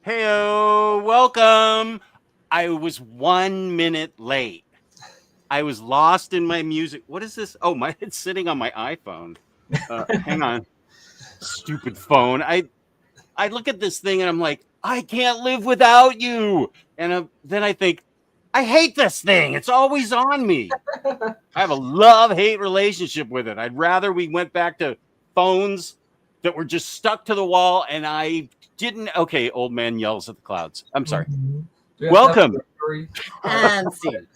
Heyo, welcome. I was 1 minute late. I was lost in my music. What is this? Oh, my it's sitting on my iPhone. Hang on. Stupid phone. I look at this thing and I'm like, I can't live without you. And then I think, I hate this thing. It's always on me. I have a love-hate relationship with it. I'd rather we went back to phones that were just stuck to the wall and I didn't. Okay, old man yells at the clouds. I'm sorry. Do we have to have Welcome. a story? And scene.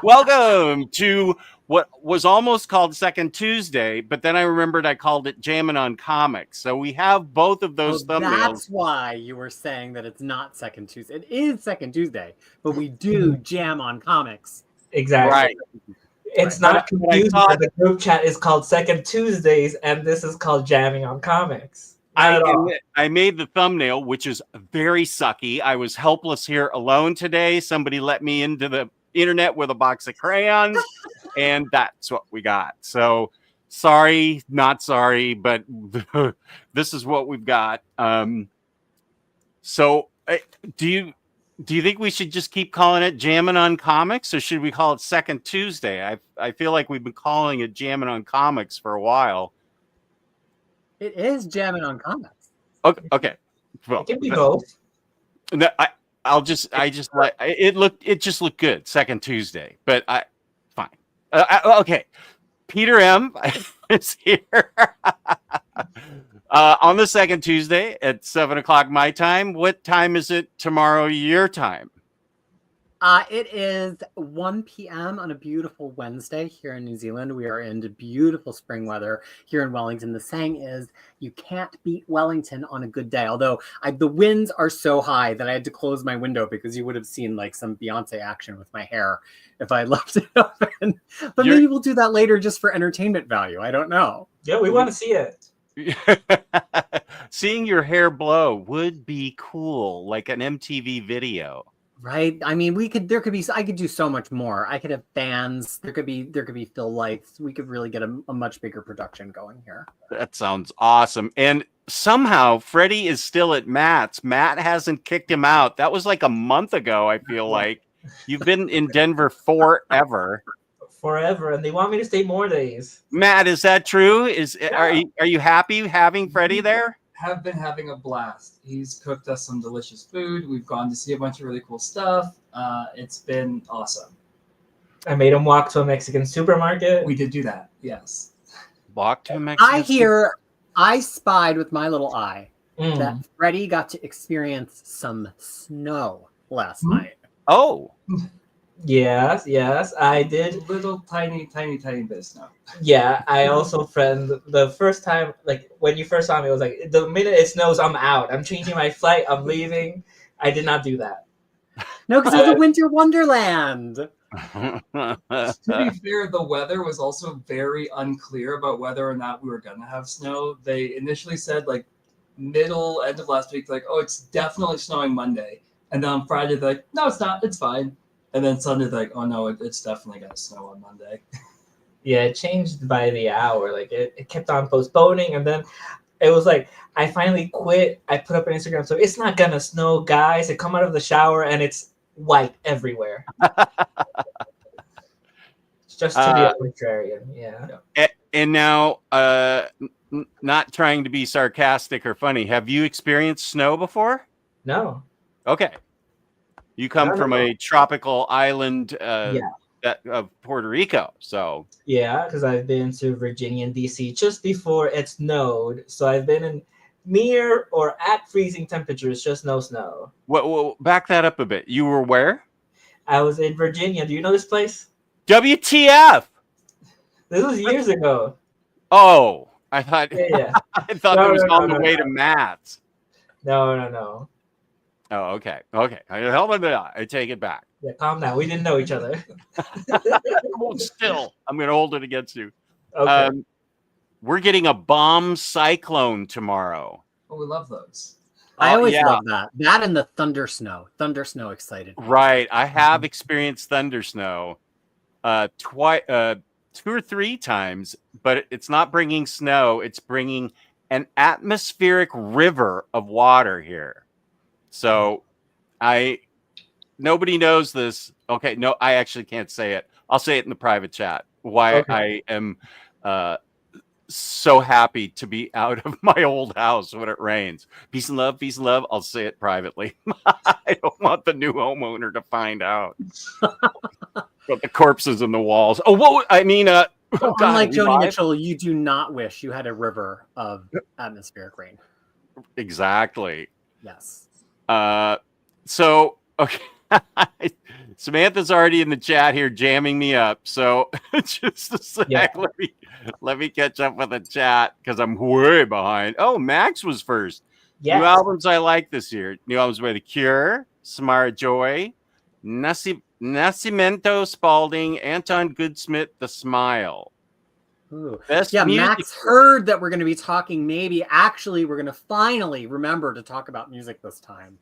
Welcome to what was almost called Second Tuesday, but then I remembered I called it Jammin' on Comics. So we have both of those thumbnails. That's why you were saying that it's not Second Tuesday. It is Second Tuesday, but we do jam on comics. Exactly. Right. It's Right. not But I confusing. thought- The group chat is called Second Tuesdays, and this is called Jamming on Comics. I made the thumbnail, which is very sucky. I was helpless here alone today. Somebody let me into the internet with a box of crayons, and that's what we got. So sorry, not sorry, but this is what we've got. So do you think we should just keep calling it Jammin' on Comics, or should we call it Second Tuesday? I feel like we've been calling it Jammin' on Comics for a while. It is jamming on comics. Okay. Well, It can be both. no, I just like it just looked good. Second Tuesday, but fine. Okay. Peter M is here on the second Tuesday at 7:00 my time. What time is it tomorrow? Your time? It is 1 p.m. on a beautiful Wednesday here in New Zealand. We are into beautiful spring weather here in Wellington. The saying is, you can't beat Wellington on a good day. Although the winds are so high that I had to close my window because you would have seen like some Beyonce action with my hair if I left it open. But maybe we'll do that later just for entertainment value. I don't know. Yeah, we want to see it. Seeing your hair blow would be cool, like an MTV video. Right. I mean, I could do so much more. I could have fans. There could be fill lights. We could really get a much bigger production going here. That sounds awesome. And somehow Freddie is still at Matt's. Matt hasn't kicked him out. That was like a month ago, I feel like. You've been in Denver forever. Forever, and they want me to stay more days. Matt, is that true? Are you happy having Freddie there? Have been having a blast. He's cooked us some delicious food. We've gone to see a bunch of really cool stuff. It's been awesome. I made him walk to a Mexican supermarket. We did do that. Yes. Walk to Mexico. I spied with my little eye Mm. that Freddie got to experience some snow last night. Oh, Yes, I did. Little tiny bit of snow. Yeah, I also, friend, the first time, like when you first saw me, it was like, the minute it snows, I'm out. I'm changing my flight. I'm leaving. I did not do that. No, because it's a winter wonderland. To be fair, the weather was also very unclear about whether or not we were going to have snow. They initially said like end of last week, like, oh, it's definitely snowing Monday. And then on Friday, they're like, no, it's not. It's fine. And then Sunday, they're like, oh, no, it's definitely going to snow on Monday. Yeah, it changed by the hour. Like it kept on postponing, and then it was like I finally quit. I put up an Instagram, so it's not gonna snow, guys. I come out of the shower and it's white everywhere. Just to be a contrarian, yeah. And now, not trying to be sarcastic or funny, have you experienced snow before? No. Okay. You come from a tropical island of Puerto Rico, so. Yeah, because I've been to Virginia and DC just before it snowed. So I've been in near or at freezing temperatures, just no snow. Well, back that up a bit. You were where? I was in Virginia. Do you know this place? WTF? This was years ago. Oh, I thought Yeah. I thought No, it was no, on no, the no, way no. to Matt's. No. Oh, okay. I take it back. Yeah, calm down. We didn't know each other. Hold still. I'm going to hold it against you. Okay. We're getting a bomb cyclone tomorrow. Oh, we love those. I always yeah. love that. That and the thunder snow. Thunder snow excited me. Right. I have experienced thunder snow 2 or 3 times, but it's not bringing snow. It's bringing an atmospheric river of water here. So nobody knows this. Okay, no, I actually can't say it. I'll say it in the private chat. Why I am so happy to be out of my old house when it rains. Peace and love, peace and love. I'll say it privately. I don't want the new homeowner to find out. But the corpses in the walls. Oh, what? I mean, so unlike Joni Mitchell, you do not wish you had a river of atmospheric rain. Exactly. Yes. So, okay. Samantha's already in the chat here jamming me up. So just a sec, let me catch up with the chat because I'm way behind. Oh, Max was first. Yes. New albums I like this year. New albums by The Cure, Samara Joy, Nascimento Spalding, Anton Goodsmith, The Smile. Ooh. Yeah, Max heard that we're going to be talking. Maybe actually we're going to finally remember to talk about music this time.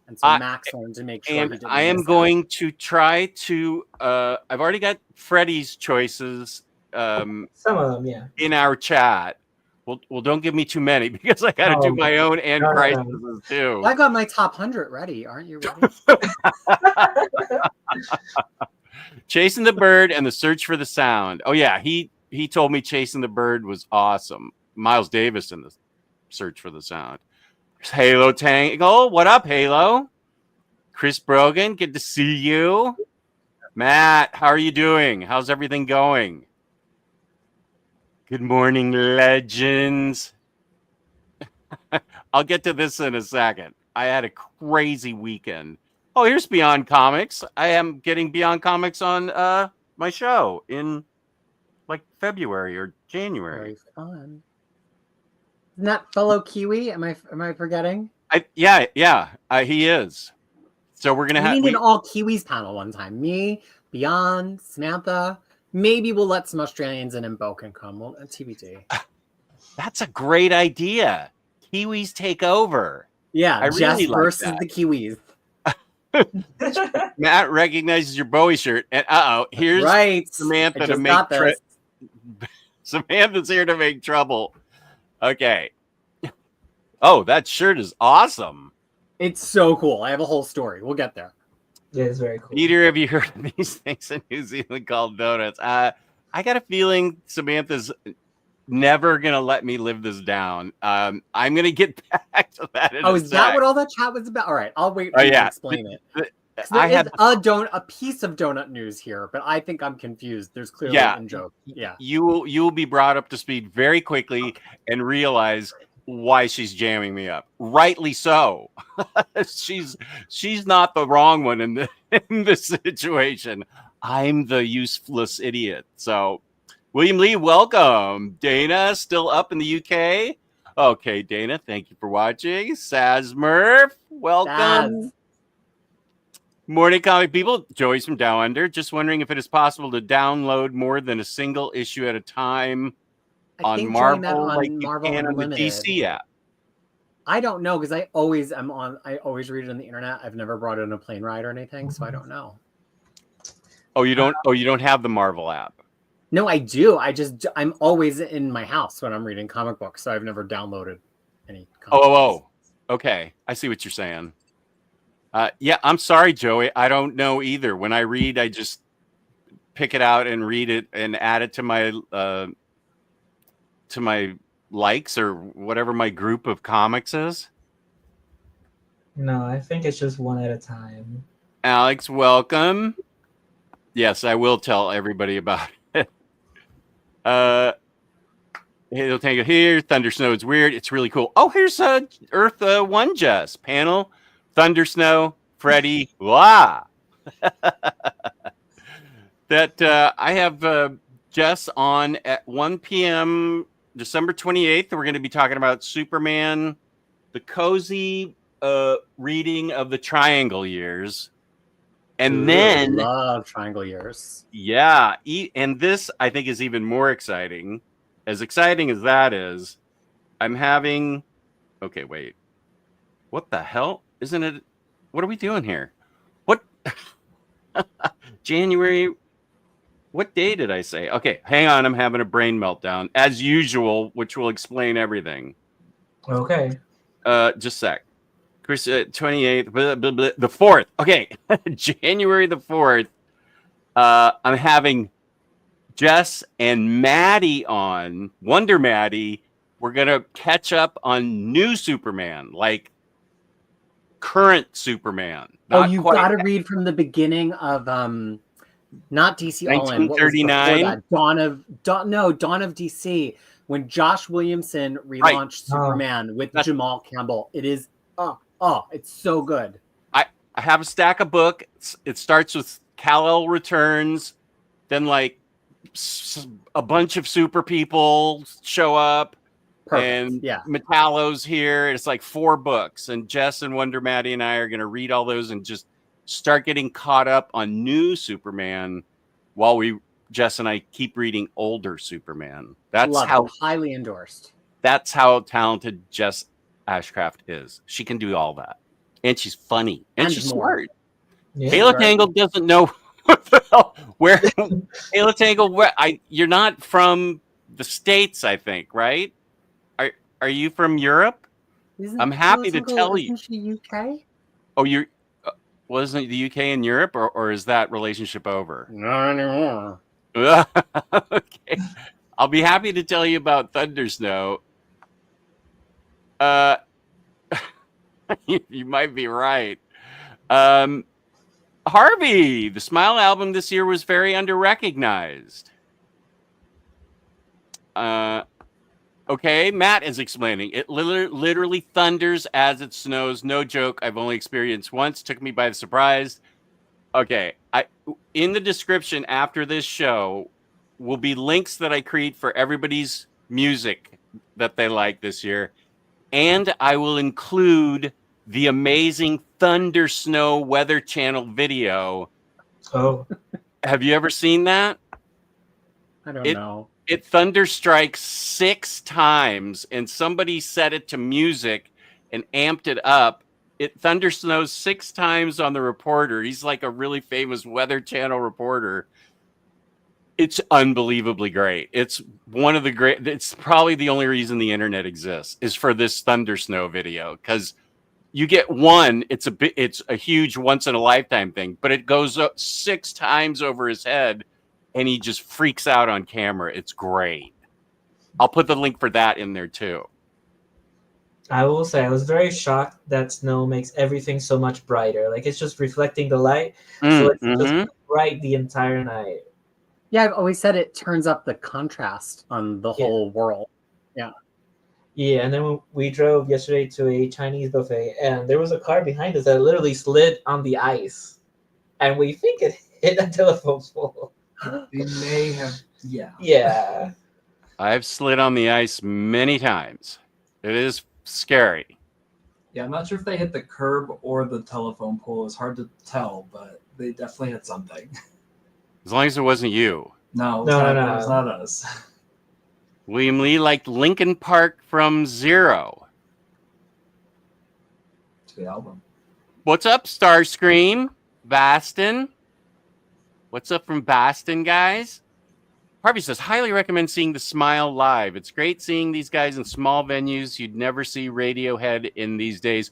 And so Max wanted to make sure. And I am going to try to. I've already got Freddie's choices. Some of them, yeah. In our chat. Well, don't give me too many because I got to do my own and Krisis too. I got my top 100 ready. Aren't you ready? Chasing the Bird and The Search for the Sound. Oh yeah, he told me Chasing the Bird was awesome. Miles Davis in The Search for the Sound. Halo Tangle. What up, Halo? Chris Brogan, good to see you. Matt, how are you doing? How's everything going? Good morning, legends. I'll get to this in a second. I had a crazy weekend. Oh, here's Beyond Comics. I am getting Beyond Comics on my show in like February or January. Very fun. Isn't that fellow Kiwi? Am I forgetting? Yeah, he is. So we're gonna have an all Kiwis panel one time. Me, Beyond, Samantha. Maybe we'll let some Australians in Bo can come. Well, TBD. That's a great idea. Kiwis take over. Yeah, I Jess really like versus that. the Kiwis. Matt recognizes your Bowie shirt, and here's Samantha to make. Samantha's here to make trouble. Okay. Oh, that shirt is awesome. It's so cool. I have a whole story. We'll get there. Yeah, it's very cool. Peter, have you heard of these things in New Zealand called donuts? I got a feeling Samantha's never going to let me live this down. I'm going to get back to that. Is that what all that chat was about? All right, I'll wait for you to explain it. There is a piece of donut news here, but I think I'm confused. There's clearly a joke. Yeah, you will be brought up to speed very quickly and realize why she's jamming me up. Rightly so. she's not the wrong one in this situation. I'm the useless idiot. So, William Lee, welcome. Dana, still up in the UK. Okay, Dana, thank you for watching. Saz Murph, welcome. Morning, comic people. Joey's from Down Under. Just wondering if it is possible to download more than a single issue at a time on Marvel, like you can on the DC app. I don't know because I always read it on the internet. I've never brought it on a plane ride or anything, so I don't know. Oh, you don't? You don't have the Marvel app? No, I do. I'm always in my house when I'm reading comic books, so I've never downloaded any. Okay. I see what you're saying. Yeah, I'm sorry, Joey. I don't know either. When I read, I just pick it out and read it and add it to my likes or whatever my group of comics is. No, I think it's just one at a time. Alex, welcome. Yes, I will tell everybody about it. He'll take it here. Thunder Snow is weird. It's really cool. Oh, here's Earth One Jess panel. Thunder Snow, Freddie, wow. That I have Jess on at 1 p.m. December 28th. We're going to be talking about Superman, the cozy reading of the Triangle Years. And then... love Triangle Years. Yeah. And this, I think, is even more exciting. As exciting as that is, I'm having... Okay, wait. What the hell? Isn't it? What are we doing here? What? January? What day did I say? Okay, hang on. I'm having a brain meltdown as usual, which will explain everything. Okay. Just a sec. Chris, 28th, the 4th. Okay, January the 4th. I'm having Jess and Maddie on, Wonder Maddie. We're going to catch up on new Superman, like current Superman. Oh, you've got to read from the beginning of not DC All In. What was before 1939? that? Dawn of DC, when Josh Williamson relaunched Superman with Jamal Campbell. It is it's so good. I have a stack of books. It starts with Kal-El returns, then like a bunch of super people show up. Perfect. And Metallo's here. It's like 4 books, and Jess and Wonder Maddie and I are going to read all those and just start getting caught up on new Superman while Jess and I keep reading older Superman. That's highly endorsed. That's how talented Jess Ashcraft is. She can do all that, and she's funny and she's smart. Yeah, Kayla Tangle doesn't know what the hell where. Kayla Tangle, you're not from the States, I think, right? Are you from Europe? I'm happy to tell you. Isn't she UK? Oh, wasn't the UK in Europe, or is that relationship over? Not anymore. Okay. I'll be happy to tell you about Thunder Snow. You might be right. Harvey, the Smile album this year was very under-recognized. Okay, Matt is explaining. It literally thunders as it snows. No joke. I've only experienced once. Took me by surprise. Okay, in the description after this show will be links that I create for everybody's music that they like this year. And I will include the amazing Thunder Snow Weather Channel video. Oh. Have you ever seen that? I don't know. It thunder strikes 6 times, and somebody set it to music and amped it up. It thunder snows 6 times on the reporter. He's like a really famous Weather Channel reporter. It's unbelievably great. It's one of the great. It's probably the only reason the internet exists is for this thunder snow video, because you get one. It's a huge once in a lifetime thing, but it goes up 6 times over his head. And he just freaks out on camera. It's great. I'll put the link for that in there too. I will say I was very shocked that snow makes everything so much brighter. Like it's just reflecting the light, so it's just bright the entire night. Yeah, I've always said it turns up the contrast on the whole world. Yeah. Yeah, and then we drove yesterday to a Chinese buffet, and there was a car behind us that literally slid on the ice, and we think it hit a telephone pole. They may have, Yeah. I've slid on the ice many times. It is scary. Yeah, I'm not sure if they hit the curb or the telephone pole. It's hard to tell, but they definitely hit something. As long as it wasn't you. No, it's not us. William Lee liked Linkin Park from Zero. It's a good album. What's up, Starscream? Baston? What's up from Boston, guys? Harvey says, highly recommend seeing The Smile live. It's great seeing these guys in small venues. You'd never see Radiohead in these days.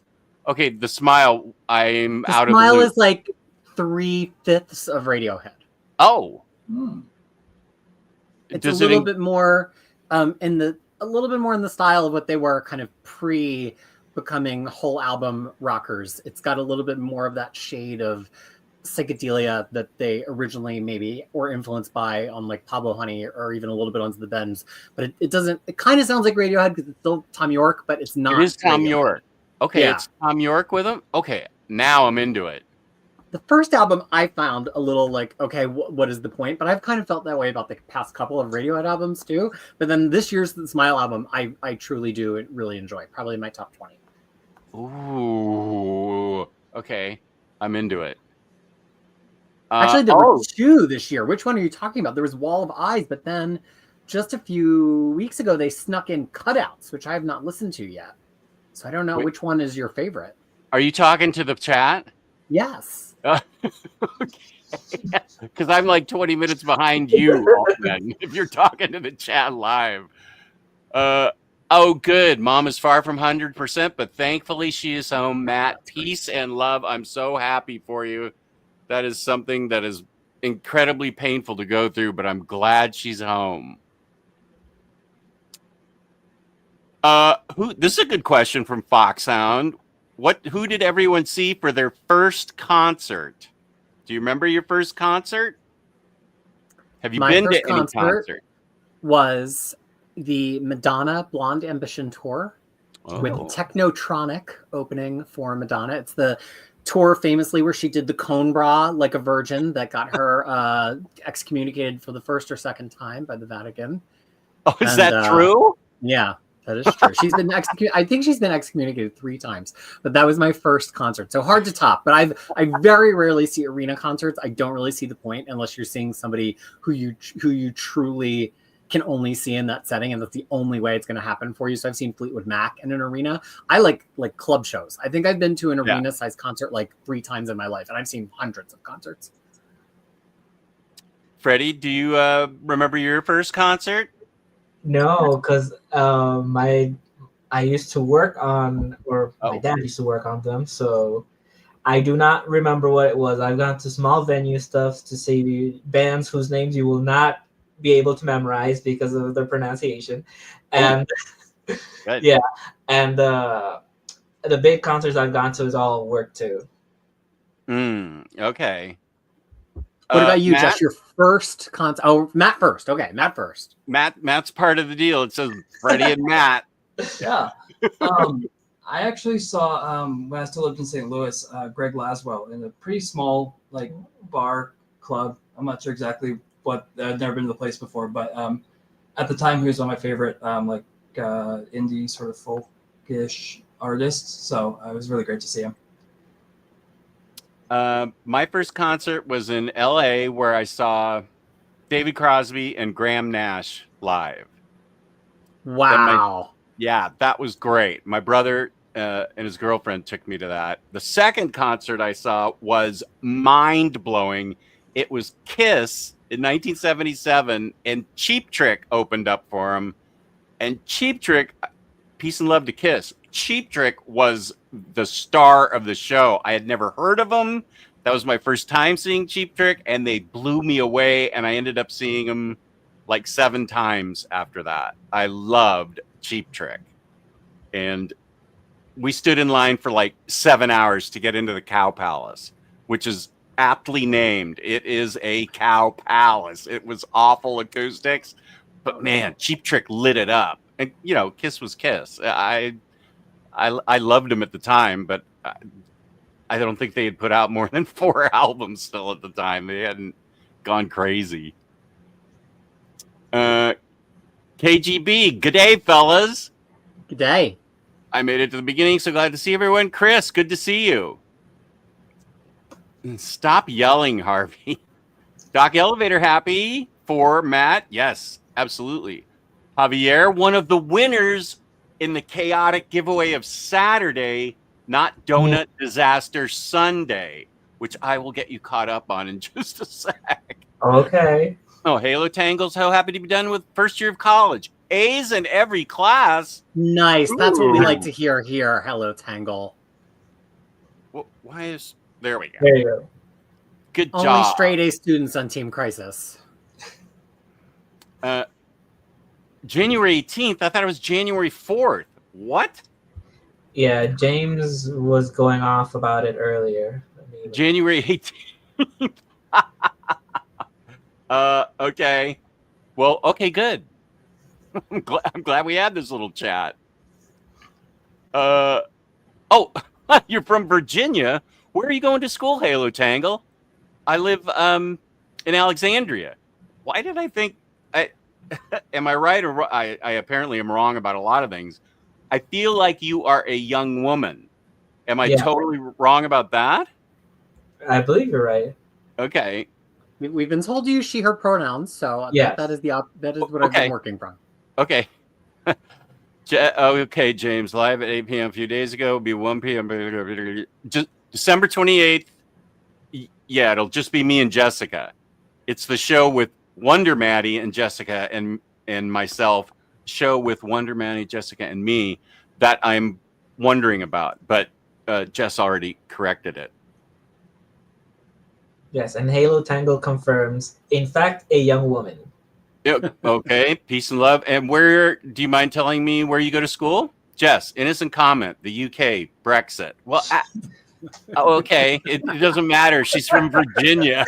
Okay, The Smile, I'm out of the loop. Smile is like 3/5 of Radiohead. Oh. It's a little bit more in the style of what they were kind of pre-becoming whole album rockers. It's got a little bit more of that shade of psychedelia that they originally maybe were influenced by on like Pablo Honey or even a little bit on the Bends, but it kind of sounds like Radiohead because it's still Tom York, but it's not. It is Tom Radiohead. York. Okay, It's Tom York with him. Okay, now I'm into it. The first album I found a little like, okay, what is the point? But I've kind of felt that way about the past couple of Radiohead albums too. But then this year's The Smile album, I truly do really enjoy. Probably in my top 20. Ooh, okay, I'm into it. Actually, there were 2 this year. Which one are you talking about? There was Wall of Eyes, but then just a few weeks ago, they snuck in Cutouts, which I have not listened to yet. So I don't know which one is your favorite. Are you talking to the chat? Yes. Because I'm like 20 minutes behind you, then, if you're talking to the chat live. Oh, good. Mom is far from 100%, but thankfully she is home. Matt, peace and love. I'm so happy for you. That is something that is incredibly painful to go through, but I'm glad she's home. This is a good question from Foxhound. Who did everyone see for their first concert? Do you remember your first concert? Have you been to any concert? Was the Madonna Blonde Ambition tour with Technotronic opening for Madonna. It's the tour famously where she did the cone bra like a virgin that got her excommunicated for the first or second time by the Vatican. Oh, is that true? Yeah, that is true. She's been I think she's been excommunicated 3 times, but that was my first concert. So hard to top, but I very rarely see arena concerts. I don't really see the point unless you're seeing somebody who you truly can only see in that setting, and that's the only way it's going to happen for you. So I've seen Fleetwood Mac in an arena. I like club shows. I think I've been to an arena-sized concert like 3 times in my life, and I've seen hundreds of concerts. Freddie, do you remember your first concert? No, because I used to work on, or my dad used to work on them, so I do not remember what it was. I've gone to small venue stuff to see bands whose names you will not be able to memorize because of their pronunciation, and yeah, and the big concerts I've gone to is all work too. Okay. What about you, Josh? Your first concert? Oh, Matt first. Okay, Matt first. Matt's part of the deal. It says Freddie and Matt. Yeah. I actually saw when I still lived in St. Louis, Greg Laswell in a pretty small bar club. I'm not sure exactly what. I've never been to the place before, but at the time he was one of my favorite indie sort of folkish artists. So it was really great to see him. My first concert was in LA where I saw David Crosby and Graham Nash live. Wow. Yeah, that was great. My brother and his girlfriend took me to that. The second concert I saw was mind-blowing. It was Kiss in 1977, and Cheap Trick opened up for him. And Cheap Trick, peace and love to Kiss, Cheap Trick was the star of the show. I had never heard of them. That was my first time seeing Cheap Trick, and they blew me away, and I ended up seeing them like 7 times after that. I loved Cheap Trick. And we stood in line for like 7 hours to get into the Cow Palace, which is aptly named. It is a cow palace. It was awful acoustics, but man, Cheap Trick lit it up. And you know, Kiss was Kiss. I loved them at the time, but I don't think they had put out more than 4 albums still at the time. They hadn't gone crazy. KGB, good day, fellas. Good day. I made it to the beginning, so glad to see everyone. Chris, good to see you. Stop yelling, Harvey. Doc Elevator happy for Matt. Yes, absolutely. Javier, one of the winners in the chaotic giveaway of Saturday, not Doughnut Disaster Sunday, which I will get you caught up on in just a sec. Okay. Oh, Halo Tangle, so happy to be done with first year of college. A's in every class. Nice. That's what we like to hear here. Hello, Tangle. Well, why is... There we go. There you go. Good job. Only straight A students on Team Krisis. January 18th? I thought it was January 4th. What? Yeah, James was going off about it earlier. January 18th. Okay. Well, okay, good. I'm glad we had this little chat. Oh, you're from Virginia. Where are you going to school, Halo Tangle? I live in Alexandria. Why did I think... am I right, or I apparently am wrong about a lot of things. I feel like you are a young woman. Am I totally wrong about that? I believe you're right. Okay. We've been told to use she, her pronouns, so that is what I've been working from. Okay. Okay, James, live at 8 p.m. a few days ago. It'll be 1 p.m. Just December 28th. Yeah, it'll just be me and Jessica. It's the show with Wonder Maddie and Jessica and myself. show with Wonder Manny, Jessica, and me that I'm wondering about, but Jess already corrected it. Yes, and Halo Tango confirms, in fact, a young woman. Yep. Okay, peace and love. And where do you mind telling me where you go to school? Jess, innocent comment. The UK, Brexit. Well, okay, it doesn't matter. She's from Virginia.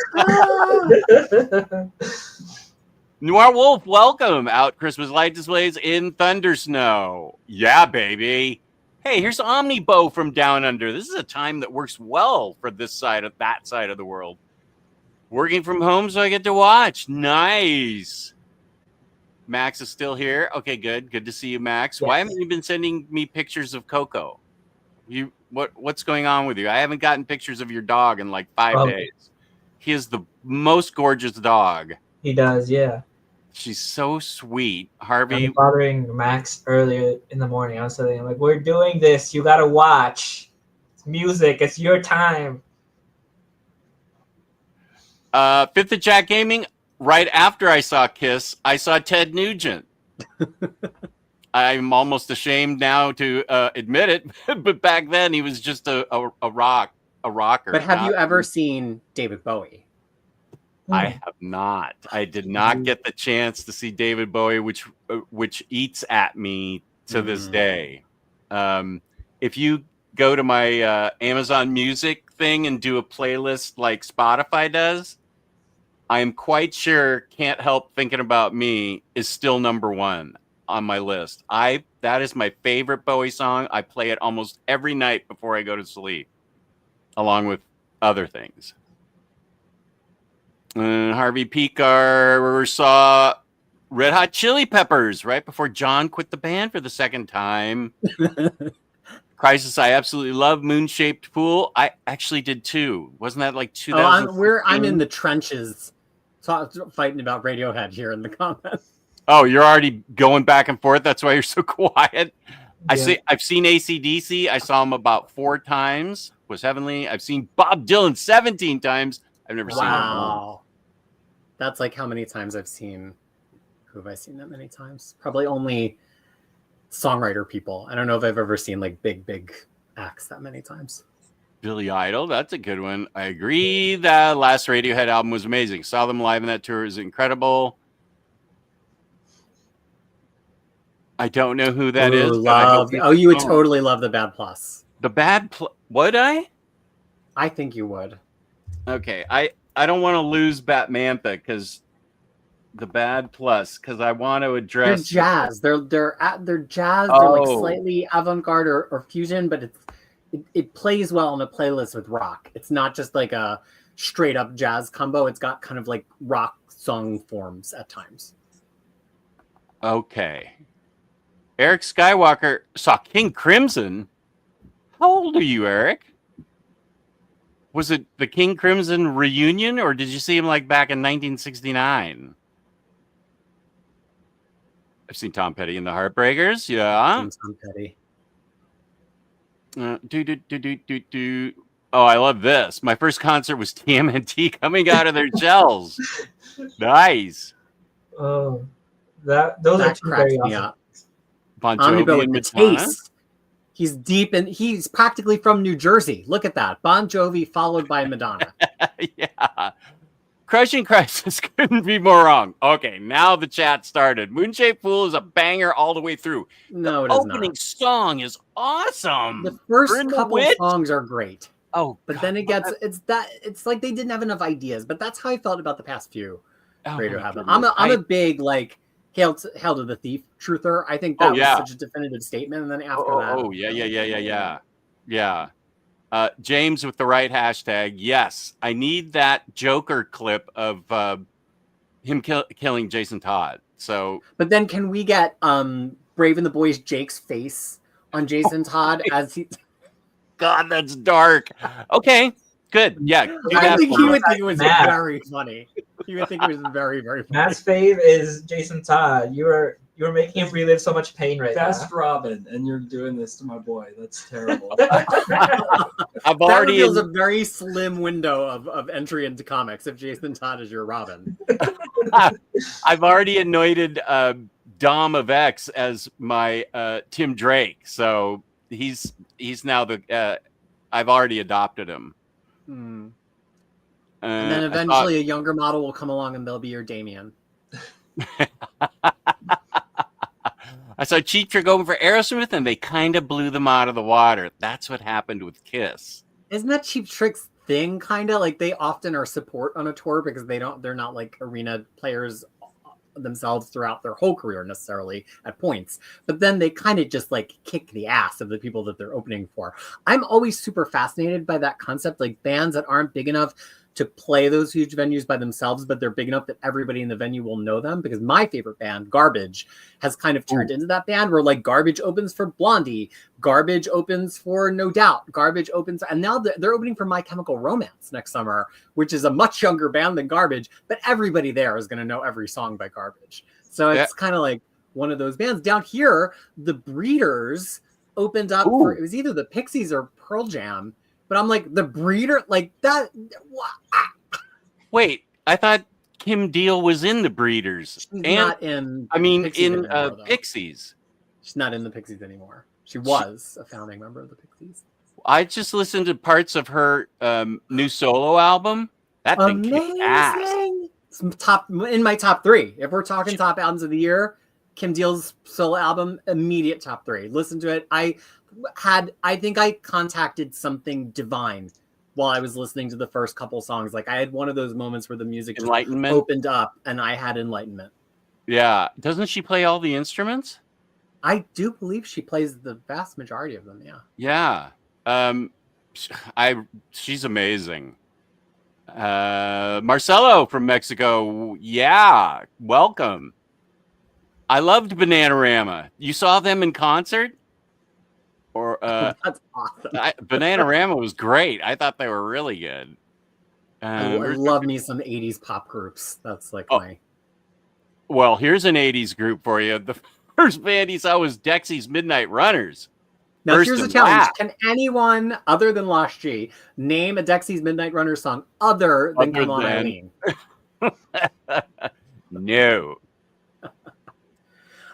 Noir Wolf, welcome out. Christmas light displays in thunder snow. Yeah, baby. Hey, here's Omnidog from Down Under. This is a time that works well for this side of that side of the world. Working from home, so I get to watch. Nice. Max is still here. Okay, good. Good to see you, Max. Yes. Why haven't you been sending me pictures of Coco? What's going on with you? I haven't gotten pictures of your dog in like 5 days. He is the most gorgeous dog. He does, yeah. She's so sweet. Harvey. I was bothering Max earlier in the morning. I was telling him, like, we're doing this. You got to watch. It's music. It's your time. Fifth of Jack Gaming. Right after I saw Kiss, I saw Ted Nugent. I'm almost ashamed now to admit it, but back then he was just a rocker. But have you ever seen David Bowie? I have not. I did not get the chance to see David Bowie, which eats at me to this day. If you go to my Amazon Music thing and do a playlist like Spotify does, I'm quite sure Can't Help Thinking About Me is still number one on my list. That is my favorite Bowie song. I play it almost every night before I go to sleep, along with other things. Harvey Picar saw Red Hot Chili Peppers right before John quit the band for the second time. Crisis, I absolutely love Moon-Shaped Pool. I actually did too. Wasn't that like 2000? I'm in the trenches fighting about Radiohead here in the comments. Oh, you're already going back and forth. That's why you're so quiet. Yeah. I've seen AC/DC. I saw him about 4 times. Was heavenly. I've seen Bob Dylan 17 times. I've never seen him. Wow. That's like how many times I've seen. Who have I seen that many times? Probably only songwriter people. I don't know if I've ever seen like big acts that many times. Billy Idol, that's a good one. I agree. That last Radiohead album was amazing. Saw them live in that tour. It was incredible. I don't know who that is. You would totally love the Bad Plus. The Bad Plus. Would I? I think you would. Okay. I don't want to lose Batmantha because the Bad Plus, because I want to address. They're jazz. They're jazz. They're like slightly avant-garde or fusion, but it plays well on a playlist with rock. It's not just like a straight up jazz combo. It's got kind of like rock song forms at times. Okay. Eric Skywalker saw King Crimson. How old are you, Eric? Was it the King Crimson reunion, or did you see him like back in 1969? I've seen Tom Petty and the Heartbreakers. Yeah. Tom Petty. Oh, I love this. My first concert was TMNT coming out of their shells. Nice. Oh, those are two very awesome. Bon Jovi and Madonna. Taste. He's deep in. He's practically from New Jersey. Look at that. Bon Jovi followed by Madonna. Yeah. Crushing Crisis couldn't be more wrong. Okay, now the chat started. Moon-Shaped Pool is a banger all the way through. No, it the is opening not. song is awesome. The first couple songs are great. Oh, but then it gets it's like they didn't have enough ideas. But that's how I felt about the past few Radiohead. I'm a big like Hail to the Thief truther. I think that was such a definitive statement. And then after that, yeah. James with the right hashtag. Yes, I need that Joker clip of him killing Jason Todd. So, but then can we get Brave and the Boys Jake's face on Jason Todd as he? God, that's dark. Okay, good. Yeah, I think he would think it was very funny. He would think it was very, very funny. Matt's fave is Jason Todd. You're making him relive so much pain right now. Best Robin, and you're doing this to my boy. That's terrible. I've already reveals a very slim window of entry into comics if Jason Todd is your Robin. I've already anointed Dom of X as my Tim Drake. So he's now the I've already adopted him. And then eventually a younger model will come along and they'll be your Damien. I saw Cheap Trick open for Aerosmith and they kind of blew them out of the water. That's what happened with Kiss. Isn't that Cheap Trick's thing? Kind of like they often are support on a tour because they're not like arena players themselves throughout their whole career necessarily at points, but then they kind of just like kick the ass of the people that they're opening for. I'm always super fascinated by that concept, like bands that aren't big enough to play those huge venues by themselves, but they're big enough that everybody in the venue will know them. Because my favorite band, Garbage, has kind of turned into that band where like Garbage opens for Blondie, Garbage opens for No Doubt, Garbage opens, and now they're opening for My Chemical Romance next summer, which is a much younger band than Garbage, but everybody there is going to know every song by Garbage. So it's kind of like one of those bands. Down here, the Breeders opened up for, it was either the Pixies or Pearl Jam. But I'm like, the Breeder, like that. Wait, I thought Kim Deal was in the Breeders. She's not in. I mean, Pixies in anymore, Pixies. She's not in the Pixies anymore. She was a founding member of the Pixies. I just listened to parts of her new solo album. That thing kicked ass. In my top 3. If we're talking top albums of the year, Kim Deal's solo album, immediate top 3. Listen to it. I think I contacted something divine while I was listening to the first couple songs. Like I had one of those moments where the music just opened up and I had enlightenment. Yeah. Doesn't she play all the instruments? I do believe she plays the vast majority of them. Yeah. She's amazing. Marcelo from Mexico. Yeah. Welcome. I loved Bananarama. You saw them in concert? Or that's awesome. Bananarama was great. I thought they were really good. I love me some 80s pop groups. That's like my. Well, here's an 80s group for you. The first band he saw was Dexy's Midnight Runners. Now here's the challenge. Can anyone other than Lost G name a Dexy's Midnight Runners song other than Come On Eileen? No.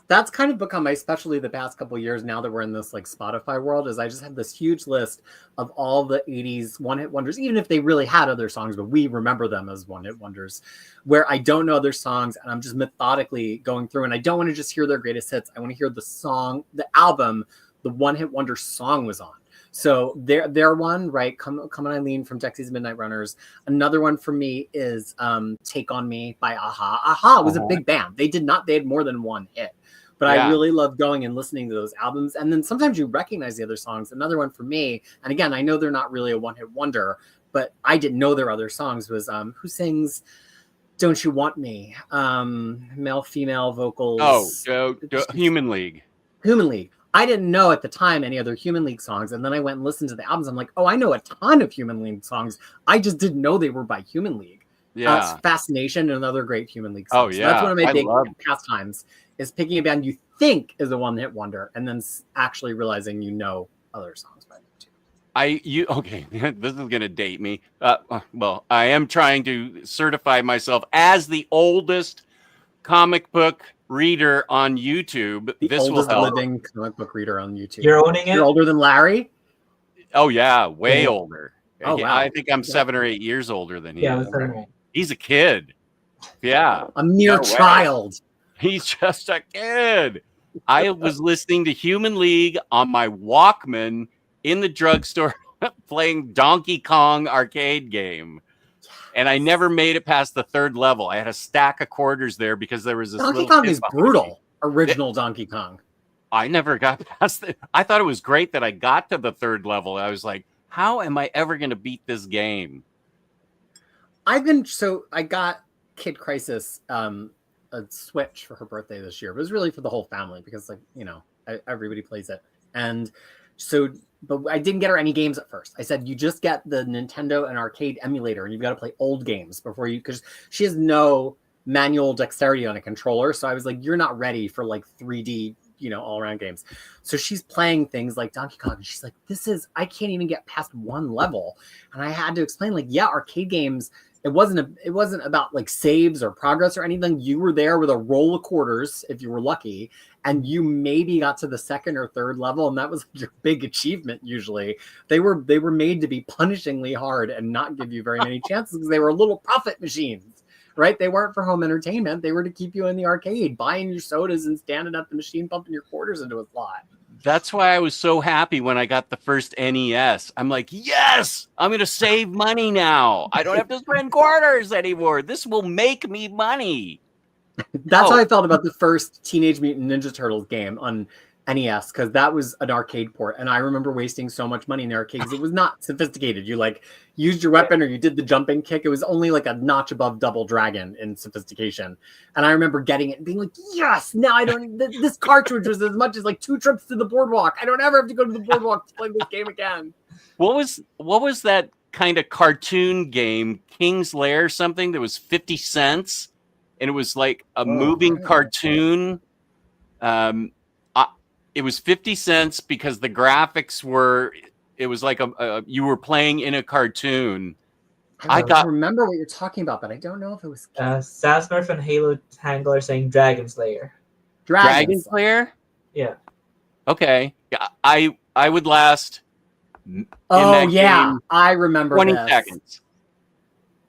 That's kind of become my specialty the past couple of years now that we're in this like Spotify world, is I just have this huge list of all the 80s one-hit wonders, even if they really had other songs, but we remember them as one-hit wonders, where I don't know other songs and I'm just methodically going through, and I don't want to just hear their greatest hits. I want to hear the song, the album, the one-hit wonder song was on. So their one, right? Come On Eileen from Dexy's Midnight Runners. Another one for me is Take On Me by Aha. Aha was a big band. They had more than one hit. But I really love going and listening to those albums. And then sometimes you recognize the other songs. Another one for me, and again, I know they're not really a one-hit wonder, but I didn't know their other songs, was who sings Don't You Want Me? Male, female vocals. Human League. Human League. I didn't know at the time any other Human League songs. And then I went and listened to the albums. I'm like, I know a ton of Human League songs. I just didn't know they were by Human League. Yeah. Fascination, another great Human League song. Oh, So that's one of my big pastimes, is picking a band you think is a one-hit wonder and then actually realizing you know other songs by them too. Okay, this is going to date me. Well, I am trying to certify myself as the oldest comic book reader on YouTube. The oldest living comic book reader on YouTube. You're owning it? You're older than Larry? Oh, yeah, way older. Oh, wow. I think I'm 7 or 8 years older than he is. Yeah, he's a kid. Yeah. A mere child. He's just a kid. I was listening to Human League on my Walkman in the drugstore playing Donkey Kong arcade game. And I never made it past the 3rd level. I had a stack of quarters there because there was this Donkey Kong is brutal. Original Donkey Kong. I never got past it. I thought it was great that I got to the 3rd level. I was like, how am I ever going to beat this game? I got Kid Krisis a Switch for her birthday this year. It was really for the whole family because, like, everybody plays it. And so, but I didn't get her any games at first. I said, you just get the Nintendo and arcade emulator and you've got to play old games because she has no manual dexterity on a controller. So I was like, you're not ready for like 3D, all around games. So she's playing things like Donkey Kong and she's like, I can't even get past one level. And I had to explain, like, yeah, arcade games it wasn't about like saves or progress or anything. You were there with a roll of quarters if you were lucky, and you maybe got to the second or third level, and that was your big achievement. Usually they were made to be punishingly hard and not give you very many chances because they were little profit machines, right? They weren't for home entertainment. They were to keep you in the arcade buying your sodas and standing at the machine pumping your quarters into a slot. That's why I was so happy when I got the first NES. I'm like, yes, I'm going to save money now. I don't have to spend quarters anymore. This will make me money. That's how I felt about the first Teenage Mutant Ninja Turtles game on NES, because that was an arcade port. And I remember wasting so much money in the arcade because it was not sophisticated. You like used your weapon or you did the jumping kick. It was only like a notch above Double Dragon in sophistication. And I remember getting it and being like, yes, now I don't, this cartridge was as much as like 2 trips to the boardwalk. I don't ever have to go to the boardwalk to play this game again. What was that kind of cartoon game, King's Lair something that was 50 cents? And it was like a moving cartoon. It was 50 cents because the graphics were, it was like you were playing in a cartoon. I remember what you're talking about, but I don't know if it was Sasmurf and Halo Tangle are saying Dragon Slayer. Dragon Slayer? Yeah. Okay. Yeah, I would last. Oh yeah, game, I remember 20 this. seconds.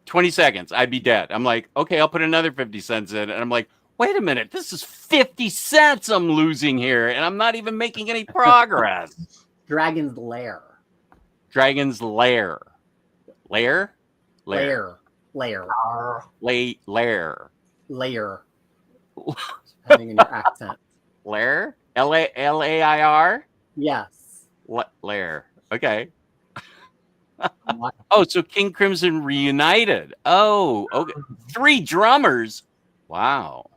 20 seconds, I'd be dead. I'm like, okay, I'll put another 50 cents in. And I'm like, wait a minute, this is 50 cents I'm losing here, and I'm not even making any progress. Dragon's Lair. Dragon's Lair. Lair? Lair. Lair. Depending on your accent. Lair? Lair? Yes. Lair. Okay. Oh, so King Crimson reunited. Oh, okay. 3 drummers. Wow.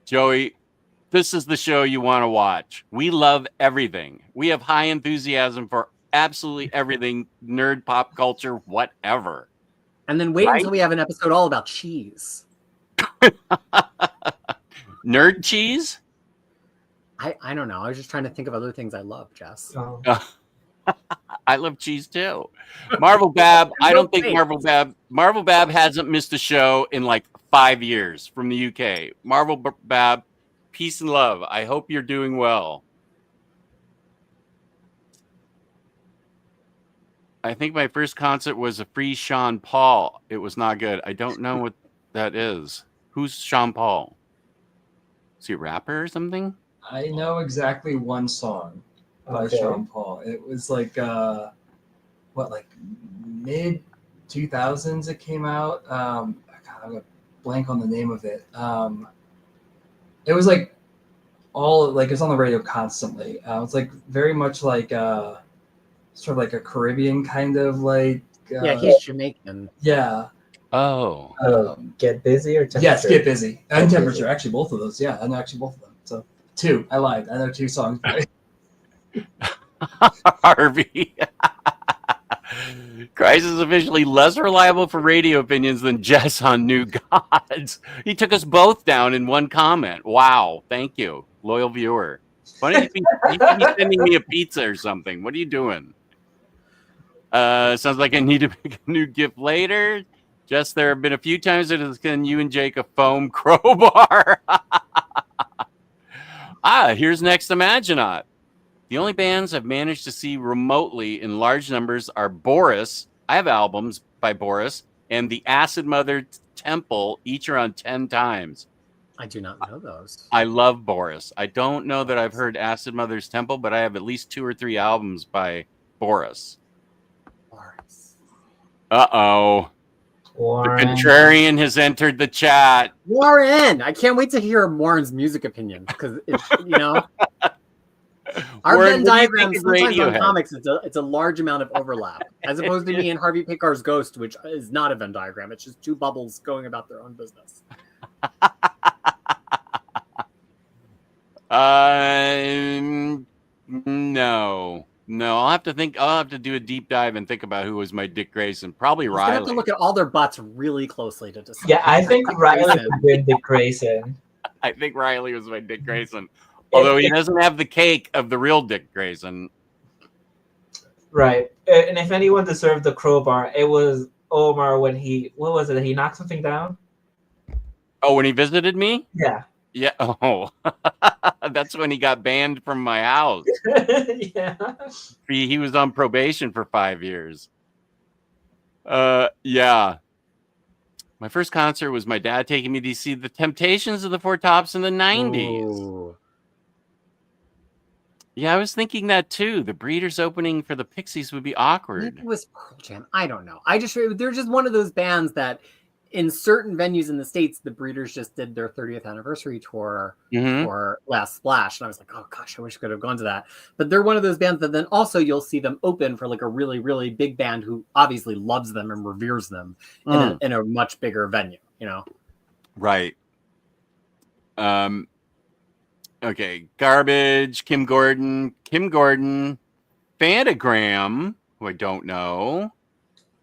Joey, this is the show you want to watch. We love everything. We have high enthusiasm for absolutely everything, nerd, pop culture, whatever. And then wait until we have an episode all about cheese. Nerd cheese? I don't know. I was just trying to think of other things I love, Jess. Oh. I love cheese too. Marvel Bab, I don't think Marvel Bab hasn't missed a show in like 5 years from the UK. Marvel Bab, peace and love. I hope you're doing well. I think my first concert was a free Sean Paul. It was not good. I don't know what that is. Who's Sean Paul? Is he a rapper or something? I know exactly one song by Sean Paul. It was like like mid 2000s it came out. I'm gonna blank on the name of it. It was like all like it's on the radio constantly. It's like very much like sort of like a Caribbean kind of like yeah, he's Jamaican. Yeah. Oh. Get Busy or Temperature? Yes, Get Busy and Temperature. Actually, both of those. Yeah, I know actually both of them. So 2. I lied. I know 2 songs. Harvey. Krisis is officially less reliable for radio opinions than Jess on New Gods. He took us both down in one comment. Wow. Thank you, loyal viewer. Why don't you be sending me a pizza or something? What are you doing? Sounds like I need to pick a new gift later. Jess, there have been a few times that it's given you and Jake a foam crowbar. Here's Next Imaginaut. The only bands I've managed to see remotely in large numbers are Boris. I have albums by Boris and the Acid Mother Temple, each around 10 times. I do not know those. I love Boris. I don't know that I've heard Acid Mother's Temple, but I have at least 2 or 3 albums by Boris. Uh-oh. Warren. The contrarian has entered the chat. Warren! I can't wait to hear Warren's music opinion because our Venn diagram sometimes on comics it's a large amount of overlap as opposed to me and Harvey Picar's Ghost, which is not a Venn diagram. It's just 2 bubbles going about their own business. No, I'll have to do a deep dive and think about who was my Dick Grayson. Probably Riley. You have to look at all their butts really closely to decide. Yeah, I think Riley would be Dick Grayson. I think Riley was my Dick Grayson. Although he doesn't have the cake of the real Dick Grayson. Right. And if anyone deserved the crowbar, it was Omar when he he knocked something down. Oh, when he visited me? Yeah. Yeah. Oh, that's when he got banned from my house. Yeah. He was on probation for 5 years. Yeah. My first concert was my dad taking me to see the Temptations of the Four Tops in the 90s. Ooh. Yeah, I was thinking that too. The Breeders opening for the Pixies would be awkward. Maybe it was Pearl Jam. I don't know. They're just one of those bands that in certain venues in the States, the Breeders just did their 30th anniversary tour for Last Splash. And I was like, oh gosh, I wish I could have gone to that. But they're one of those bands that then also you'll see them open for like a really, really big band who obviously loves them and reveres them in a much bigger venue, you know? Right. Okay. Garbage, Kim Gordon, Fantagram, who I don't know.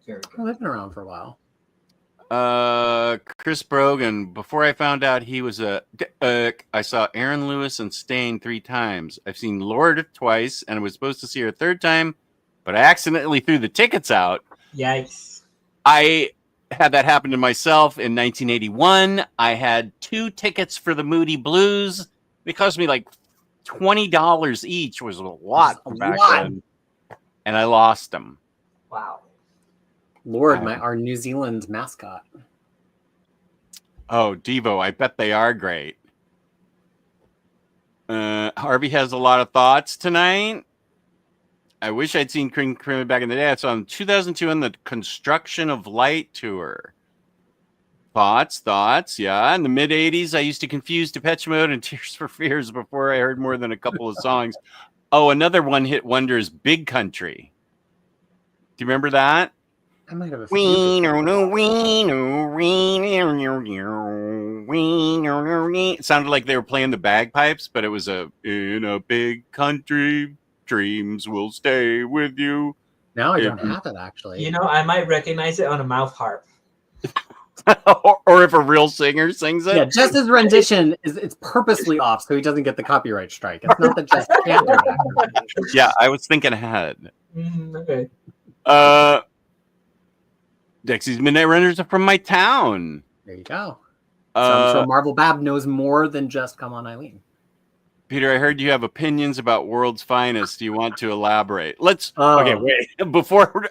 Very Well, they've been around for a while. Chris Brogan. Before I found out he was I saw Aaron Lewis and Stain 3 times. I've seen Lord twice, and I was supposed to see her a third time, but I accidentally threw the tickets out. Yikes. I had that happen to myself in 1981. I had 2 tickets for the Moody Blues. It cost me like $20 each, was a lot back then, and I lost them. Wow. Lord, our New Zealand mascot. Oh, Devo, I bet they are great. Harvey has a lot of thoughts tonight. I wish I'd seen Cream back in the day. I saw him in 2002 on the Construction of Light tour. Thoughts, yeah. In the mid-'80s, I used to confuse Depeche Mode and Tears for Fears before I heard more than a couple of songs. Oh, another one-hit wonder is Big Country. Do you remember that? I might have a It sounded like they were playing the bagpipes, but it was in a big country, dreams will stay with you. No, I don't have it, actually. You know, I might recognize it on a mouth harp. or if a real singer sings it. Yeah, Jess's rendition it's purposely off so he doesn't get the copyright strike. It's not that Jess can't do that. Yeah, I was thinking ahead. Okay. Dexy's Midnight Runners are from my town. There you go. So I'm sure Marvel Bab knows more than just Come On Eileen. Peter, I heard you have opinions about World's Finest. Do you want to elaborate? Okay, wait. Before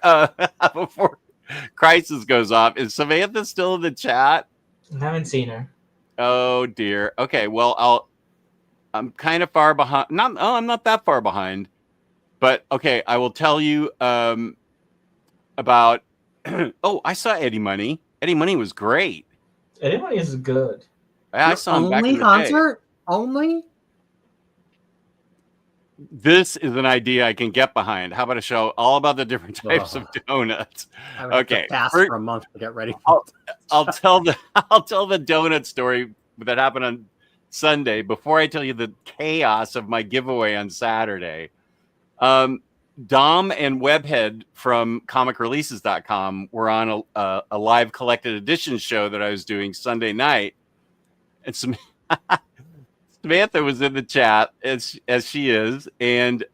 Krisis goes off, is Samantha still in the chat? I haven't seen her. Oh dear. Okay, well I'm kind of far behind. I'm not that far behind. But okay, I will tell you about I saw Eddie Money. Eddie Money was great. Eddie Money is good. I saw him back in the concert? day. Only? This is an idea I can get behind. How about a show all about the different types of donuts? I would have to fast for a month to get ready. I'll tell the donut story that happened on Sunday before I tell you the chaos of my giveaway on Saturday. Dom and Webhead from comicreleases.com were on a live collected edition show that I was doing Sunday night. And Samantha was in the chat as she is. And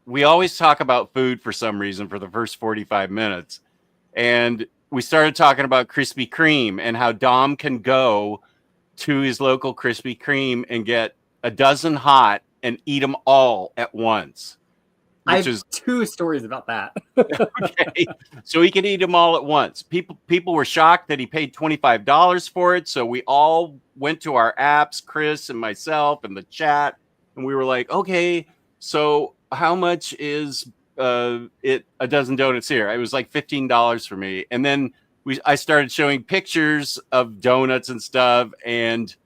we always talk about food for some reason for the first 45 minutes. And we started talking about Krispy Kreme and how Dom can go to his local Krispy Kreme and get a dozen hot and eat them all at once. I have 2 stories about that. Okay, so he could eat them all at once. People were shocked that he paid $25 for it. So we all went to our apps, Chris and myself and the chat, and we were like, okay, so how much is a dozen donuts here? It was like $15 for me. And then I started showing pictures of donuts and stuff, and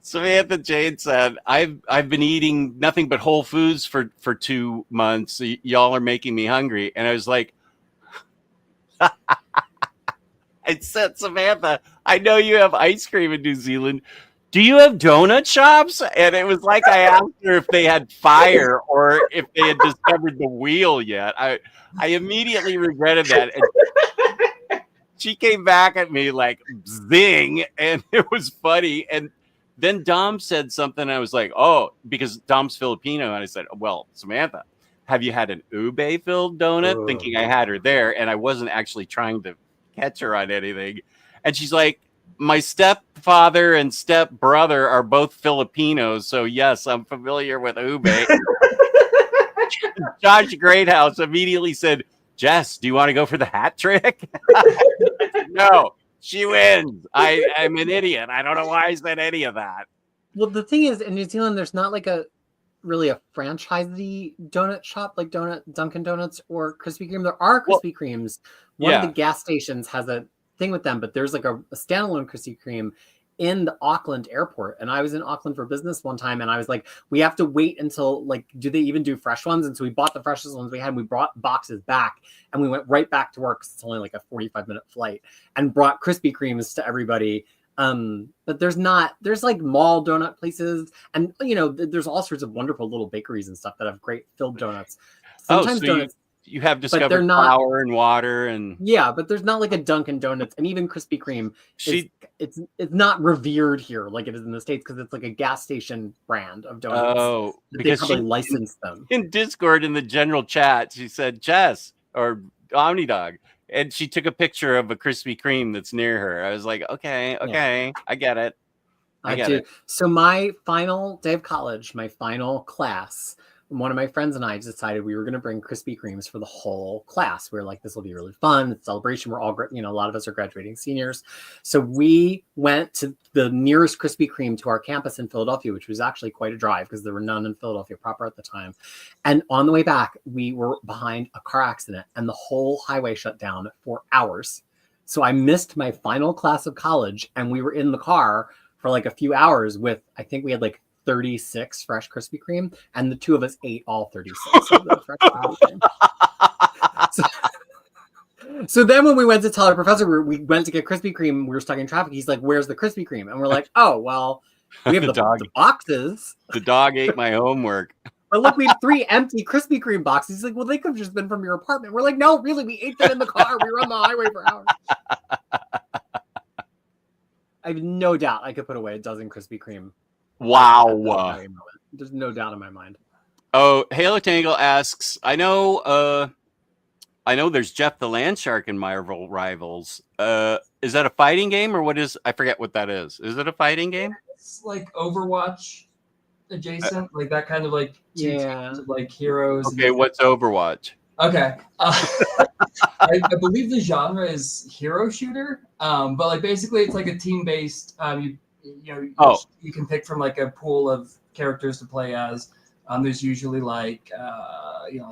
Samantha Jane said, I've been eating nothing but Whole Foods for 2 months. Y'all are making me hungry. And I was like, I said, Samantha, I know you have ice cream in New Zealand. Do you have donut shops? And it was like I asked her if they had fire or if they had discovered the wheel yet. I immediately regretted that. And she came back at me like, zing. And it was funny. And then Dom said something. I was like, oh, because Dom's Filipino. And I said, well, Samantha, have you had an ube-filled donut? Oh. Thinking I had her there, and I wasn't actually trying to catch her on anything. And she's like, my stepfather and stepbrother are both Filipinos, so yes, I'm familiar with ube. Josh Greathouse immediately said, Jess, do you want to go for the hat trick? No, she wins. I'm an idiot. I don't know why I said any of that. Well, the thing is, in New Zealand, there's not like a franchisee donut shop like Dunkin' Donuts or Krispy Kreme. There are Krispy Kremes. One of the gas stations has a thing with them, but there's like a standalone Krispy Kreme in the Auckland airport. And I was in Auckland for business one time, and I was like, we have to wait until, like, do they even do fresh ones? And so we bought the freshest ones we had, and we brought boxes back, and we went right back to work, 'cause it's only like a 45-minute flight, and brought Krispy Kremes to everybody. But there's like mall donut places, and there's all sorts of wonderful little bakeries and stuff that have great filled donuts. Sometimes donuts, you have discovered flour and water, and but there's not like a Dunkin' Donuts, and even Krispy Kreme. It's not revered here like it is in the States, because it's like a gas station brand of donuts. Oh, because they probably license them. In Discord, in the general chat, she said Jess or Omnidog, and she took a picture of a Krispy Kreme that's near her. I was like, okay, I get it. I get it. So my final day of college, my final class, one of my friends and I decided we were going to bring Krispy Kremes for the whole class. We were like, this will be really fun. It's a celebration. We're all, a lot of us are graduating seniors. So we went to the nearest Krispy Kreme to our campus in Philadelphia, which was actually quite a drive because there were none in Philadelphia proper at the time. And on the way back, we were behind a car accident, and the whole highway shut down for hours. So I missed my final class of college, and we were in the car for like a few hours with, I think we had like 36 fresh Krispy Kreme, and the two of us ate all 36 of the fresh Krispy Kreme. So then when we went to tell our professor we went to get Krispy Kreme, we were stuck in traffic. He's like, where's the Krispy Kreme? And we're like, oh, well, we have the boxes. The dog ate my homework. But look, we have 3 empty Krispy Kreme boxes. He's like, well, they could have just been from your apartment. We're like, no, really, we ate them in the car. We were on the highway for hours. I have no doubt I could put away a dozen Krispy Kreme. Wow. There's no doubt in my mind. Oh, Halo Tangle asks, I know there's Jeff the Land Shark in Marvel Rivals. Is that a fighting game, or what is, I forget what that is. Is it a fighting game? It's like Overwatch adjacent, like that kind of like teams of like heroes. Okay, what's Overwatch? Okay. I believe the genre is hero shooter. But like basically it's like a team-based, you can pick from like a pool of characters to play as. There's usually like you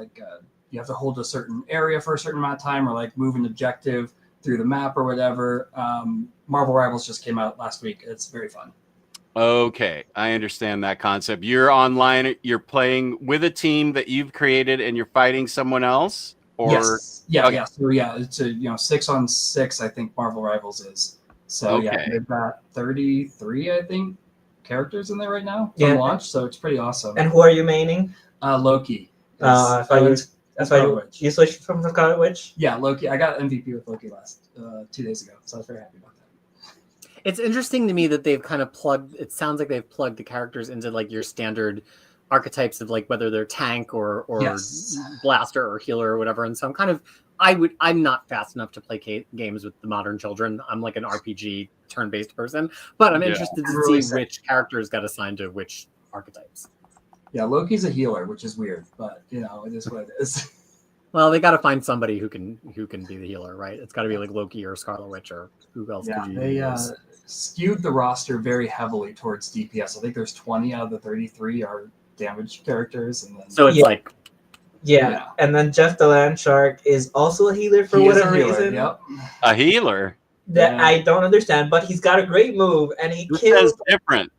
have to hold a certain area for a certain amount of time, or like move an objective through the map or whatever. Marvel Rivals just came out last week. It's very fun. Okay, I understand that concept. You're online, you're playing with a team that you've created, and you're fighting someone else? Or yes. Yeah, okay. So it's a 6-on-6, I think Marvel Rivals is. So they've got 33, I think, characters in there right now from launch, so it's pretty awesome. And who are you maining? Loki. That's why you switched from the Scarlet Witch? Yeah, Loki. I got MVP with Loki last 2 days ago, so I was very happy about that. It's interesting to me that they've kind of plugged, it sounds like they've plugged the characters into like your standard archetypes of like whether they're tank or blaster or healer or whatever. And so I'm not fast enough to play games with the modern children. I'm like an RPG turn-based person, but I'm interested to see which characters got assigned to which archetypes. Yeah, Loki's a healer, which is weird, but it is what it is. Well, they got to find somebody who can be the healer, right? It's got to be like Loki or Scarlet Witch or who else could you use? Skewed the roster very heavily towards DPS. I think there's 20 out of the 33 are damage characters, and then so it's like and then Jeff the Land Shark is also a healer for whatever reason. Yep. A healer that I don't understand, but he's got a great move, and he kills different.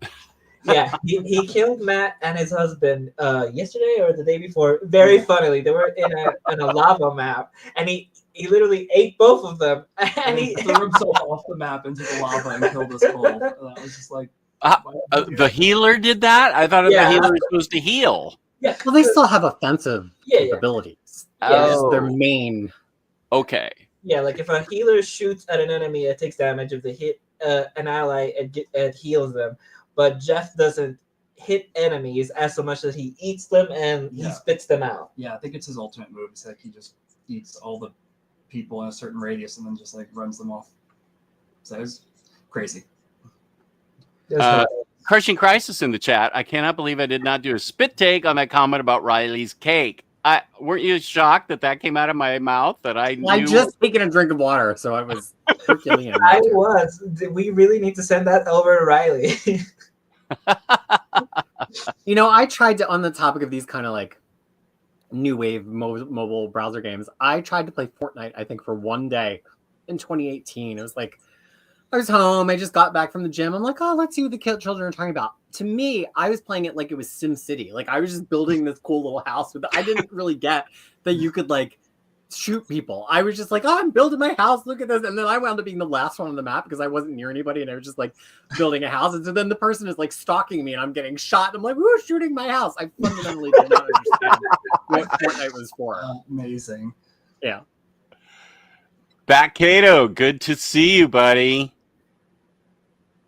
He killed Matt and his husband yesterday or the day before. Very funnily, they were in a lava map, and he literally ate both of them, and he threw himself off the map into the lava and killed us both. That was just like the healer did that. I thought the healer was supposed to heal. Yeah, well, they still have offensive capabilities. Yeah, their main. Okay. Yeah, like if a healer shoots at an enemy, it takes damage. If they hit an ally, it heals them. But Jeff doesn't hit enemies as so much that he eats them and he spits them out. Yeah, I think it's his ultimate move. It's like he just eats all the people in a certain radius and then just like runs them off. So it's crazy. Crushing Crisis in the chat. I cannot believe I did not do a spit take on that comment about Riley's cake. Weren't you shocked that came out of my mouth? That I just taken a drink of water, so I was Herculean. I was. We really need to send that over to Riley. I tried to, on the topic of these kind of like new wave mobile browser games, I tried to play Fortnite, I think, for one day in 2018. It was like, I was home. I just got back from the gym. I'm like, oh, let's see what the children are talking about. To me, I was playing it like it was Sim City. Like I was just building this cool little house. I didn't really get that you could like shoot people. I was just like, oh, I'm building my house. Look at this. And then I wound up being the last one on the map because I wasn't near anybody. And I was just like building a house. And so then the person is like stalking me and I'm getting shot. And I'm like, who's shooting my house? I fundamentally did not understand what Fortnite was for. Amazing. Yeah. Back Kato, good to see you, buddy.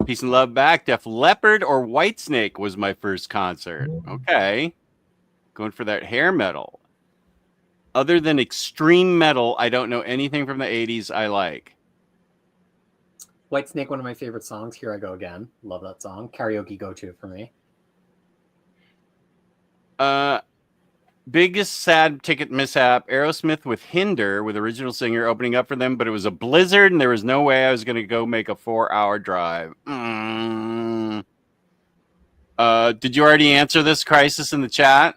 Peace and love back. Def Leppard or Whitesnake was my first concert. Okay. Going for that hair metal. Other than extreme metal, I don't know anything from the 80s I like. Whitesnake, one of my favorite songs. Here I Go Again. Love that song. Karaoke go-to for me. Biggest sad ticket mishap, Aerosmith with Hinder with original singer opening up for them, but it was a blizzard and there was no way I was going to go make a 4-hour drive. Did you already answer this, Krisis, in the chat?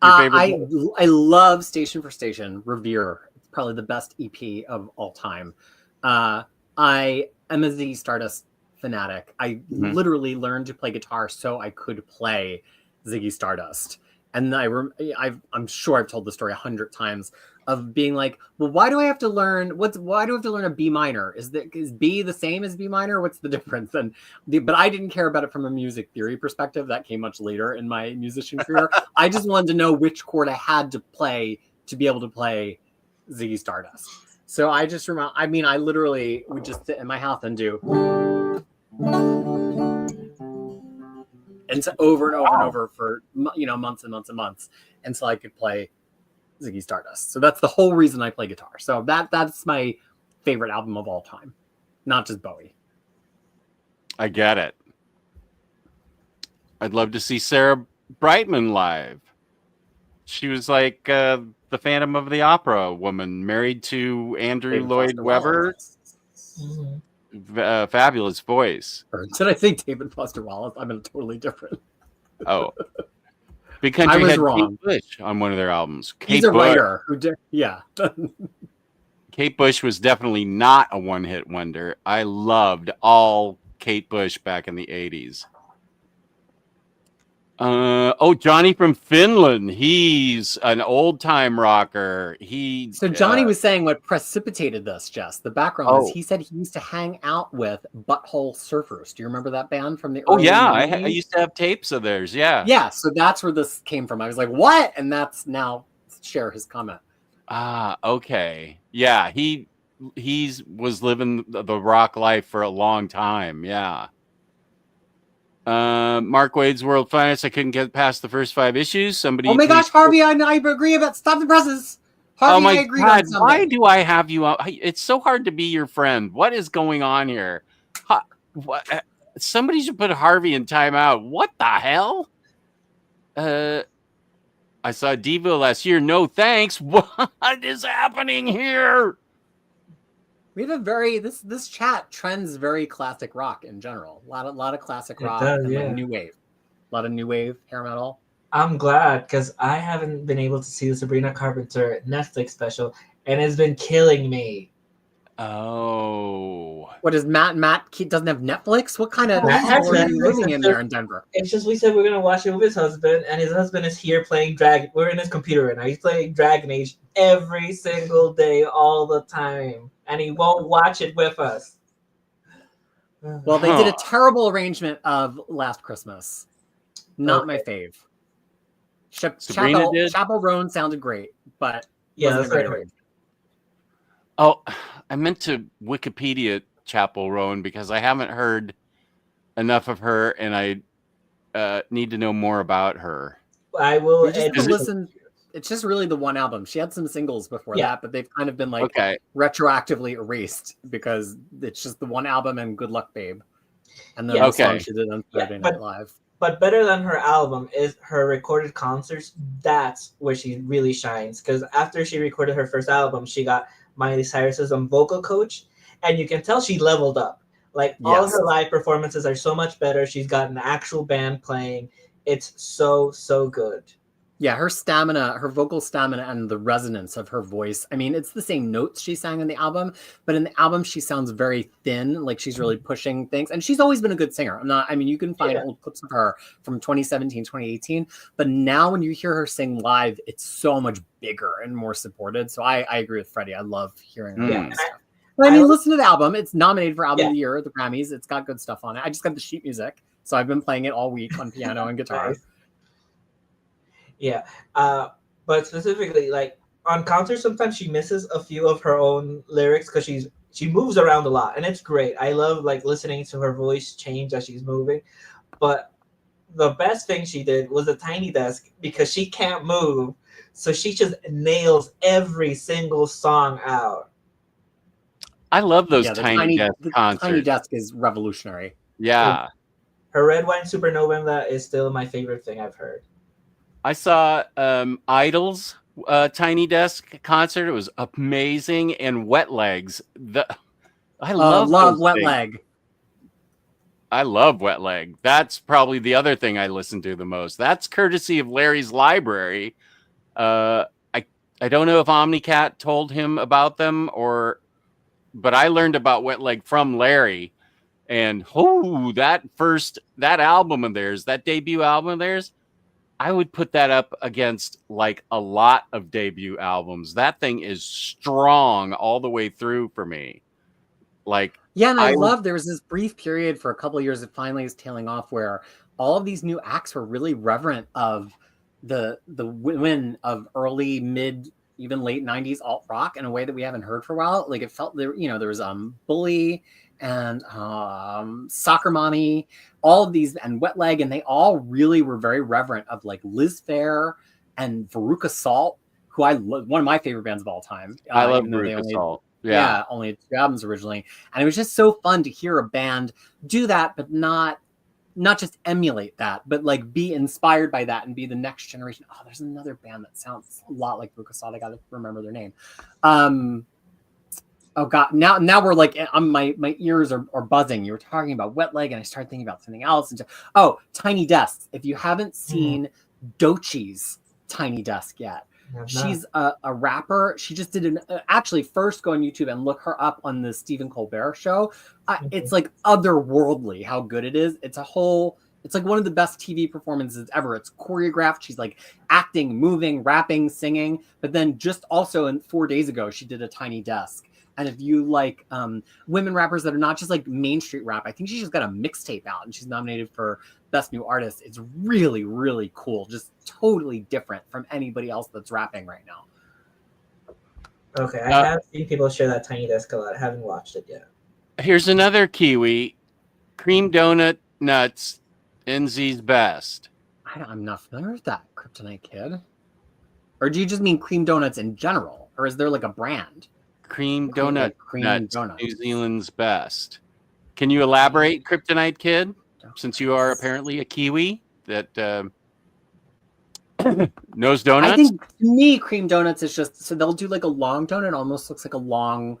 I love Station for Station, Revere. It's probably the best EP of all time. I am a Ziggy Stardust fanatic. I literally learned to play guitar so I could play Ziggy Stardust. And I'm sure I've told the story 100 times of being like, well, why do I have to learn? Why do I have to learn a B minor? Is B the same as B minor? What's the difference? But I didn't care about it from a music theory perspective. That came much later in my musician career. I just wanted to know which chord I had to play to be able to play Ziggy Stardust. So I just remember. I mean, I literally would just sit in my house and do. And so over and over and over for months and months and months until I could play Ziggy Stardust. So that's the whole reason I play guitar. So that's my favorite album of all time, not just Bowie. I get it. I'd love to see Sarah Brightman live. She was like the Phantom of the Opera woman, married to Andrew David Lloyd Foster Webber. Fabulous voice. Or did I think David Foster Wallace? I'm in totally different. Oh, Big Country I was had wrong. Kate Bush on one of their albums. He's a writer who did, yeah. Kate Bush was definitely not a one-hit wonder. I loved all Kate Bush back in the 80s. Johnny from Finland. He's an old-time rocker. So Johnny was saying what precipitated this, Jess. The background is he said he used to hang out with Butthole Surfers. Do you remember that band from the early 90s? I used to have tapes of theirs, yeah. Yeah, so that's where this came from. I was like, what? And that's now share his comment. Okay. Yeah, he was living the rock life for a long time, yeah. Mark Wade's World Finest. I couldn't get past the first 5 issues. Oh my gosh, Harvey, I agree about Stop the Presses. Harvey, I agree on something. Why do I have you on? It's so hard to be your friend. What is going on here? Somebody should put Harvey in timeout. What the hell? I saw Devo last year. No thanks. What is happening here? We have this chat trends very classic rock in general. A lot of classic rock and like new wave. A lot of new wave hair metal. I'm glad because I haven't been able to see the Sabrina Carpenter Netflix special and it's been killing me. Oh. What is Matt doesn't have Netflix? What kind of hell are you living in there in Denver? It's just we said we're gonna watch it with his husband, and his husband is here playing Dragon. We're in his computer right now. He's playing Dragon Age every single day, all the time, and he won't watch it with us. Well, they did a terrible arrangement of Last Christmas. Not my fave. Chappell Roan sounded great, but yeah, that's right. Oh, I meant to Wikipedia Chappell Roan because I haven't heard enough of her, and need to know more about her. I will We just admit- listen. It's just really the one album. She had some singles before that, but they've kind of been like retroactively erased because it's just the one album and Good Luck Babe. And then the song she did on Saturday Night Live. But better than her album is her recorded concerts. That's where she really shines. Because after she recorded her first album, she got Miley Cyrus's vocal coach. And you can tell she leveled up. Like, all of her live performances are so much better. She's got an actual band playing. It's so, so good. Yeah, her stamina, her vocal stamina and the resonance of her voice. I mean, it's the same notes she sang in the album, but in the album she sounds very thin, like she's really pushing things. And she's always been a good singer. You can find old clips of her from 2017, 2018, but now when you hear her sing live, it's so much bigger and more supported. So I agree with Freddie. I love hearing her stuff. But listen to the album. It's nominated for Album of the Year at the Grammys. It's got good stuff on it. I just got the sheet music, so I've been playing it all week on piano and guitar. Nice. Yeah, but specifically, like on concerts, sometimes she misses a few of her own lyrics because she moves around a lot, and it's great. I love like listening to her voice change as she's moving. But the best thing she did was a tiny desk because she can't move, so she just nails every single song out. I love those tiny desk concerts. Tiny desk is revolutionary. Yeah, her Red Wine Supernova is still my favorite thing I've heard. I saw Idol's Tiny Desk concert. It was amazing. And Wet Legs. I love Wet Leg. I love Wet Leg. That's probably the other thing I listen to the most. That's courtesy of Larry's Library. I don't know if Omnicat told him about them but I learned about Wet Leg from Larry. And that album of theirs, that debut album of theirs, I would put that up against like a lot of debut albums. That thing is strong all the way through for me. Like, yeah, and I love there was this brief period for a couple of years that finally is tailing off where all of these new acts were really reverent of the women of early, mid, even late 90s alt rock in a way that we haven't heard for a while. Like it felt there was Bowie and Soccer Mommy, all of these, and Wet Leg, and they all really were very reverent of like Liz Phair and Veruca Salt, who I love, one of my favorite bands of all time. I love Veruca Salt. Yeah, only 2 albums originally, and it was just so fun to hear a band do that, but not just emulate that, but like be inspired by that and be the next generation. Oh, there's another band that sounds a lot like Veruca Salt. I gotta remember their name. Oh God! Now we're like, my ears are buzzing. You were talking about Wet Leg, and I started thinking about something else. Tiny Desks. If you haven't seen Doechie's Tiny Desk yet, she's a rapper. She just did actually first go on YouTube and look her up on the Stephen Colbert show. It's like otherworldly how good it is. It's like one of the best TV performances ever. It's choreographed. She's like acting, moving, rapping, singing. But then just also 4 days ago, she did a Tiny Desk. And if you like women rappers that are not just like Main Street rap, I think she just got a mixtape out and she's nominated for Best New Artist. It's really, really cool. Just totally different from anybody else that's rapping right now. Okay, I have seen people share that Tiny Desk a lot. I haven't watched it yet. Here's another Kiwi. Cream Donut Nuts, NZ's best. I'm not familiar with that, Kryptonite Kid. Or do you just mean cream donuts in general? Or is there like a brand? Cream Donut Nuts, donut. New Zealand's best. Can you elaborate, Kryptonite Kid? Since you are apparently a Kiwi that knows donuts. I think to me, cream donuts is just, so they'll do like a long donut. It almost looks like a long,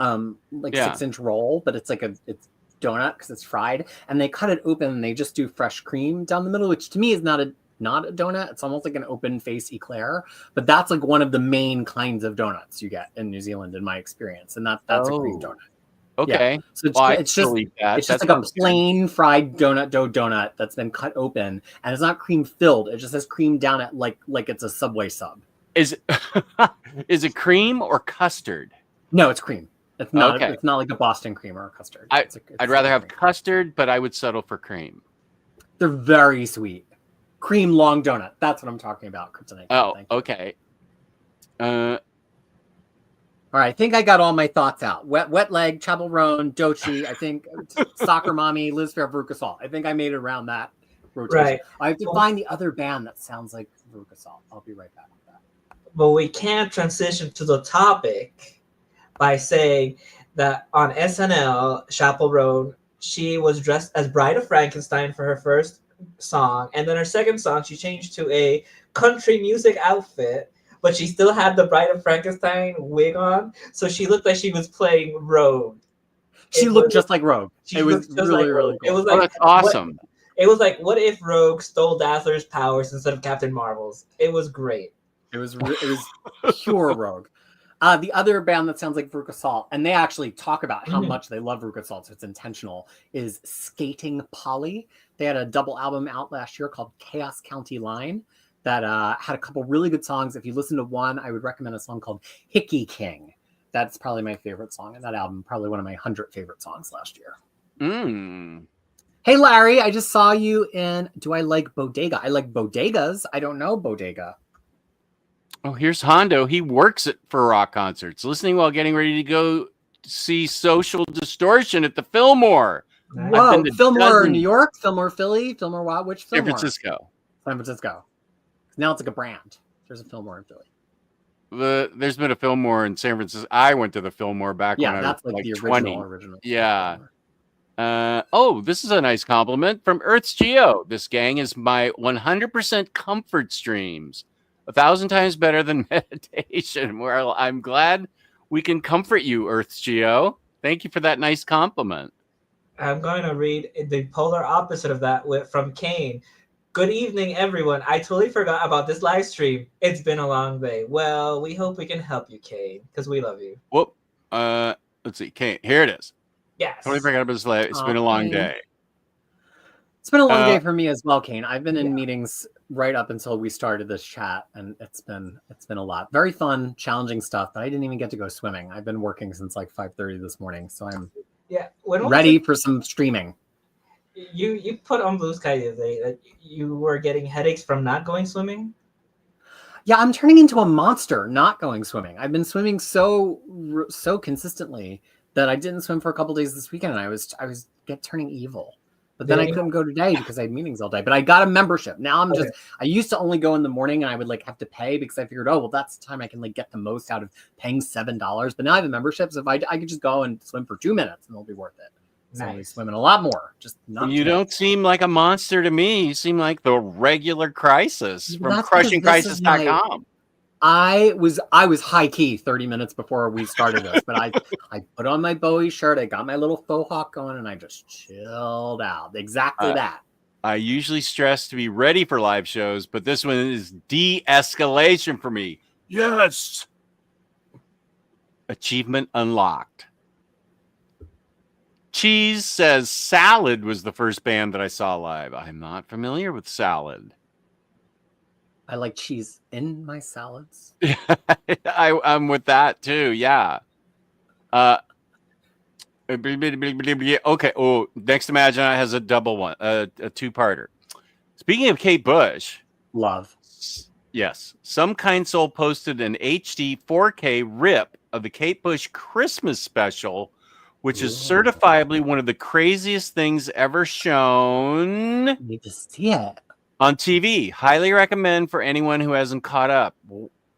6-inch roll, but it's like it's donut because it's fried. And they cut it open and they just do fresh cream down the middle, which to me is not a donut. It's almost like an open face eclair, but that's like one of the main kinds of donuts you get in New Zealand in my experience. And that's a cream donut. Okay. Yeah. So it's just like a plain fried donut that's been cut open, and it's not cream filled. It just has cream down it like it's a Subway sub. Is it cream or custard? No, it's cream. It's not. Okay. It's not like a Boston cream or a custard. I'd rather have custard, but I would settle for cream. They're very sweet. Cream long donut. That's what I'm talking about. Kryptonite. Oh, okay. All right, I think I got all my thoughts out. Wet Leg, Chapel Roan, Doechii, I think Soccer Mommy, Liz Phair, Veruca Salt. I think I made it around that rotation. Right. I have to find the other band that sounds like Veruca Salt. I'll be right back with that. But we can't transition to the topic by saying that on SNL, Chappell Roan, she was dressed as Bride of Frankenstein for her first song, and then her second song she changed to a country music outfit, but she still had the Bride of Frankenstein wig on, so she looked like she was playing Rogue. She looked just like Rogue. It was really, really cool. It was Oh, like that's awesome. it was like, what if Rogue stole Dazzler's powers instead of Captain Marvel's? It was great. It was pure Rogue. The other band that sounds like Veruca Salt, and they actually talk about how much they love Veruca Salt, so it's intentional, is Skating Polly. They had a double album out last year called Chaos County Line that had a couple really good songs. If you listen to one, I would recommend a song called Hickey King. That's probably my favorite song in that album, probably one of my 100 favorite songs last year. Hey, Larry, I just saw you in Do I Like Bodega? I like bodegas. I don't know bodega. Oh, here's Hondo. He works for rock concerts, listening while getting ready to go see Social Distortion at the Fillmore. Whoa, Fillmore, New York, Fillmore, Philly, Fillmore, what? Which Fillmore? San Francisco. San Francisco. Now it's like a brand. There's a Fillmore in Philly. There's been a Fillmore in San Francisco. I went to the Fillmore back when I was like the 20. original. Yeah. This is a nice compliment from Earth's Geo. This gang is my 100% comfort streams. 1,000 times better than meditation. Well, I'm glad we can comfort you, Earth's Geo. Thank you for that nice compliment. I'm going to read the polar opposite of that from Kane. Good evening, everyone. I totally forgot about this live stream. It's been a long day. Well, we hope we can help you, Kane, because we love you. Whoop. Let's see. Kane, here it is. Yes. Totally forgot about this live. It's been a long day. It's been a long day for me as well, Kane. I've been in meetings right up until we started this chat, and it's been a lot. Very fun, challenging stuff, but I didn't even get to go swimming. I've been working since like 5:30 this morning, so I'm ready for some streaming. You put on Blue Sky the other day that you were getting headaches from not going swimming? Yeah, I'm turning into a monster not going swimming. I've been swimming so consistently that I didn't swim for a couple days this weekend, and I was turning evil. But then I couldn't go today because I had meetings all day. But I got a membership. Now I used to only go in the morning and I would like have to pay because I figured, that's the time I can like get the most out of paying $7. But now I have a membership. So if I could just go and swim for 2 minutes and it'll be worth it. So I'll be swimming a lot more. Just not. You don't seem like a monster to me. You seem like the regular Krisis from crushingcrisis.com. I was high key 30 minutes before we started this, but I put on my Bowie shirt, I got my little faux hawk going, and I just chilled out. Exactly that. I usually stress to be ready for live shows, but this one is de-escalation for me. Yes. Achievement unlocked. Cheese says Salad was the first band that I saw live. I'm not familiar with Salad. I like cheese in my salads. I'm with that too. Yeah. Okay. Oh, Next Imagine has a double one, a two-parter. Speaking of Kate Bush, love. Yes, Some Kind Soul posted an HD 4K rip of the Kate Bush Christmas special, which is certifiably one of the craziest things ever shown. Need to see it. On TV. Highly recommend for anyone who hasn't caught up.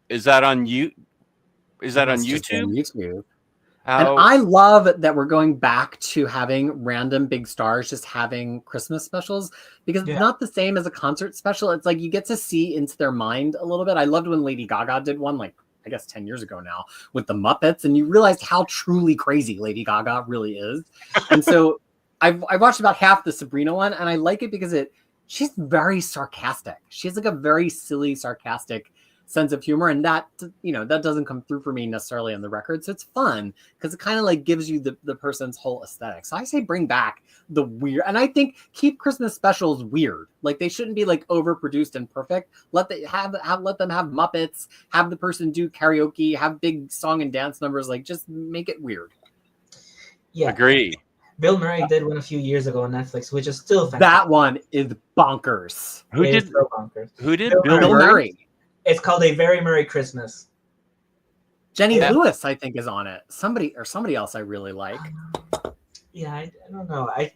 Is that on you? Is that on YouTube? On YouTube. And I love that we're going back to having random big stars just having Christmas specials because it's not the same as a concert special. It's like you get to see into their mind a little bit. I loved when Lady Gaga did one, like I guess 10 years ago now, with the Muppets, and you realized how truly crazy Lady Gaga really is. And so I watched about half the Sabrina one, and I like it because she's very sarcastic. She has like a very silly, sarcastic sense of humor, and that that doesn't come through for me necessarily on the record. So it's fun because it kind of like gives you the person's whole aesthetic. So I say bring back the weird, and I think keep Christmas specials weird. Like they shouldn't be like overproduced and perfect. Let them have Muppets, have the person do karaoke, have big song and dance numbers. Like just make it weird. Yeah, agree. Bill Murray did one a few years ago on Netflix, which is still fantastic. That one is bonkers. Who did Bill Murray? It's called A Very Merry Christmas. Jenny Lewis, I think, is on it. Somebody else I really like. Yeah, I don't know. I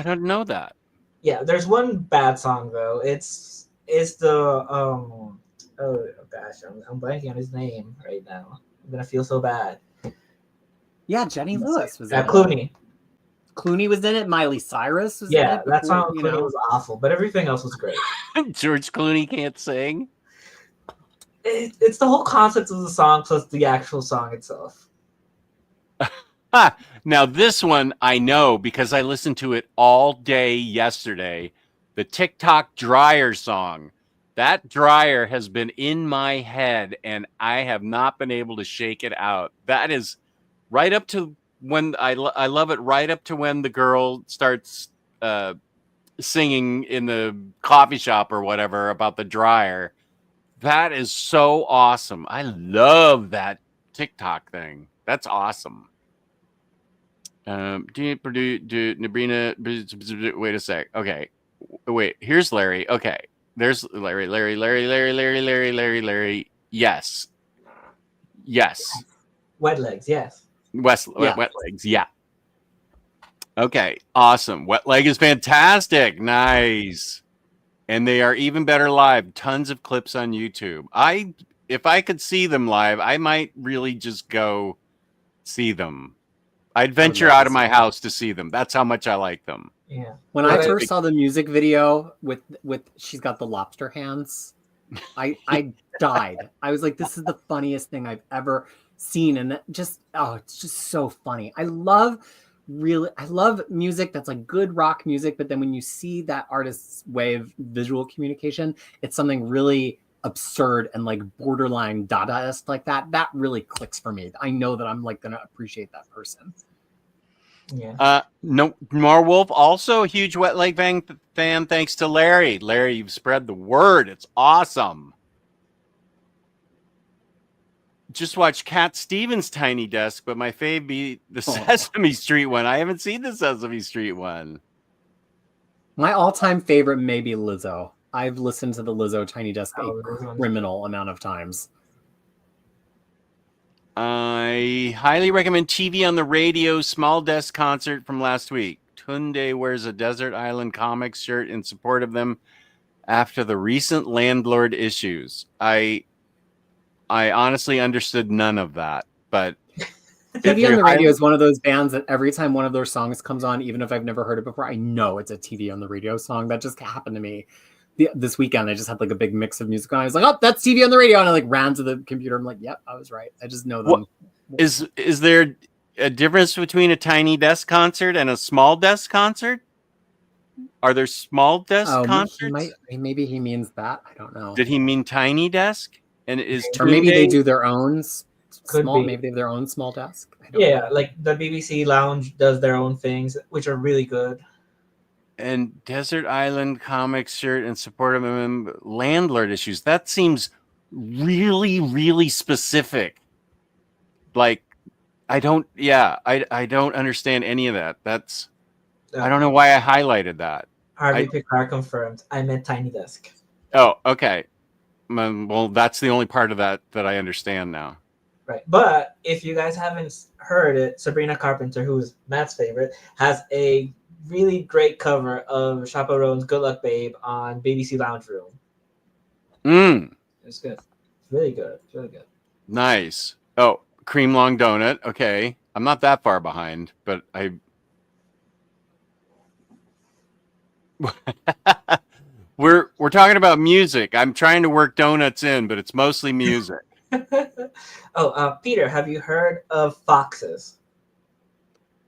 don't know that. Yeah, there's one bad song though. It's the oh gosh, I'm blanking on his name right now. I'm gonna feel so bad. Yeah, Jenny Lewis was in it. Clooney. Clooney was in it. Miley Cyrus was in Yeah, it. that before, song with Clooney was awful, but everything else was great. George Clooney can't sing. It's the whole concept of the song plus the actual song itself. Now this one I know because I listened to it all day yesterday. The TikTok dryer song. That dryer has been in my head and I have not been able to shake it out. That is right up to when I love it right up to when the girl starts singing in the coffee shop or whatever about the dryer. That is so awesome. I love that TikTok thing. That's awesome. Nabrina, wait a sec. Okay. Wait, here's Larry. Okay. There's Larry. Yes. Wet legs, yes. Wet legs, yeah. Okay, awesome. Wet leg is fantastic. Nice. And they are even better live. Tons of clips on YouTube. If I could see them live, I might really just go see them. I'd venture out of my house to see them. That's how much I like them. Yeah. When I first saw the music video with she's got the lobster hands, I died. I was like, this is the funniest thing I've ever seen, and it's just so funny. I love music that's like good rock music, but then when you see that artist's way of visual communication, it's something really absurd and like borderline Dadaist like that really clicks for me. I know that I'm like gonna appreciate that person. Yeah. No, Marwolf, also a huge Wet Leg fan thanks to Larry. Larry, you've spread the word. It's awesome. Just watch Cat Stevens' Tiny Desk, but my fave be the Sesame Street one. I haven't seen the Sesame Street one. My all-time favorite may be Lizzo. I've listened to the Lizzo Tiny Desk a criminal amount of times. I highly recommend TV on the Radio Small Desk concert from last week. Tunde wears a Desert Island Comics shirt in support of them after the recent landlord issues. I honestly understood none of that, but TV on the Radio is one of those bands that every time one of their songs comes on, even if I've never heard it before, I know it's a TV on the Radio song. That just happened to me this weekend. I just had like a big mix of music on. I was like, oh, that's TV on the Radio. And I like ran to the computer. I'm like, yep, I was right. I just know them. Is there a difference between a Tiny Desk concert and a Small Desk concert? Are there small desk concerts? Maybe he means that. I don't know. Did he mean Tiny Desk? And or maybe they do their own small. Maybe they have their own small desk. Yeah, like the BBC Lounge does their own things, which are really good. And Desert Island Comics shirt in support of landlord issues. That seems really, really specific. Like, I don't understand any of that. I don't know why I highlighted that. Harvey Picard confirmed. I meant Tiny Desk. Oh, okay. Well, that's the only part of that I understand now. Right. But if you guys haven't heard it, Sabrina Carpenter, who's Matt's favorite, has a really great cover of Chaperone's Good Luck Babe on BBC Lounge Room. It's good. It's really good. It's really good. Nice. Oh, Cream Long Donut. Okay. I'm not that far behind, but We're talking about music. I'm trying to work donuts in, but it's mostly music. Peter, have you heard of foxes?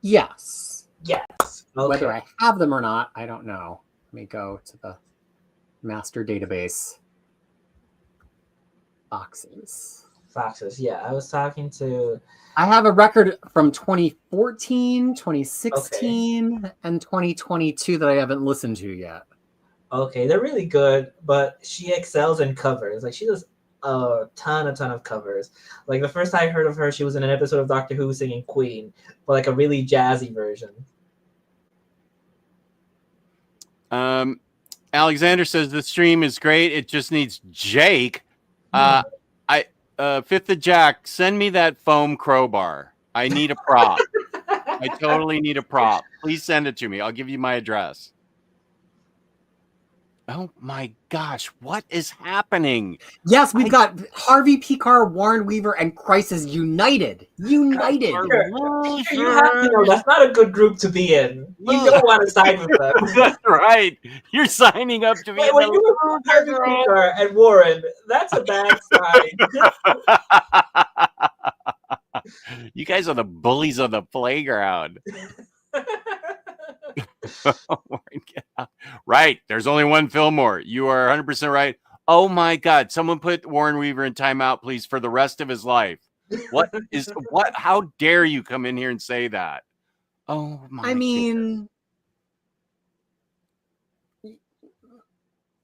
Yes. Yes. Okay. Whether I have them or not, I don't know. Let me go to the master database. Foxes. Yeah. I was talking to... I have a record from 2014, 2016, and 2022 that I haven't listened to yet. Okay, they're really good, but she excels in covers. Like, she does a ton of covers. Like, the first time I heard of her, she was in an episode of Doctor Who singing Queen, but like a really jazzy version. Alexander says the stream is great. It just needs Jake. Fifth of Jack, send me that foam crowbar. I need a prop. I totally need a prop. Please send it to me. I'll give you my address. Oh my gosh, what is happening? Yes, we've got Harvey Picar, Warren Weaver, and Krisis united. United. You have to know that's not a good group to be in. You don't want to side with them. That's right. You're signing up to be in When you were Harvey Picar and Warren, that's a bad sign. You guys are the bullies on the playground. Right. There's only one Fillmore. You are 100% right. Oh my God. Someone put Warren Weaver in timeout, please, for the rest of his life. What? How dare you come in here and say that? Oh my I mean,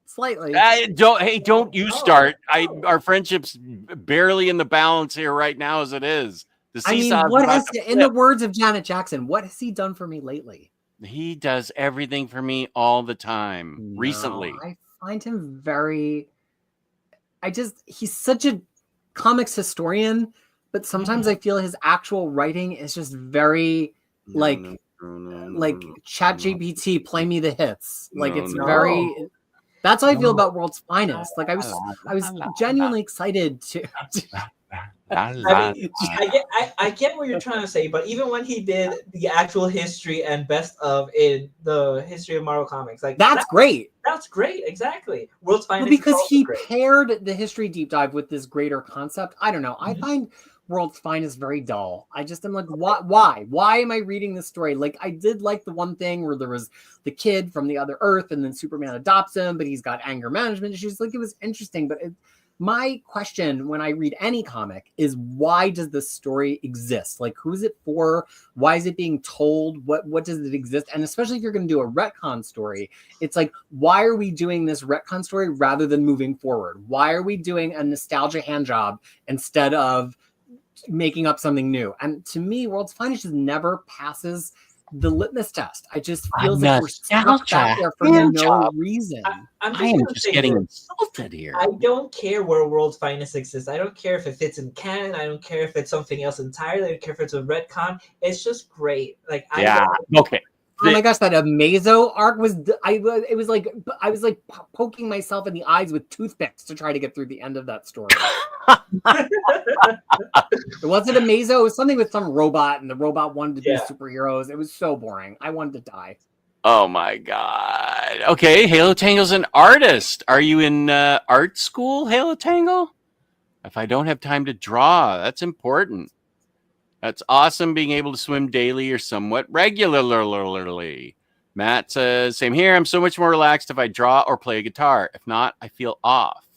slightly. Don't you start. Our friendship's barely in the balance here right now as it is. In the words of Janet Jackson, what has he done for me lately? He does everything for me all the time. Recently. I find him he's such a comics historian, but sometimes I feel his actual writing is just very like ChatGPT, play me the hits. That's how I feel about World's Finest. Like I was genuinely excited to I get what you're trying to say, but even when he did the actual history and best of in the history of Marvel Comics, like that's great. That's great, exactly. World's Finest because he paired the history deep dive with this greater concept. I don't know. I find World's Finest very dull. I just am like, why am I reading this story? Like I did like the one thing where there was the kid from the other Earth, and then Superman adopts him, but he's got anger management issues. Like it was interesting, but my question when I read any comic is, why does this story exist? Like, who is it for? Why is it being told? What does it exist? And especially if you're going to do a retcon story, it's like, why are we doing this retcon story rather than moving forward? Why are we doing a nostalgia hand job instead of making up something new? And to me, World's Finest just never passes the litmus test. I just feel like we're stuck back there for no reason. I am just getting insulted here. I don't care where World's Finest exists. I don't care if it fits in canon. I don't care if it's something else entirely. I don't care if it's a retcon. It's just great. Like okay. Oh my gosh, that Amazo arc was I was like poking myself in the eyes with toothpicks to try to get through the end of that story. It wasn't Amazo, it was something with some robot, and the robot wanted to be superheroes. It was so boring. I wanted to die. Oh my God. Okay, Halo Tangle's an artist. Are you in art school, Halo Tangle? If I don't have time to draw, that's important. That's awesome, being able to swim daily or somewhat regularly. Matt says, same here. I'm so much more relaxed if I draw or play a guitar. If not, I feel off.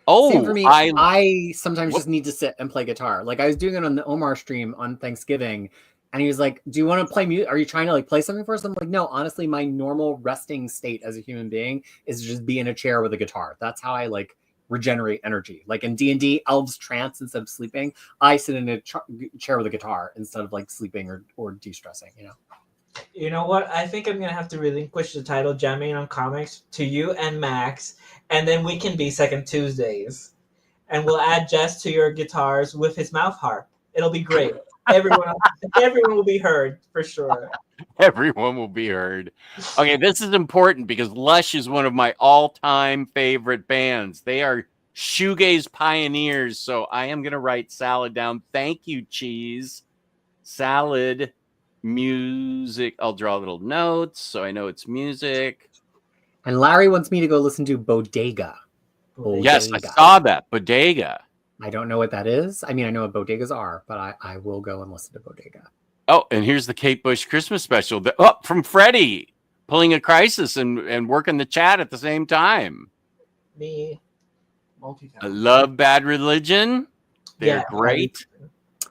Oh, same for me. I sometimes just need to sit and play guitar. Like I was doing it on the Omar stream on Thanksgiving, and he was like, do you want to play music? Are you trying to like play something for us? I'm like, no, honestly, my normal resting state as a human being is just be in a chair with a guitar. That's how I like regenerate energy. Like in D&D, elves trance instead of sleeping. I sit in a chair with a guitar instead of like sleeping or de-stressing, you know? You know what? I think I'm going to have to relinquish the title Jammin on Comics to you and Max, and then we can be Second Tuesdays. And we'll add Jess to your guitars with his mouth harp. It'll be great. Everyone will be heard for sure. Everyone will be heard. Okay, this is important because Lush is one of my all-time favorite bands. They are shoegaze pioneers, so I am going to write Salad down. Thank you, Cheese. Salad, music. I'll draw little notes so I know it's music. And Larry wants me to go listen to Bodega. Yes, I saw that. Bodega. I don't know what that is. I mean, I know what bodegas are, but I will go and listen to Bodega. Oh, and here's the Kate Bush Christmas special from Freddie, pulling a Krisis and working the chat at the same time. Me. I love Bad Religion. They're great.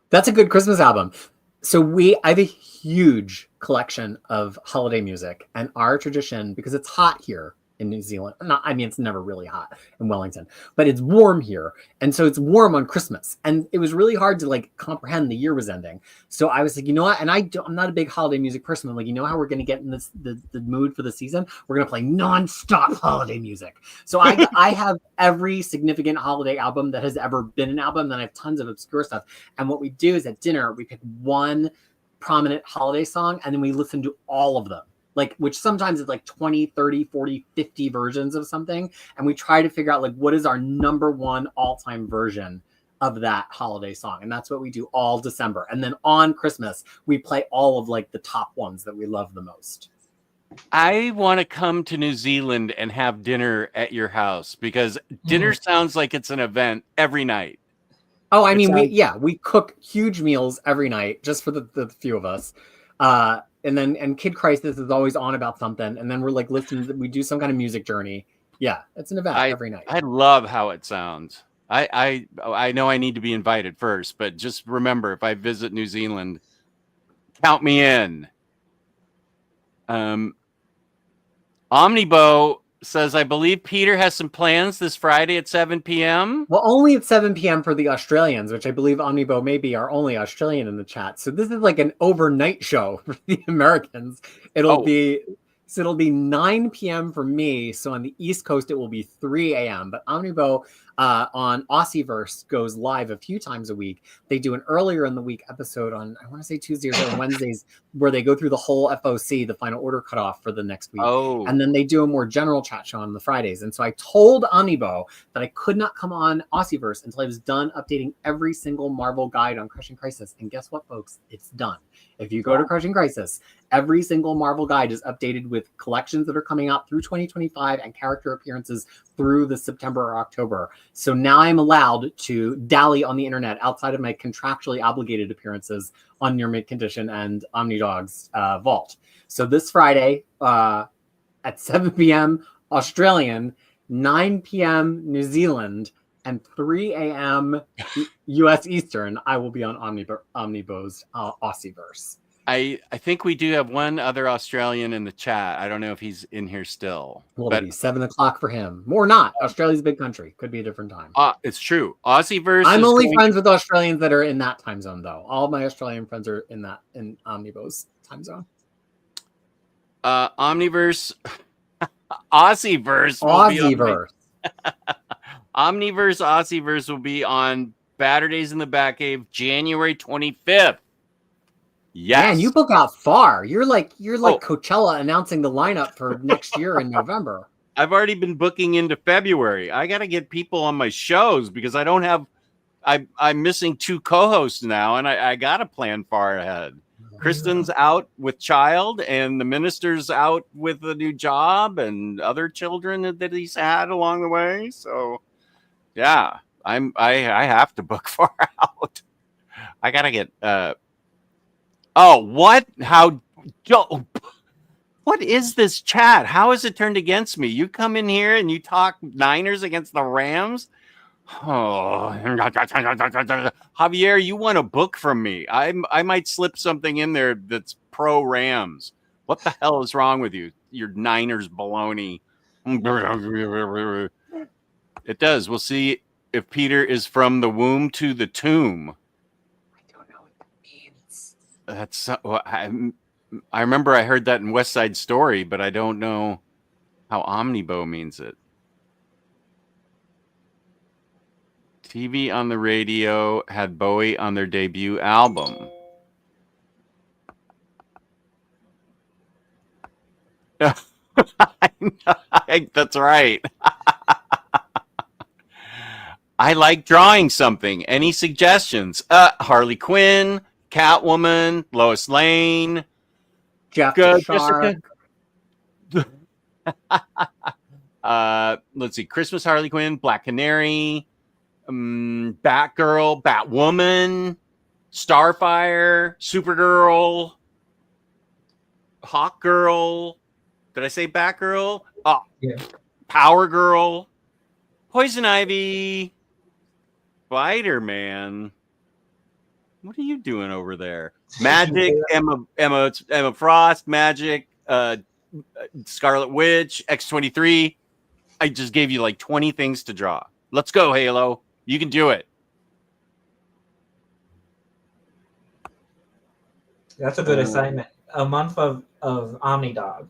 That's a good Christmas album. So I have a huge collection of holiday music, and our tradition, because it's hot here in New Zealand. It's never really hot in Wellington, but it's warm here. And so it's warm on Christmas. And it was really hard to like comprehend the year was ending. So I was like, you know what? And I'm not a big holiday music person. I'm like, you know how we're going to get in the mood for the season? We're going to play nonstop holiday music. So I have every significant holiday album that has ever been an album. Then I have tons of obscure stuff. And what we do is at dinner, we pick one prominent holiday song, and then we listen to all of them. like, which sometimes it's like 20, 30, 40, 50 versions of something. And we try to figure out like, what is our number one all-time version of that holiday song. And that's what we do all December. And then on Christmas, we play all of like the top ones that we love the most. I want to come to New Zealand and have dinner at your house because dinner sounds like it's an event every night. Oh, I mean, we cook huge meals every night just for the few of us. And Kid Krisis is always on about something. And then we're like, we do some kind of music journey. Yeah, it's an event every night. I love how it sounds. I know I need to be invited first, but just remember, if I visit New Zealand, count me in. Omnibo says, I believe Peter has some plans this Friday at 7 p.m. Well, only at 7 p.m. for the Australians, which I believe Omnibo may be our only Australian in the chat. So this is like an overnight show for the Americans. It'll be 9 p.m. for me. So on the East Coast, it will be 3 a.m. But Omnibo on Aussieverse goes live a few times a week. They do an earlier in the week episode on, I want to say Tuesdays or Wednesdays, where they go through the whole FOC, the final order cutoff for the next week. Oh. And then they do a more general chat show on the Fridays. And so I told Omnibo that I could not come on Aussieverse until I was done updating every single Marvel guide on Crushing Krisis. And guess what, folks? It's done. If you go to Crushing Krisis, every single Marvel guide is updated with collections that are coming out through 2025 and character appearances through the September or October. So now I'm allowed to dally on the internet outside of my contractually obligated appearances on Your Mid Condition and Omnidog's vault. So this Friday at 7 p.m. Australian, 9 p.m. New Zealand, and 3 a.m. U.S. Eastern, I will be on Omnibo's Aussieverse. I think we do have one other Australian in the chat. I don't know if he's in here still. Well, it'll be 7 o'clock for him. Or not. Australia's a big country. Could be a different time. It's true. Aussieverse. I'm only friends with Australians that are in that time zone, though. All my Australian friends are in Omnibo's time zone. Omniverse. Aussieverse. Aussieverse. Omniverse Aussieverse will be on Saturdays in the Batcave, January 25th. Yes. Man, you book out far. You're like Coachella announcing the lineup for next year in November. I've already been booking into February. I got to get people on my shows because I don't have. I'm missing 2 co-hosts now, and I got to plan far ahead. Kristen's out with child, and the minister's out with a new job and other children that he's had along the way. So, yeah, I have to book far out. I gotta get. What? How? What is this chat? How is it turned against me? You come in here and you talk Niners against the Rams. Oh, Javier, you want a book from me? I might slip something in there that's pro Rams. What the hell is wrong with you? Your Niners baloney. It does. We'll see if Peter is from the womb to the tomb. I don't know what that means. That's I remember I heard that in West Side Story, but I don't know how Omnibo means it. TV on the radio had Bowie on their debut album. That's right. I like drawing something. Any suggestions? Harley Quinn, Catwoman, Lois Lane, Jeff the Shark. Let's see. Christmas Harley Quinn, Black Canary, Batgirl, Batwoman, Starfire, Supergirl, Hawkgirl. Did I say Batgirl? Oh, Yeah. Power Girl, Poison Ivy, Spider-Man. What are you doing over there? Magic, Emma Frost, Magic, Scarlet Witch, X-23. I just gave you like 20 things to draw. Let's go, Halo. You can do it. That's a good assignment. A month of Omnidog.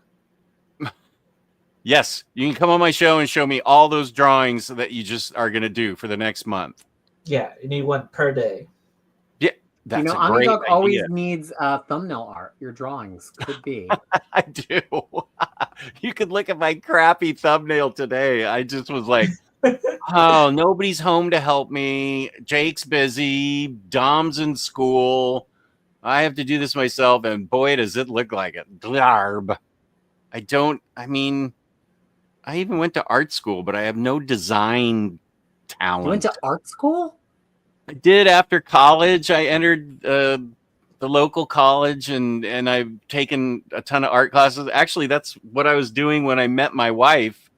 Yes, you can come on my show and show me all those drawings that you just are going to do for the next month. Yeah, you need one per day. Yeah, That's a great Omnidog always idea. needs thumbnail art. Your drawings could be. I do. You could look at my crappy thumbnail today. I just was like, oh, nobody's home to help me. Jake's busy. Dom's in school. I have to do this myself. And boy, does it look like it. Glarb. I mean, I even went to art school, but I have no design talent. You went to art school? I did after college. I entered the local college and I've taken a ton of art classes. Actually, that's what I was doing when I met my wife.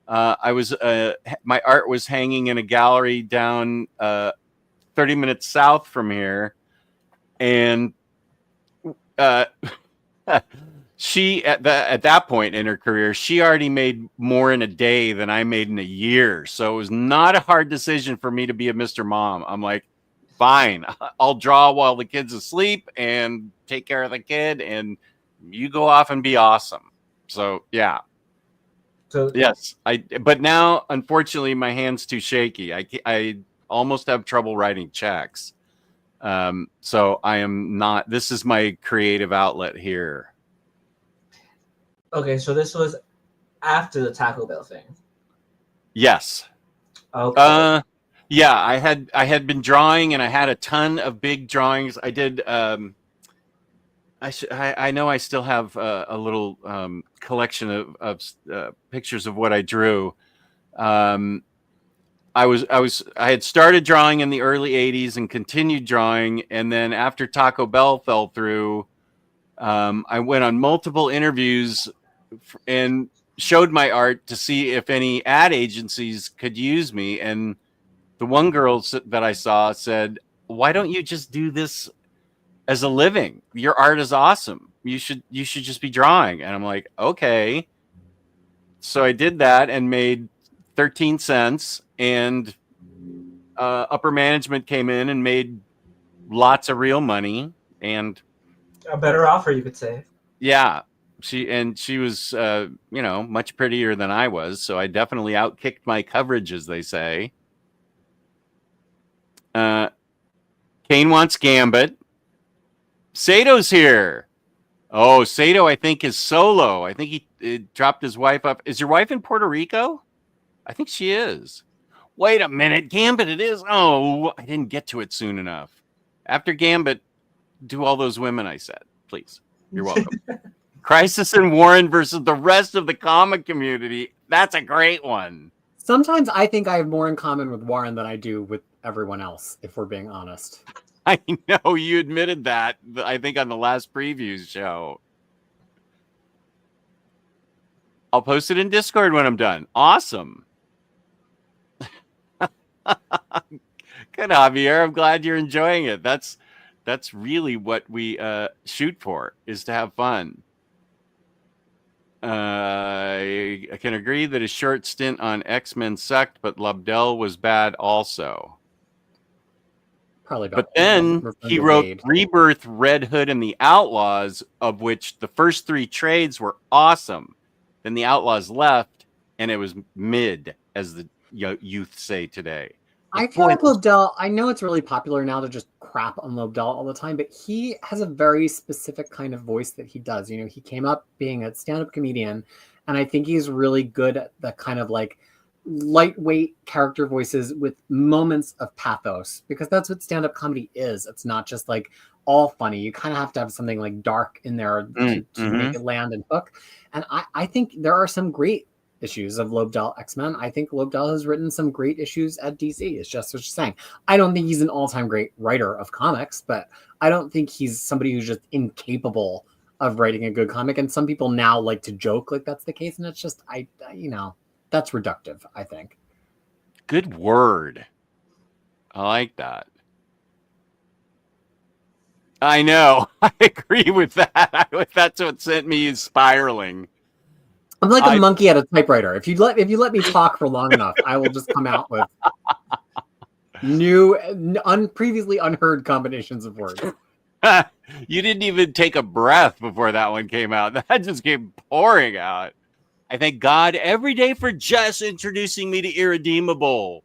My art was hanging in a gallery down 30 minutes south from here. And she at that point in her career, she already made more in a day than I made in a year. So it was not a hard decision for me to be a Mr. Mom. I'm like, fine, I'll draw while the kid's asleep and take care of the kid, and you go off and be awesome. So yeah. So yes, but now unfortunately my hand's too shaky. I almost have trouble writing checks. So I am not. This is my creative outlet here. Okay, so this was after the Taco Bell thing. Yes. Okay. Yeah, I had been drawing, and I had a ton of big drawings. I did. I know I still have a little collection of pictures of what I drew. I had started drawing in the early '80s and continued drawing, and then after Taco Bell fell through, I went on multiple interviews and showed my art to see if any ad agencies could use me. And the one girl that I saw said, "Why don't you just do this as a living? Your art is awesome. You should just be drawing." And I'm like, okay. So I did that and made 13 cents, and upper management came in and made lots of real money, and a better offer, you could say. Yeah. She was, much prettier than I was. So I definitely outkicked my coverage, as they say. Kane wants Gambit. Sato's here. Oh, Sato, I think, is solo. I think he dropped his wife up. Is your wife in Puerto Rico? I think she is. Wait a minute. Gambit it is. Oh, I didn't get to it soon enough. After Gambit, do all those women I said, please. You're welcome. Krisis and Warren versus the rest of the comic community. That's a great one. Sometimes I think I have more in common with Warren than I do with everyone else, if we're being honest. I know you admitted that, I think, on the last previews show. I'll post it in Discord when I'm done. Awesome. Good, Javier. I'm glad you're enjoying it. That's really what we shoot for, is to have fun. I can agree that his short stint on X-Men sucked, but Lobdell was bad also. Probably. But then he wrote Rebirth, Red Hood, and the Outlaws, of which the first 3 trades were awesome. Then the Outlaws left, and it was mid, as the youth say today. I feel like Lobdell, I know it's really popular now to just crap on Lobdell all the time, but he has a very specific kind of voice that he does. You know, he came up being a stand-up comedian, and I think he's really good at the kind of like lightweight character voices with moments of pathos, because that's what stand-up comedy is. It's not just like all funny. You kind of have to have something like dark in there to make it land and hook. And I think there are some great issues of Lobdell X-Men. I think Lobdell has written some great issues at DC. It's just what you're saying. I don't think he's an all-time great writer of comics, but I don't think he's somebody who's just incapable of writing a good comic. And some people now like to joke like that's the case, and it's just that's reductive, I think. Good word. I like that. I know. I agree with that. That's what sent me spiraling. I'm like a monkey at a typewriter. If you let me talk for long enough, I will just come out with new, previously unheard combinations of words. You didn't even take a breath before that one came out. That just came pouring out. I thank God every day for just introducing me to Irredeemable.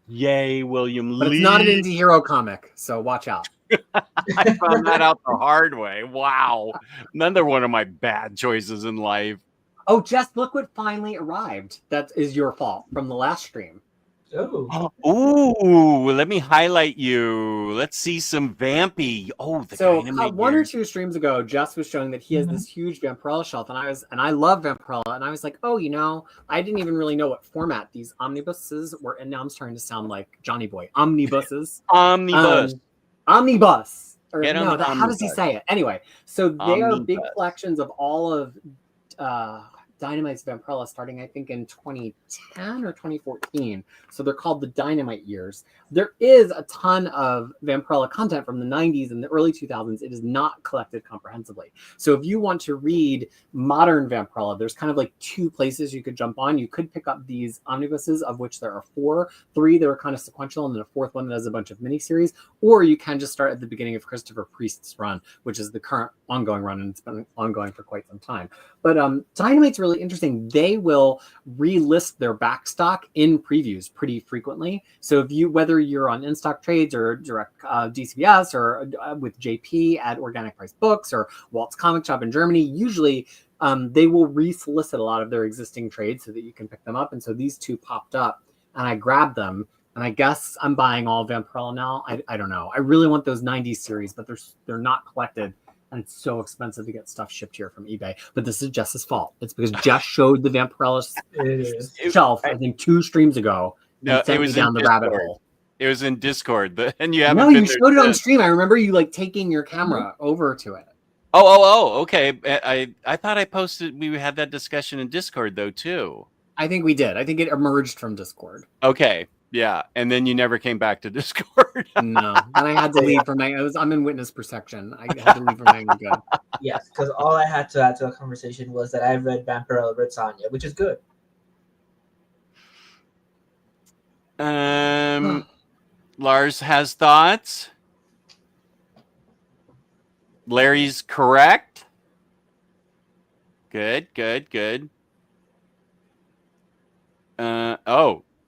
Yay, William Lee. But it's not an indie hero comic, so watch out. I found that out the hard way. Wow. Another one of my bad choices in life. Oh, Jess, look what finally arrived. That is your fault from the last stream. Oh. Ooh, let me highlight you. Let's see some Vampy. Oh, the So Dynamite one or Years. two streams ago, Jess was showing that he has this huge Vampirella shelf, and I love Vampirella, and I was like, oh, I didn't even really know what format these omnibuses were, and now I'm starting to sound like Johnny Boy. Omnibuses. Omnibus. Omnibus. Or Get on no, the how does he omnibus. say it? Anyway, so they are big Omnibus. collections of all of Dynamite's Vampirella starting, I think, in 2010 or 2014. So they're called the Dynamite years. There is a ton of Vampirella content from the 90s and the early 2000s. It is not collected comprehensively. So if you want to read modern Vampirella, there's kind of like two places you could jump on. You could pick up these omnibuses, of which there are 4, 3 that are kind of sequential, and then a 4th one that has a bunch of miniseries. Or you can just start at the beginning of Christopher Priest's run, which is the current ongoing run, and it's been ongoing for quite some time. But Dynamite's really interesting. They will relist their back stock in previews pretty frequently. So if whether you're on in-stock trades or direct DCBS or with JP at Organic Price Books or Walt's Comic Shop in Germany, usually they will re-solicit a lot of their existing trades so that you can pick them up. And so these two popped up, and I grabbed them. And I guess I'm buying all Vampirella now. I don't know. I really want those 90s series, but they're not collected. And it's so expensive to get stuff shipped here from eBay. But this is Jess's fault. It's because Jess showed the Vampirella shelf, I think, 2 streams ago. No, and sent me down the rabbit hole. It was in Discord. And you haven't No, been you there showed it on since. stream. I remember you taking your camera over to it. Oh, okay. I thought I posted, we had that discussion in Discord, though, too. I think we did. I think it emerged from Discord. Okay. Yeah. And then you never came back to Discord. No. And I had to leave for I'm in witness protection. I had to leave for my own good. Yes, because all I had to add to the conversation was that I read Vampirella Britannia, which is good. Lars has thoughts. Larry's correct. Good.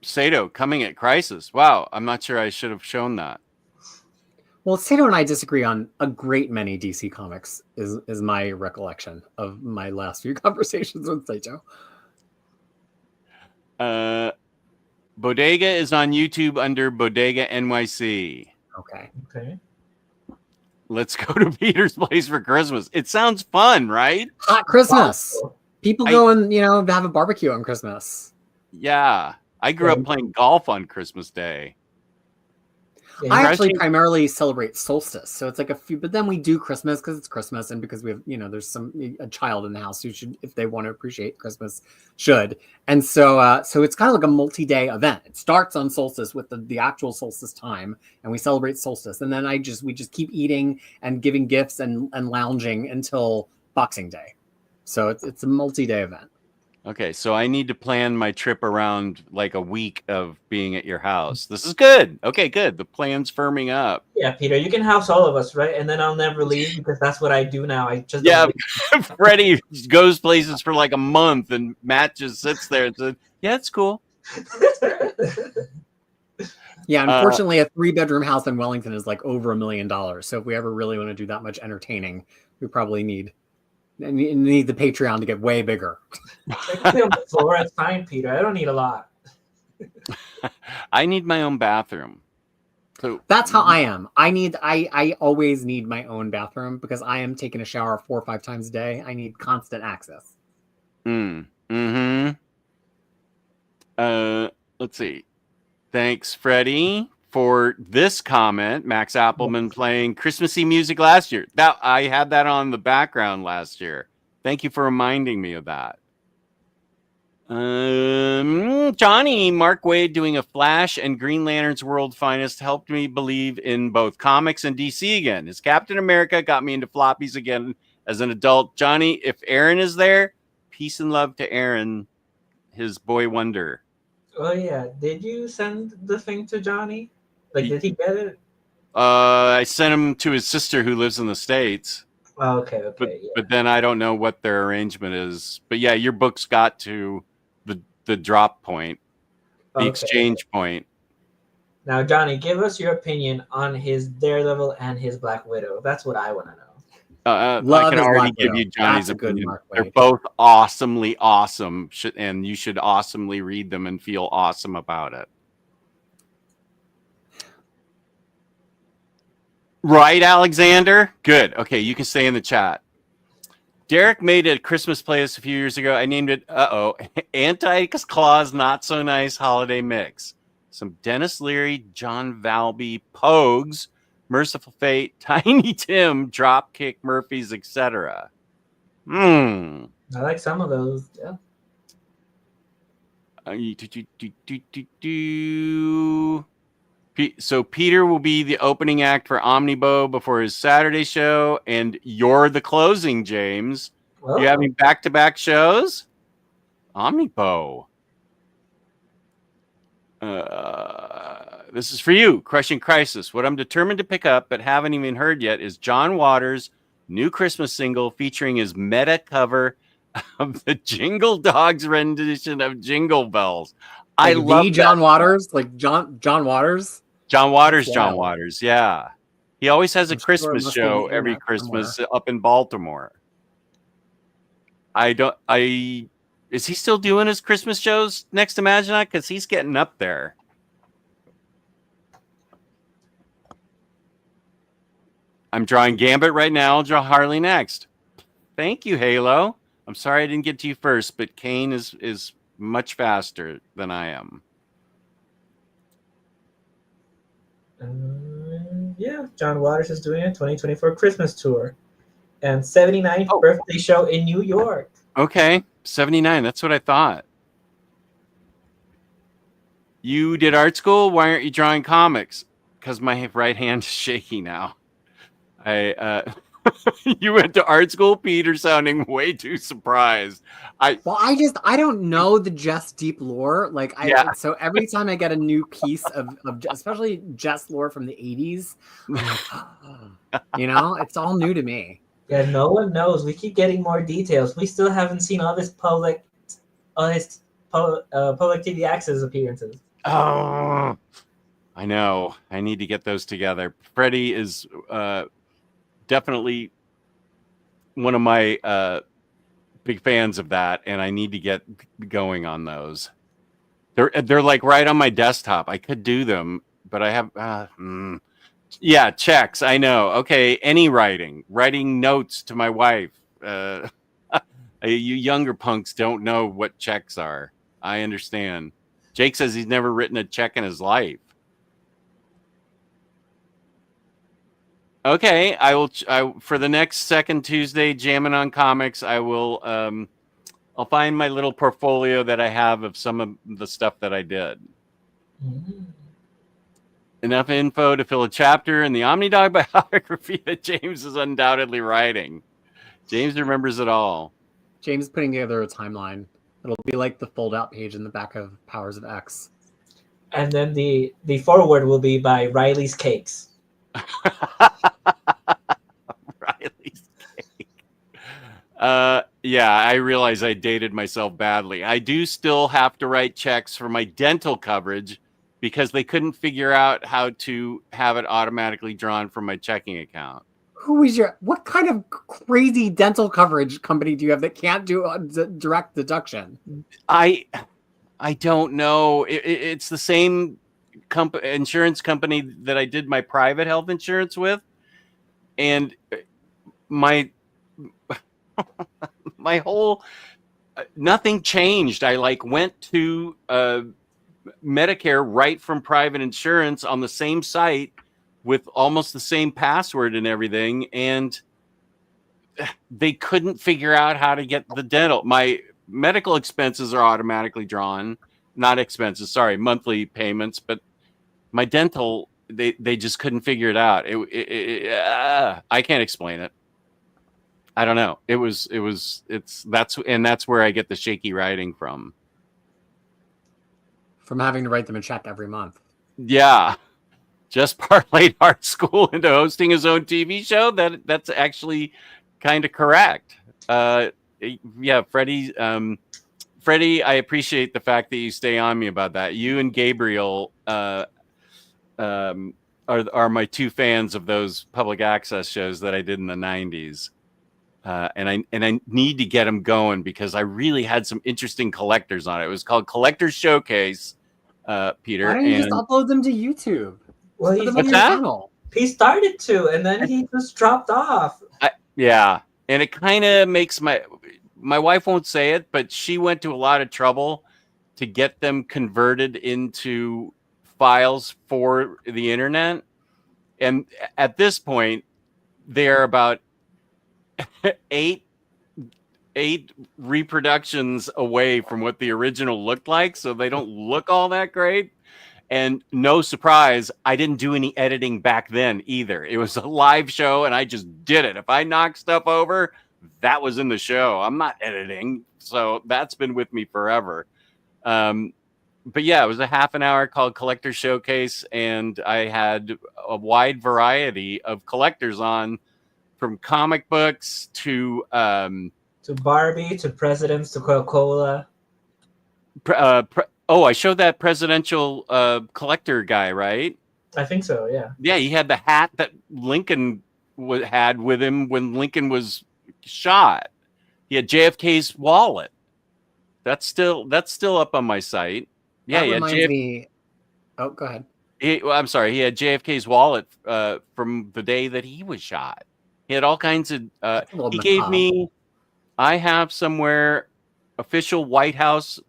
Sato coming at Krisis. Wow, I'm not sure I should have shown that. Well, Sato and I disagree on a great many DC comics, is my recollection of my last few conversations with Sato. Bodega is on YouTube under Bodega NYC. Okay. Let's go to Peter's place for Christmas. It sounds fun, right? Hot Christmas. Wow. People go and, have a barbecue on Christmas. Yeah. I grew up playing golf on Christmas Day. Yeah, I actually primarily celebrate solstice, so it's like a few. But then we do Christmas because it's Christmas, and because we have, there's a child in the house who should, if they want to appreciate Christmas, should. And so it's kind of like a multi-day event. It starts on solstice with the actual solstice time, and we celebrate solstice, and then we just keep eating and giving gifts and lounging until Boxing Day. So it's a multi-day event. Okay, so I need to plan my trip around like a week of being at your house. This is good. Okay, good. The plan's firming up. Yeah, Peter, you can house all of us, right? And then I'll never leave because that's what I do now. I just Freddie goes places for like a month, and Matt just sits there and says, "Yeah, it's cool." Yeah, unfortunately, a 3-bedroom house in Wellington is like over $1 million. So if we ever really want to do that much entertaining, we probably need the Patreon to get way bigger. on the floor. It's fine, Peter. I don't need a lot. I need my own bathroom. So That's how I am. I always need my own bathroom because I am taking a shower 4 or 5 times a day. I need constant access. Let's see. Thanks, Freddie, for this comment. Max Appleman playing Christmassy music last year. That I had that on the background last year. Thank you for reminding me of that. Johnny, Mark Waid doing a Flash and Green Lantern's World Finest helped me believe in both comics and DC again. His Captain America got me into floppies again as an adult. Johnny, if Aaron is there, peace and love to Aaron, his boy wonder. Oh yeah, did you send the thing to Johnny? Like, did he get it? I sent him to his sister who lives in the States. Oh, okay. But then I don't know what their arrangement is. But yeah, your books got to the drop point, the exchange point. Now, Johnny, give us your opinion on his Daredevil and his Black Widow. That's what I want to know. I Love can his already Black give Widow. you Johnny's That's a good opinion. Mark They're Waid. both awesomely awesome, and you should awesomely read them and feel awesome about it. Right, Alexander? Good. Okay, you can stay in the chat. Derek made a Christmas playlist a few years ago. I named it, Anti-Claus Not So Nice Holiday Mix. Some Dennis Leary, John Valby, Pogues, Merciful Fate, Tiny Tim, Dropkick Murphys, etc. I like some of those. Yeah. So Peter will be the opening act for Omnidog before his Saturday show, and you're the closing, James. Well, You having back-to-back shows? Omnidog. This is for you, Crushing Krisis. What I'm determined to pick up but haven't even heard yet is John Waters' new Christmas single featuring his meta cover of the Jingle Dogs rendition of Jingle Bells. I love John that. Waters, like John Waters. John Waters, That's John wild. Waters, yeah. He always has a I'm sure it Christmas must be on the show every internet Christmas up in Baltimore. Is he still doing his Christmas shows next to Maginot? Because he's getting up there. I'm drawing Gambit right now. I'll draw Harley next. Thank you, Halo. I'm sorry I didn't get to you first, but Kane is much faster than I am. Yeah, John Waters is doing a 2024 Christmas tour and 79th birthday show in New York. Okay, 79. That's what I thought. You did art school? Why aren't you drawing comics? Because my right hand is shaky now. You went to art school, Peter, sounding way too surprised. I don't know the Jess deep lore. So every time I get a new piece of especially Jess lore from the 80s, I'm like, it's all new to me. Yeah, no one knows. We keep getting more details. We still haven't seen all his public TV access appearances. Oh, I know. I need to get those together. Freddie is definitely one of my big fans of that, and I need to get going on those. They're like right on my desktop. I could do them, but I have yeah, checks. I know. Okay, any writing notes to my wife. You younger punks don't know what checks are. I understand. Jake says he's never written a check in his life. Okay, I will. For the next second Tuesday, Jammin' on Comics, I will. I'll find my little portfolio that I have of some of the stuff that I did. Mm-hmm. Enough info to fill a chapter in the Omnidog biography that James is undoubtedly writing. James remembers it all. James is putting together a timeline. It'll be like the fold-out page in the back of Powers of X. And then the foreword will be by Riley's Cakes. Riley's Cake. Yeah, I realize I dated myself badly. I do still have to write checks for my dental coverage because they couldn't figure out how to have it automatically drawn from my checking account. What kind of crazy dental coverage company do you have that can't do a direct deduction? I don't know. It's the same insurance company that I did my private health insurance with, and my whole nothing changed. I went to Medicare right from private insurance on the same site with almost the same password and everything, and they couldn't figure out how to get the dental. My medical expenses are automatically drawn, not expenses, sorry, monthly payments, but my dental, they just couldn't figure it out. I can't explain it. I don't know. That's where I get the shaky writing from. From having to write them a check every month. Yeah. Just parlayed art school into hosting his own TV show. That's actually kind of correct. Yeah, Freddie, I appreciate the fact that you stay on me about that. You and Gabriel are my two fans of those public access shows that I did in the 90s. And I need to get them going because I really had some interesting collectors on it. It was called Collector's Showcase, Peter. Why don't you just upload them to YouTube? Well, Put them on your channel. He started to, and then he just dropped off. Yeah, and it kind of makes my wife won't say it, but she went to a lot of trouble to get them converted into files for the internet. And at this point, they're about eight reproductions away from what the original looked like, so they don't look all that great. And no surprise, I didn't do any editing back then either. It was a live show, and I just did it. If I knocked stuff over, that was in the show. I'm not editing, so that's been with me forever. But yeah, it was a half an hour called Collector Showcase, and I had a wide variety of collectors on, from comic books to Barbie, to presidents, to Coca-Cola. I showed that presidential collector guy, right? I think so, yeah. Yeah, he had the hat that Lincoln had with him when Lincoln was shot. He had JFK's wallet. That's still up on my site. Yeah, that reminds me. Oh, go ahead. I'm sorry. He had JFK's wallet from the day that he was shot. He had all kinds of. He gave me. I have somewhere official White House.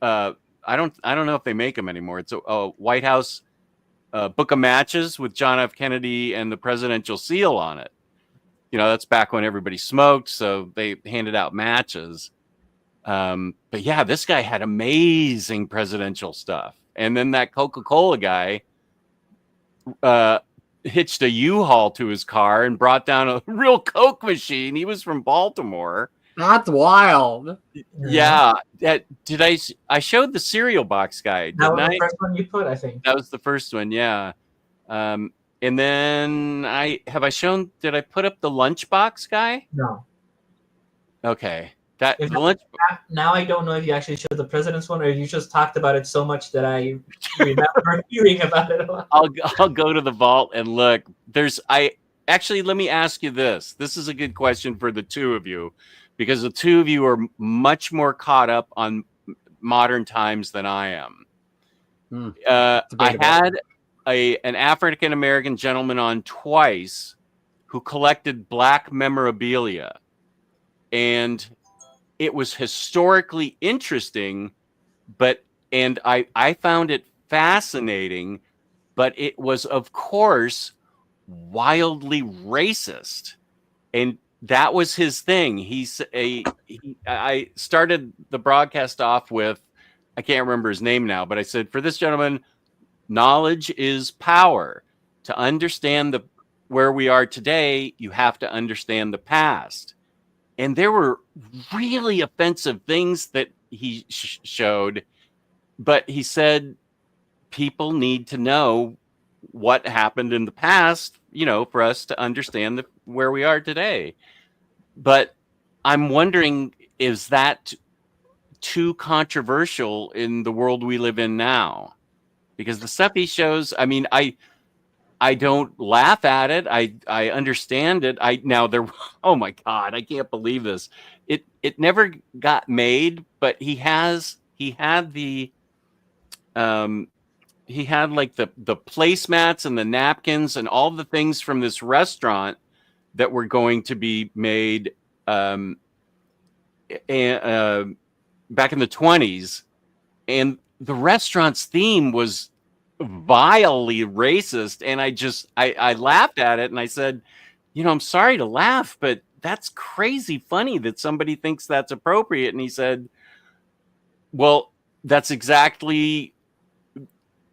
I don't know if they make them anymore. It's a White House book of matches with John F. Kennedy and the presidential seal on it. You know, that's back when everybody smoked, so they handed out matches. But yeah, this guy had amazing presidential stuff. And then that Coca-Cola guy hitched a U-Haul to his car and brought down a real Coke machine. He was from Baltimore. That's wild. Yeah. I showed the cereal box guy. That was the first one you put, I think. That was the first one, yeah. And then did I put up the lunchbox guy? No. Okay. Now I don't know if you actually showed the president's one or if you just talked about it so much that I remember hearing about it a lot. I'll go to the vault and look. Let me ask you this. This is a good question for the two of you, because the two of you are much more caught up on modern times than I am. I had an African American gentleman on twice who collected black memorabilia, and it was historically interesting, and I found it fascinating, but it was, of course, wildly racist. And that was his thing. I started the broadcast off with, I can't remember his name now, but I said, for this gentleman, knowledge is power. To understand where we are today, you have to understand the past. And there were really offensive things that he showed, but he said people need to know what happened in the past, for us to understand where we are today. But I'm wondering, is that too controversial in the world we live in now? Because the stuff he shows, I mean, I don't laugh at it. I understand it. Oh my God, I can't believe this. It never got made, but he had like the placemats and the napkins and all the things from this restaurant that were going to be made back in the 20s. And the restaurant's theme was vilely racist. And I laughed at it and I said, I'm sorry to laugh, but that's crazy funny that somebody thinks that's appropriate. And he said, well, that's exactly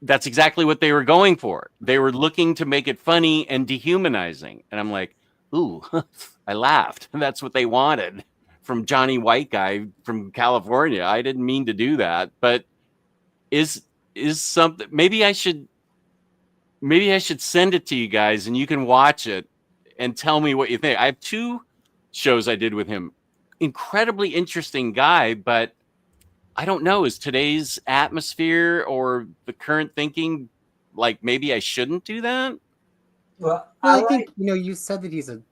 what they were going for. They were looking to make it funny and dehumanizing. And I'm like, ooh, I laughed. That's what they wanted from Johnny White guy from California. I didn't mean to do that, but is something, maybe I should send it to you guys and you can watch it and tell me what you think. I have 2 shows I did with him. Incredibly interesting guy, but I don't know, is today's atmosphere or the current thinking like maybe I shouldn't do that. Well, I think, you said that he's an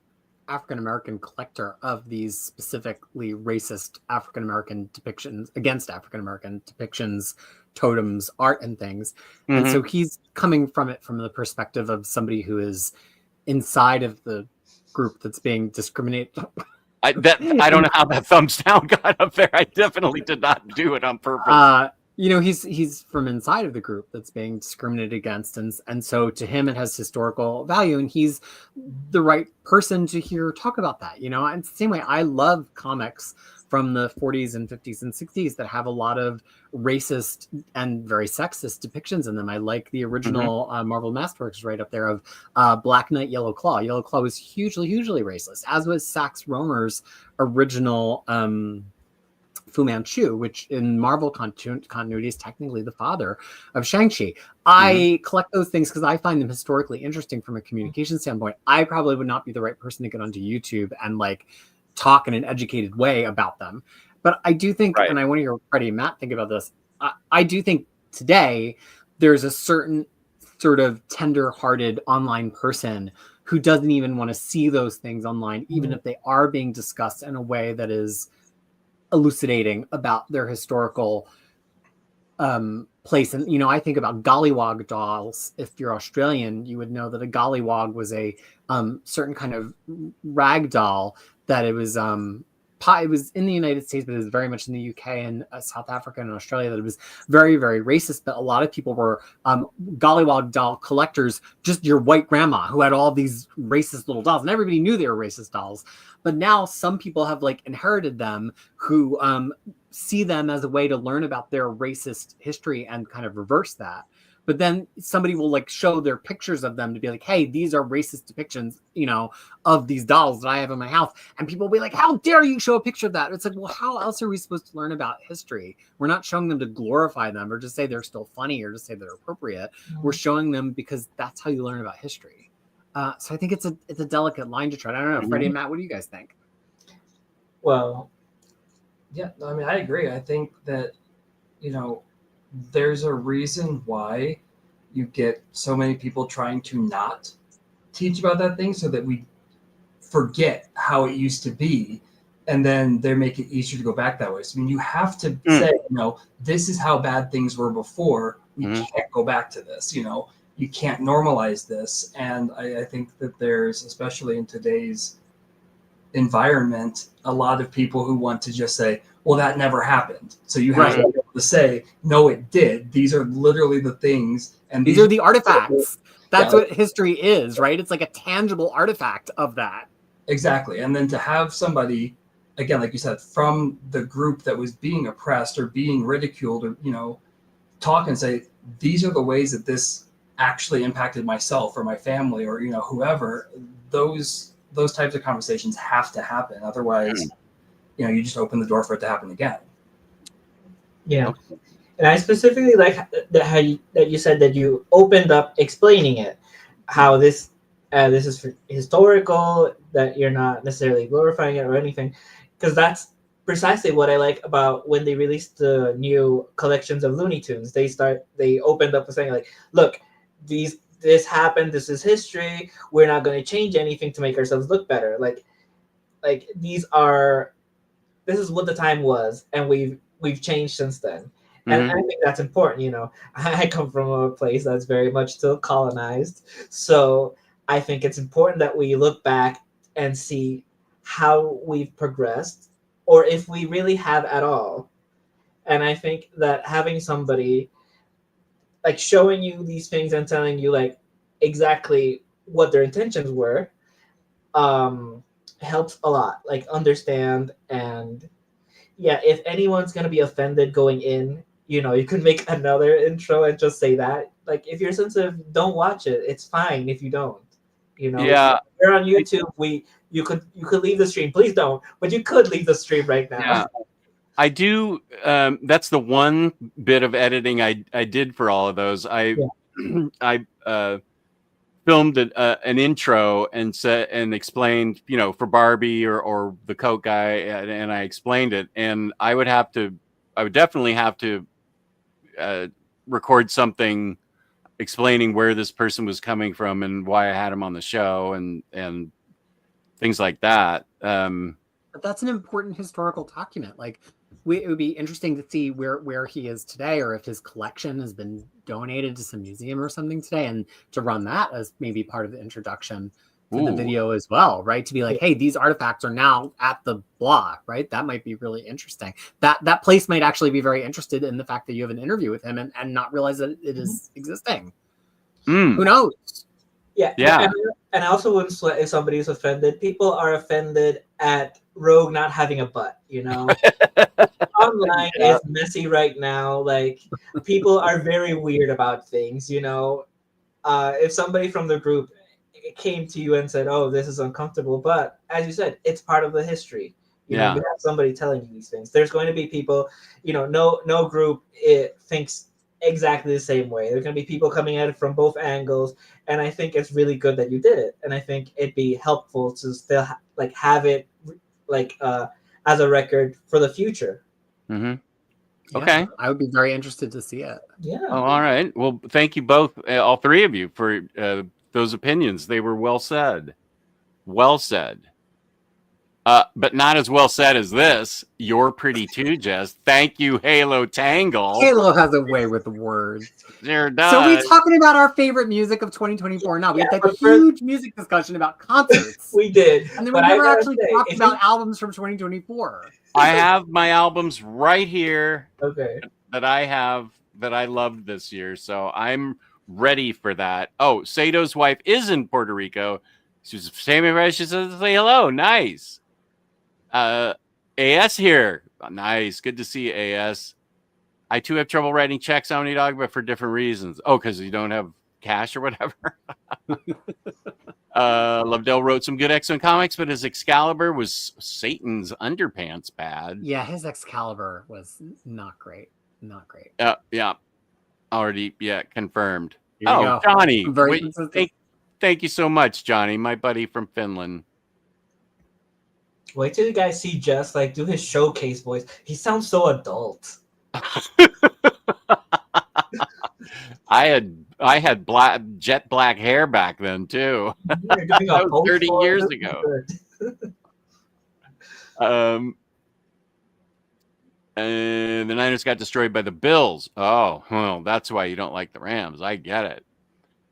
African-American collector of these specifically racist African-American depictions, against African-American depictions, totems, art, and things. And so he's coming from it from the perspective of somebody who is inside of the group that's being discriminated. I don't know how that thumbs down got up there. I definitely did not do it on purpose. He's from inside of the group that's being discriminated against, and so to him it has historical value, and he's the right person to hear talk about that. And the same way, I love comics from the 40s and 50s and 60s that have a lot of racist and very sexist depictions in them. I like the original Marvel Masterworks right up there of Black Knight, Yellow Claw. Yellow Claw was hugely racist, as was Sax Rohmer's original Fu Manchu, which in Marvel continuity is technically the father of Shang-Chi. I collect those things because I find them historically interesting from a communication standpoint. I probably would not be the right person to get onto YouTube and talk in an educated way about them. But I do think, and I want to hear Freddie and Matt think about this, I do think today there's a certain sort of tender-hearted online person who doesn't even want to see those things online, even if they are being discussed in a way that is elucidating about their historical place. And I think about gollywog dolls. If you're Australian, you would know that a gollywog was a certain kind of rag doll that it was in the United States, but it was very much in the UK and South Africa and Australia, that it was very, very racist. But a lot of people were gollywog doll collectors, just your white grandma who had all these racist little dolls, and everybody knew they were racist dolls. But now some people have inherited them, who see them as a way to learn about their racist history and kind of reverse that. But then somebody will show their pictures of them to be like, hey, these are racist depictions, of these dolls that I have in my house. And people will be like, how dare you show a picture of that? It's like, well, how else are we supposed to learn about history? We're not showing them to glorify them or just say they're still funny or just say they're appropriate. We're showing them because that's how you learn about history. So I think it's a delicate line to tread. I don't know, Freddie and Matt, what do you guys think? Well, yeah, I mean, I agree. I think that, there's a reason why you get so many people trying to not teach about that thing, so that we forget how it used to be, and then they make it easier to go back that way. So, I mean, you have to say, this is how bad things were before. We can't go back to this. You can't normalize this. And I think that there's, especially in today's environment, a lot of people who want to just say, well, that never happened. So you have to be able to say, no, it did. These are literally the things. And these are the artifacts. That's what history is, right? It's like a tangible artifact of that. Exactly. And then to have somebody, again, like you said, from the group that was being oppressed or being ridiculed, or, talk and say, these are the ways that this actually impacted myself or my family or, whoever, those types of conversations have to happen. Otherwise, you just open the door for it to happen again. Yeah. And I specifically like that you said that you opened up explaining it, how this is historical, that you're not necessarily glorifying it or anything, because that's precisely what I like about when they released the new collections of Looney Tunes. They opened up with saying look, this happened, this is history, we're not going to change anything to make ourselves look better. This is what the time was, and we've changed since then. And I think that's important. I come from a place that's very much still colonized, so I think it's important that we look back and see how we've progressed, or if we really have at all. And I think that having somebody showing you these things and telling you exactly what their intentions were helps a lot. Understand. And yeah, if anyone's gonna be offended going in, you could make another intro and just say that. If you're sensitive, don't watch it. It's fine if you don't. Yeah. If you're on YouTube, you could leave the stream. Please don't, but you could leave the stream right now. Yeah. I do. That's the one bit of editing I did for all of those. I filmed an intro and explained, for Barbie or the Coke guy, and I explained it. And I would definitely have to record something explaining where this person was coming from and why I had him on the show and things like that. But that's an important historical document. Like, it would be interesting to see where he is today, or if his collection has been donated to some museum or something today, and to run that as maybe part of the introduction to the video as well, right? To be like, hey, these artifacts are now at the blah, right? That might be really interesting. That place might actually be very interested in the fact that you have an interview with him and not realize that it is existing. Who knows? Yeah. And I also wouldn't sweat if somebody is offended. People are offended at Rogue not having a butt, Online is messy right now. Like, people are very weird about things, If somebody from the group came to you and said, oh, this is uncomfortable, but as you said, it's part of the history. You have somebody telling you these things. There's going to be people, no group thinks exactly the same way. There's going to be people coming at it from both angles, and I think it's really good that you did it. And I think it'd be helpful to still have it as a record for the future. Okay, I would be very interested to see it. Oh, all right. Well, thank you both, all three of you, for those opinions. They were well said. Well said. But not as well said as this. You're pretty too, Jess. Thank you, Halo Tangle. Halo has a way with the words. Sure does. So we're talking about our favorite music of 2024 now. We had that huge music discussion about concerts. We did. And then we never actually talked about albums from 2024. I have my albums right here. Okay. That I loved this year. So I'm ready for that. Oh, Sato's wife is in Puerto Rico. She's saying she says say hello. Nice. AS here. Nice. Good to see AS. I too have trouble writing checks, Omnidog, but for different reasons. Oh, because you don't have cash or whatever. Lovedell wrote some good X-Men comics, but his Excalibur was Satan's underpants bad. Yeah, his Excalibur was not great. Not great. Yeah. Already, confirmed. Oh, Johnny. Thank you so much, Johnny, my buddy from Finland. Wait till you guys see Jess do his showcase voice. He sounds so adult. I had jet black hair back then too. That was 30 years ago. And the Niners got destroyed by the Bills. Oh, well, that's why you don't like the Rams. I get it.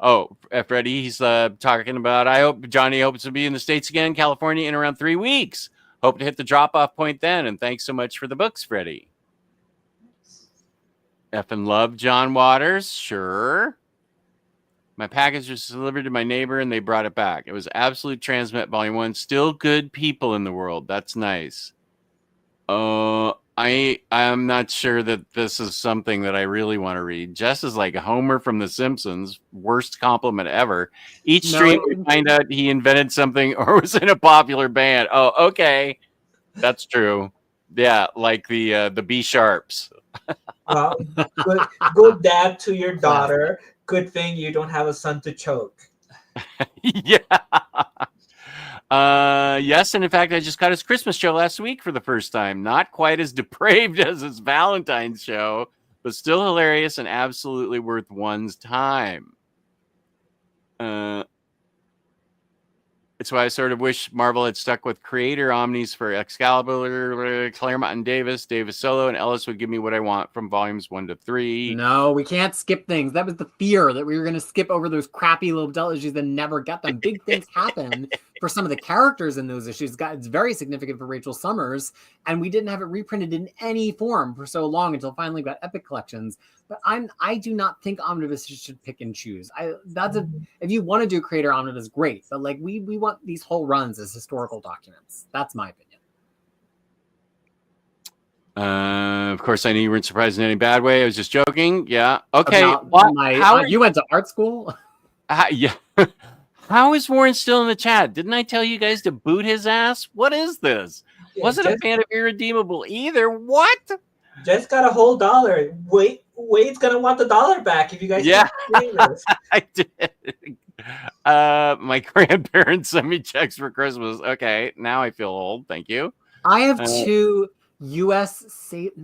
Oh, Freddie, he's talking about, I hope Johnny hopes to be in the States again, California, in around 3 weeks. Hope to hit the drop-off point then. And thanks so much for the books, Freddie. Effing love John Waters. Sure. My package was delivered to my neighbor and they brought it back. It was Absolute Transmit Volume 1. Still good people in the world. That's nice. I'm not sure that this is something that I really want to read. Jess is like Homer from The Simpsons. Worst compliment ever. Each stream we find out he invented something or was in a popular band. Oh, okay. That's true. Yeah, like the B Sharps. Well, good dad to your daughter. Good thing you don't have a son to choke. Yeah. Yes, and in fact, I just got his Christmas show last week for the first time. Not quite as depraved as his Valentine's show, but still hilarious and absolutely worth one's time. It's why I sort of wish Marvel had stuck with creator omnis for Excalibur, Claremont and Davis solo, and Ellis would give me what I want from volumes 1 to 3. No, we can't skip things. That was the fear, that we were going to skip over those crappy little issues and never get them. Big things happen for some of the characters in those issues. It's very significant for Rachel Summers, and we didn't have it reprinted in any form for so long until finally got Epic Collections. But I do not think omnibuses should pick and choose. If you want to do creator omnibus, great. But we want these whole runs as historical documents. That's my opinion. Of course, I knew you weren't surprised in any bad way. I was just joking. Yeah. Okay. You went to art school? Yeah. How is Warren still in the chat? Didn't I tell you guys to boot his ass? What is this? Yeah, wasn't a fan of Irredeemable either. What? Just got a whole dollar. Wade's gonna want the dollar back if you guys. Yeah, I did. My grandparents sent me checks for Christmas. Okay, now I feel old. Thank you. I have 2 U.S.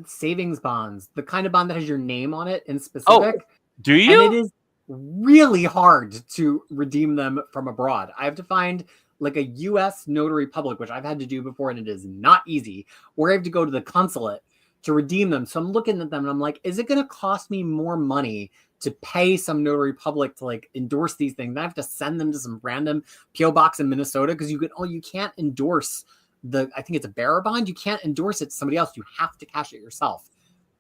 savings bonds, the kind of bond that has your name on it in specific. Oh, do you? And it is really hard to redeem them from abroad. I have to find like a U.S. notary public, which I've had to do before, and it is not easy, or I have to go to the consulate to redeem them. So I'm looking at them and I'm like, is it going to cost me more money to pay some notary public to like endorse these things? I have to send them to some random PO box in Minnesota because you can't endorse I think it's a bearer bond. You can't endorse it to somebody else. You have to cash it yourself.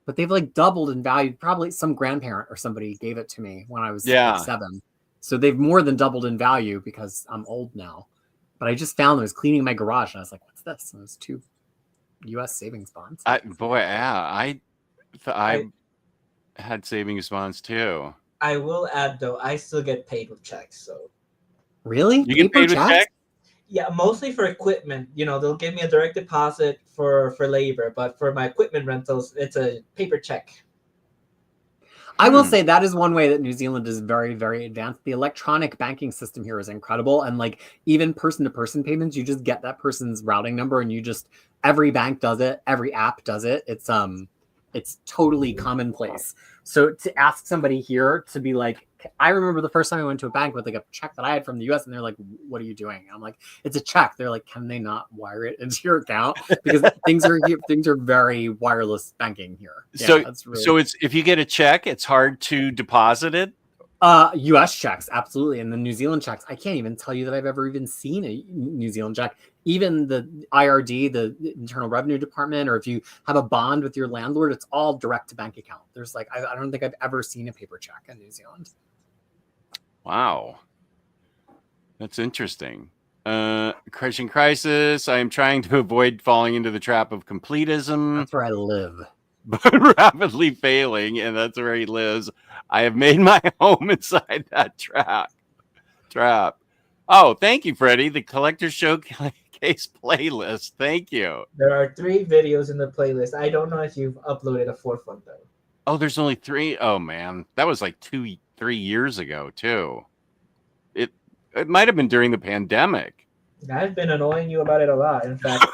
But they've like doubled in value. Probably some grandparent or somebody gave it to me when I was like 7. So they've more than doubled in value because I'm old now. But I just found them. I was cleaning my garage and I was like, what's this? And it was 2 U.S. savings bonds. I had savings bonds too. I will add though, I still get paid with checks. So really, you get paid with checks? Yeah, mostly for equipment. They'll give me a direct deposit for labor, but for my equipment rentals, it's a paper check. I will say that is one way that New Zealand is very, very advanced. The electronic banking system here is incredible. And like even person-to-person payments, you just get that person's routing number and every bank does it. Every app does it. It's totally commonplace. So to ask somebody here to be like, I remember the first time I went to a bank with like a check that I had from the US and they're like, what are you doing? I'm like, it's a check. They're like, can they not wire it into your account? Because things are very wireless banking here. Yeah, so it's if you get a check, it's hard to deposit it. US checks, absolutely. And the New Zealand checks, I can't even tell you that I've ever even seen a New Zealand check. Even the IRD, the Internal Revenue Department, or if you have a bond with your landlord, it's all direct to bank account. There's like, I don't think I've ever seen a paper check in New Zealand. Wow. That's interesting. Crushing Krisis. I am trying to avoid falling into the trap of completism. That's where I live. But rapidly failing, and that's where he lives. I have made my home inside that trap. Oh, thank you, Freddie. The Collector Showcase playlist. Thank you. There are 3 videos in the playlist. I don't know if you've uploaded a 4th one, though. Oh, there's only 3? Oh, man. That was like 2-3 years ago, too. It might have been during the pandemic. I've been annoying you about it a lot. In fact,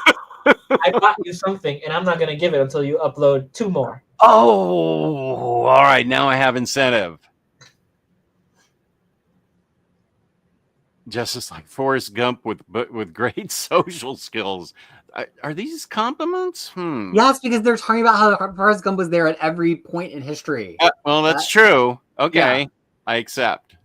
I bought you something, and I'm not going to give it until you upload 2 more. Oh, all right. Now I have incentive. Just as like Forrest Gump with great social skills. Are these compliments? Yes, because they're talking about how Forrest Gump was there at every point in history. Well, that's true. Okay, yeah. I accept.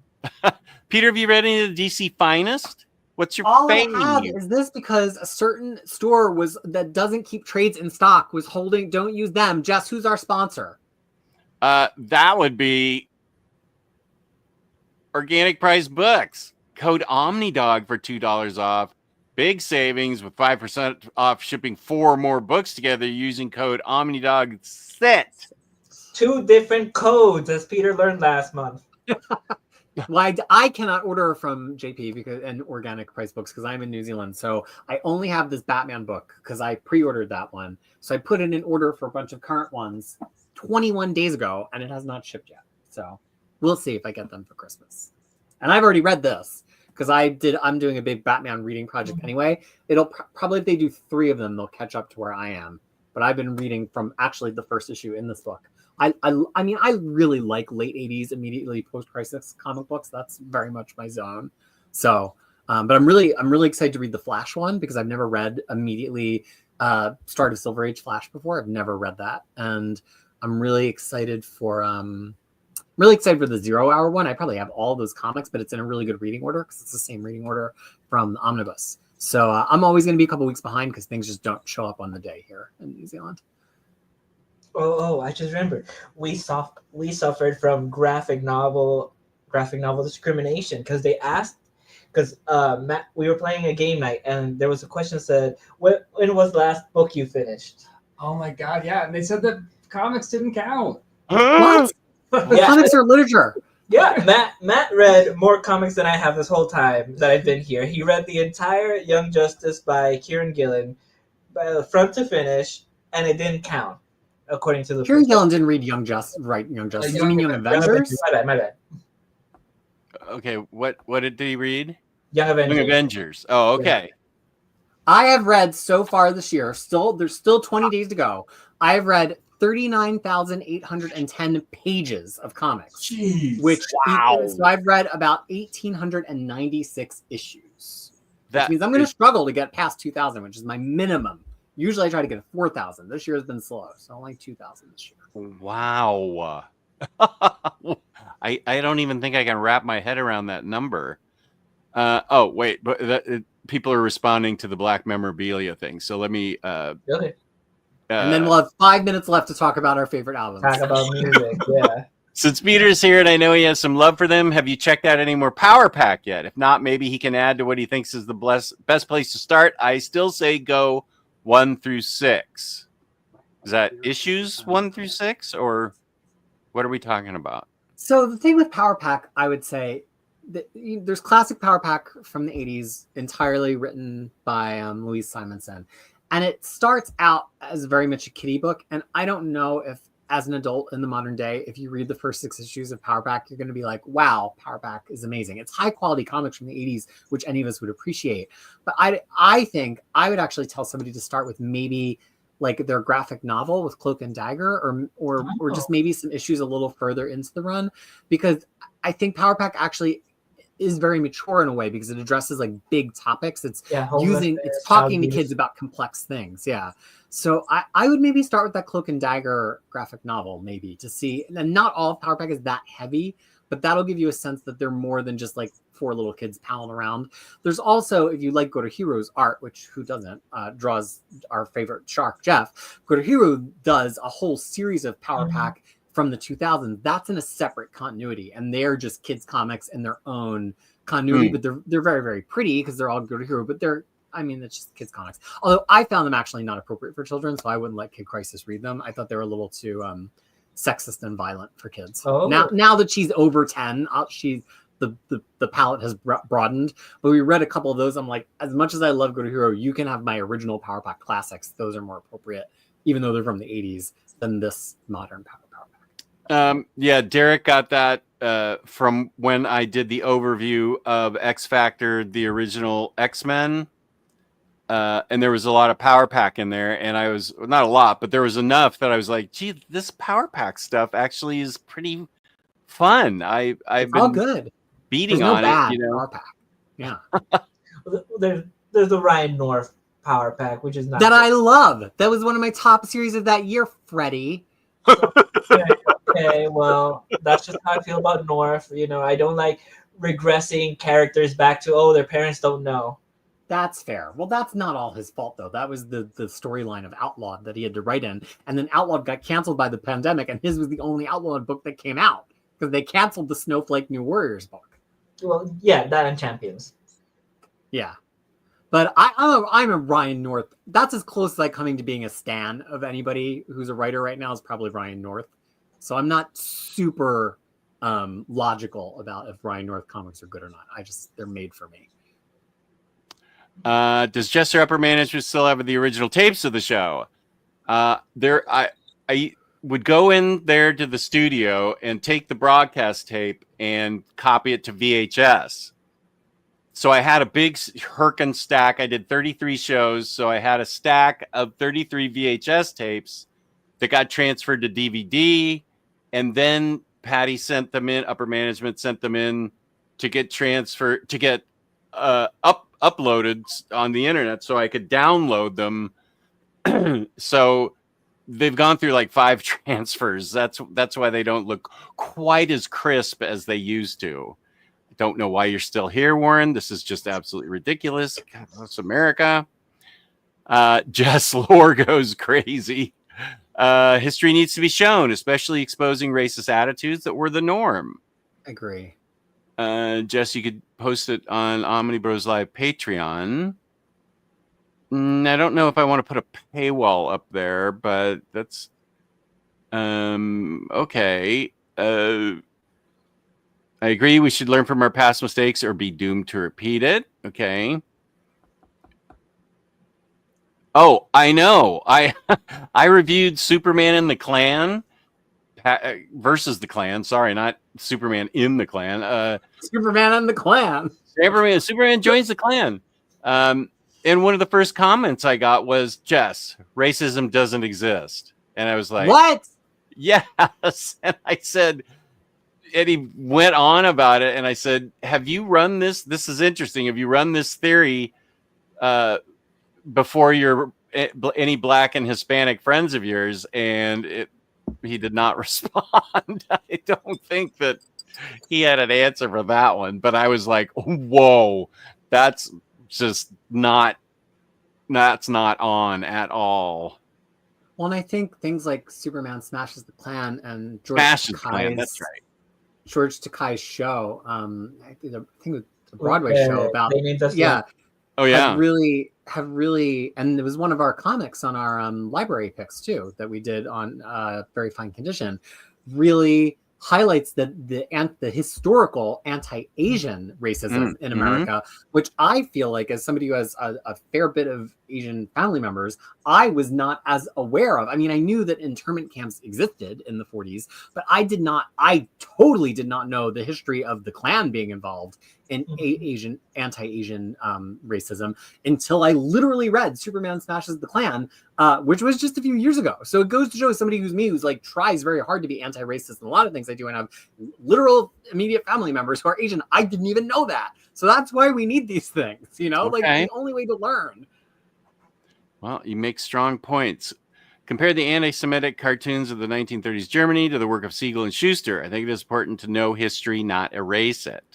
Peter, have you read any of the DC Finest? What's your favorite? All I have is this because a certain store that doesn't keep trades in stock was holding. Don't use them. Jess, who's our sponsor? That would be Organic Price Books. Code Omnidog for $2 off. Big savings with 5% off shipping 4 or more books together using code Omnidog. Set 2 different codes, as Peter learned last month. Well, I cannot order from JP and Organic Price Books because I'm in New Zealand. So I only have this Batman book because I pre-ordered that one. So I put in an order for a bunch of current ones 21 days ago, and it has not shipped yet. So we'll see if I get them for Christmas. And I've already read this because I'm doing a big Batman reading project anyway. It'll probably, if they do 3 of them, they'll catch up to where I am. But I've been reading from actually the first issue in this book. I mean, I really like late 80s, immediately post-crisis comic books. That's very much my zone. So, but I'm really excited to read the Flash one because I've never read immediately Start of Silver Age Flash before. I've never read that, and I'm really excited for the 0 Hour one. I probably have all those comics, but it's in a really good reading order because it's the same reading order from the Omnibus. So I'm always going to be a couple weeks behind because things just don't show up on the day here in New Zealand. Oh! I just remembered. We suffered from graphic novel discrimination because they asked. Because Matt, we were playing a game night and there was a question that said, "When was the last book you finished?" Oh my god! Yeah, and they said that comics didn't count. What? Yeah. Comics are literature. Yeah, Matt read more comics than I have this whole time that I've been here. He read the entire Young Justice by Kieran Gillen, front to finish, and it didn't count. According to the Kieran Gillen didn't read Young Justice. You mean Young Avengers? My bad. Okay, what did he read? Young Avengers. Oh, okay. Yeah. I have read so far this year. There's still 20 days to go. I have read 39,810 pages of comics. Jeez. Which Wow. So I've read about 1,896 issues. Which That means I'm going to struggle to get past 2,000, which is my minimum. Usually I try to get 4,000. This year has been slow, so only 2,000 this year. wow. I don't even think I can wrap my head around that number. Oh wait, but people are responding to the black memorabilia thing. So let me. Really? And then we'll have 5 minutes left to talk about our favorite albums. Talk about music, yeah. Since Peter's here and I know he has some love for them, have you checked out any more Power Pack yet? If not, maybe he can add to what he thinks is the best place to start. I still say go 1 through 6. Is that issues 1 through 6, or what are we talking about? So the thing with Power Pack, I would say, there's classic Power Pack from the 80s, entirely written by Louise Simonson. And it starts out as very much a kiddie book. And I don't know if, as an adult in the modern day, if you read the first 6 issues of Power Pack, you're going to be like, wow, Power Pack is amazing. It's high quality comics from the 80s, which any of us would appreciate. But I think I would actually tell somebody to start with maybe like their graphic novel with Cloak and Dagger, or just maybe some issues a little further into the run, because I think Power Pack actually is very mature in a way because it addresses like big topics. It's it's talking to kids about complex things. Yeah. So I would maybe start with that Cloak and Dagger graphic novel, maybe, to see. And not all of Power Pack is that heavy, but that'll give you a sense that they're more than just like 4 little kids palling around. There's also, if you like Go to Hero's art, which who doesn't, draws our favorite shark, Jeff. Go to Hero does a whole series of Power Pack from the 2000s. That's in a separate continuity, and they're just kids comics in their own continuity, but they're very, very pretty because they're all Go to Hero, but it's just kids comics. Although I found them actually not appropriate for children, so I wouldn't let Kid Krisis read them. I thought they were a little too sexist and violent for kids. Now that she's over 10, the palette has broadened, but we read a couple of those. I'm like, as much as I love Go to Hero, you can have my original Power Pack classics. Those are more appropriate, even though they're from the 80s, than this modern Power Pack. Yeah, Derek got that from when I did the overview of X Factor, the original X-Men. And there was a lot of Power Pack in there, and I was, not a lot, but there was enough that I was like, gee, this Power Pack stuff actually is pretty fun. I've been all good. beating There's on no bad it, you know. Power Pack. Yeah. There's the Ryan North Power Pack, which is not that good. I love. That was one of my top series of that year, Freddie. Okay, well, that's just how I feel about North. You know, I don't like regressing characters back to, their parents don't know. That's fair. Well, that's not all his fault, though. That was the storyline of Outlawed that he had to write in. And then Outlawed got canceled by the pandemic, and his was the only Outlawed book that came out because they canceled the Snowflake New Warriors book. Well, yeah, that and Champions. Yeah. But I'm a Ryan North. That's as close as I coming to being a stan of anybody who's a writer right now is probably Ryan North. So I'm not super logical about if Ryan North comics are good or not. They're made for me. Does Jester Upper Management still have the original tapes of the show? I would go in there to the studio and take the broadcast tape and copy it to VHS. So I had a big Herkin stack. I did 33 shows. So I had a stack of 33 VHS tapes that got transferred to DVD. And then Patty sent them in, Upper Management sent them in to get transferred, to get uploaded on the internet so I could download them. So they've gone through like 5 transfers. That's why they don't look quite as crisp as they used to. Don't know why you're still here, Warren. This is just absolutely ridiculous. God, that's America. Jess Lore goes crazy. History needs to be shown, especially exposing racist attitudes that were the norm. Agree. Jess, you could post it on Omni Bros Live Patreon. I don't know if I want to put a paywall up there, but that's okay. I agree. We should learn from our past mistakes or be doomed to repeat it. Okay. Oh, I know. I reviewed Superman and the Klan versus the Klan. Sorry, not Superman in the Klan. Superman and the Klan. Superman joins the Klan. And one of the first comments I got was, Jess, racism doesn't exist. And I was like, What? yes. And I said, and he went on about it. And I said, have you run this? This is interesting. Have you run this theory before your any Black and Hispanic friends of yours? And he did not respond. I don't think that he had an answer for that one. But I was like, whoa, that's just not on at all. Well, and I think things like Superman Smashes the Plan and Smashes the Plan, that's right. George Takei's show, I think it was a Broadway show about Oh yeah, have really, and it was one of our comics on our library picks too that we did on Very Fine Condition. Really highlights the historical anti-Asian racism in America, which I feel like, as somebody who has a fair bit of Asian family members, I was not as aware of. I mean, I knew that internment camps existed in the 40s, but I totally did not know the history of the Klan being involved in anti-Asian racism until I literally read Superman Smashes the Klan, which was just a few years ago. So it goes to show somebody who's like tries very hard to be anti-racist in a lot of things I do, and have literal immediate family members who are Asian. I didn't even know that. So that's why we need these things, like the only way to learn. Well, you make strong points. Compare the anti-Semitic cartoons of the 1930s Germany to the work of Siegel and Schuster. I think it is important to know history, not erase it.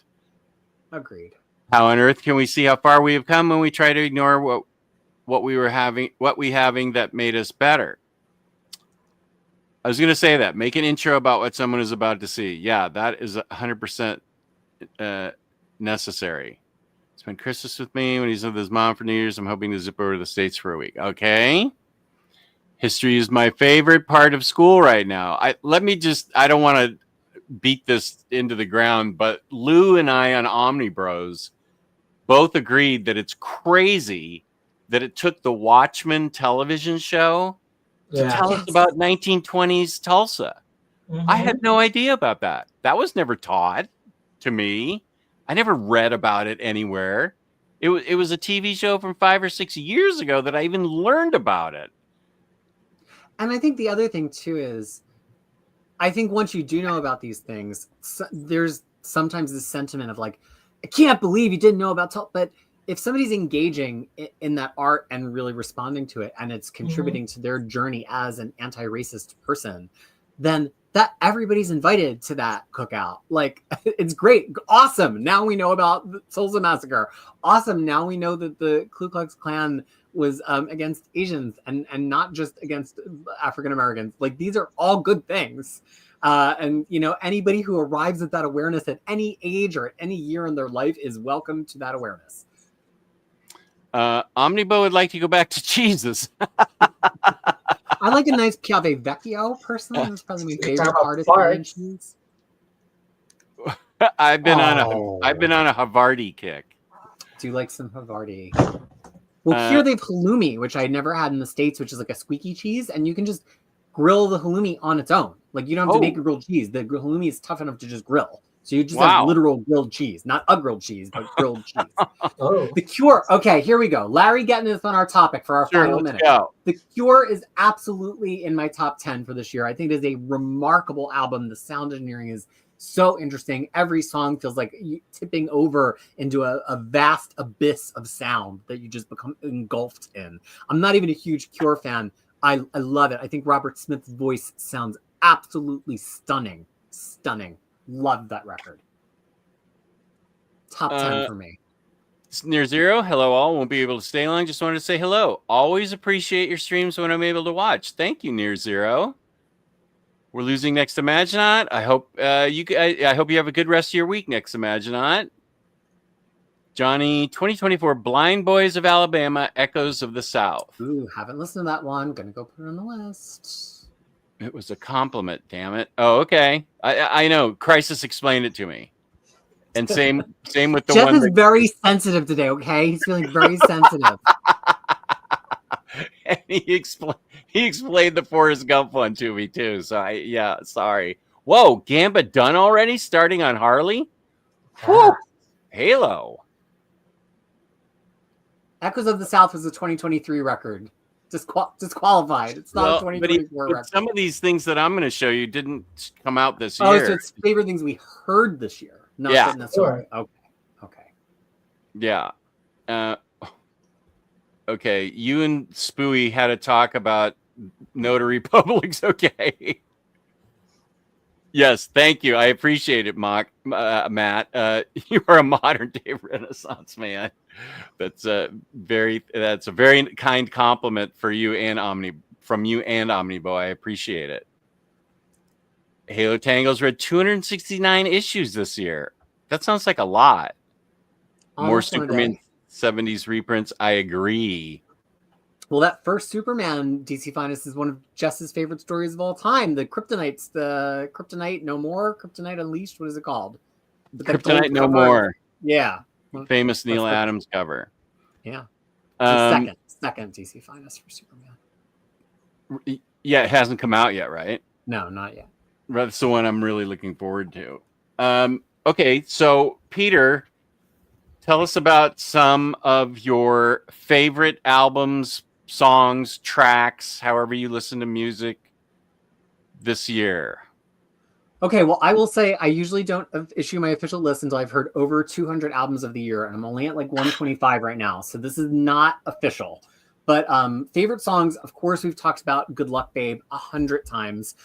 Agreed. How on earth can we see how far we have come when we try to ignore what we having that made us better? I was going to say that. Make an intro about what someone is about to see. Yeah, that is 100% necessary. Spend Christmas with me when he's with his mom for New Year's. I'm hoping to zip over to the States for a week. Okay. History is my favorite part of school right now. I don't want to beat this into the ground, but Lou and I on Omnibros both agreed that it's crazy that it took the Watchmen television show to tell us about 1920s Tulsa. I had no idea about that. That was never taught to me. I never read about it anywhere. It was a TV show from 5 or 6 years ago that I even learned about it. And I think the other thing too is, I think once you do know about these things, there's sometimes this sentiment of like, I can't believe you didn't know about Tulsa. But if somebody's engaging in that art and really responding to it, and it's contributing to their journey as an anti-racist person, then that everybody's invited to that cookout. Like, it's great. Awesome. Now we know about the Tulsa Massacre. Awesome. Now we know that the Ku Klux Klan was against Asians and not just against African Americans. Like, these are all good things. And anybody who arrives at that awareness at any age or at any year in their life is welcome to that awareness. Omnibo would like to go back to Jesus. I like a nice Piave Vecchio personally. That's probably my favorite part of Italian cheese. I've been on a Havarti kick. Do you like some Havarti? Well, here they have halloumi, which I never had in the States, which is like a squeaky cheese, and you can just grill the halloumi on its own. Like, you don't have to make a grilled cheese. The halloumi is tough enough to just grill. So you just have literal grilled cheese, not a grilled cheese, but grilled cheese. The Cure. Okay, here we go. Larry getting us on our topic for our final minute. Go. The Cure is absolutely in my top 10 for this year. I think it is a remarkable album. The sound engineering is so interesting. Every song feels like tipping over into a vast abyss of sound that you just become engulfed in. I'm not even a huge Cure fan. I love it. I think Robert Smith's voice sounds absolutely stunning. Stunning. Love that record. Top 10 for me. Near Zero, hello all. Won't be able to stay long. Just wanted to say hello. Always appreciate your streams when I'm able to watch. Thank you, Near Zero. We're losing next to Maginaut. I hope I hope you have a good rest of your week next to Maginaut. Johnny, 2024 Blind Boys of Alabama, Echoes of the South. Ooh, haven't listened to that one. Gonna go put it on the list. It was a compliment, damn it. Oh, okay. I know. Krisis explained it to me. And same with the Jeff one. Jeff is very sensitive today, okay? He's feeling very sensitive. And he explained the Forrest Gump one to me too. So sorry. Whoa, Gambit done already? Starting on Harley? Whew. Halo. Echoes of the South was a 2023 record. disqualified. It's not a Well, 2024 but record. some of these things that I'm going to show you didn't come out this Oh, year. so it's favorite things we heard this year, not Yeah. that necessarily. Okay. Yeah. Okay. You and Spooey had a talk about Notary Public's okay. Yes, thank you. I appreciate it, Matt. You are a modern day Renaissance man. That's a very kind compliment for you and Omnibo. I appreciate it. Halo Tangos read 269 issues this year. That sounds like a lot. More Superman 70s reprints. I agree. Well, that first Superman DC Finest is one of Jess's favorite stories of all time. The Kryptonite No More, Kryptonite Unleashed. What is it called? Kryptonite No More. Yeah. Famous Neil Adams cover. Yeah. Second DC Finest for Superman. Yeah, it hasn't come out yet, right? No, not yet. That's the one I'm really looking forward to. Okay, so Peter, tell us about some of your favorite albums, songs, tracks, however you listen to music this year. Okay, well, I will say I usually don't issue my official list until I've heard over 200 albums of the year, and I'm only at like 125 right now, so this is not official. But favorite songs, of course, we've talked about Good Luck Babe 100 times.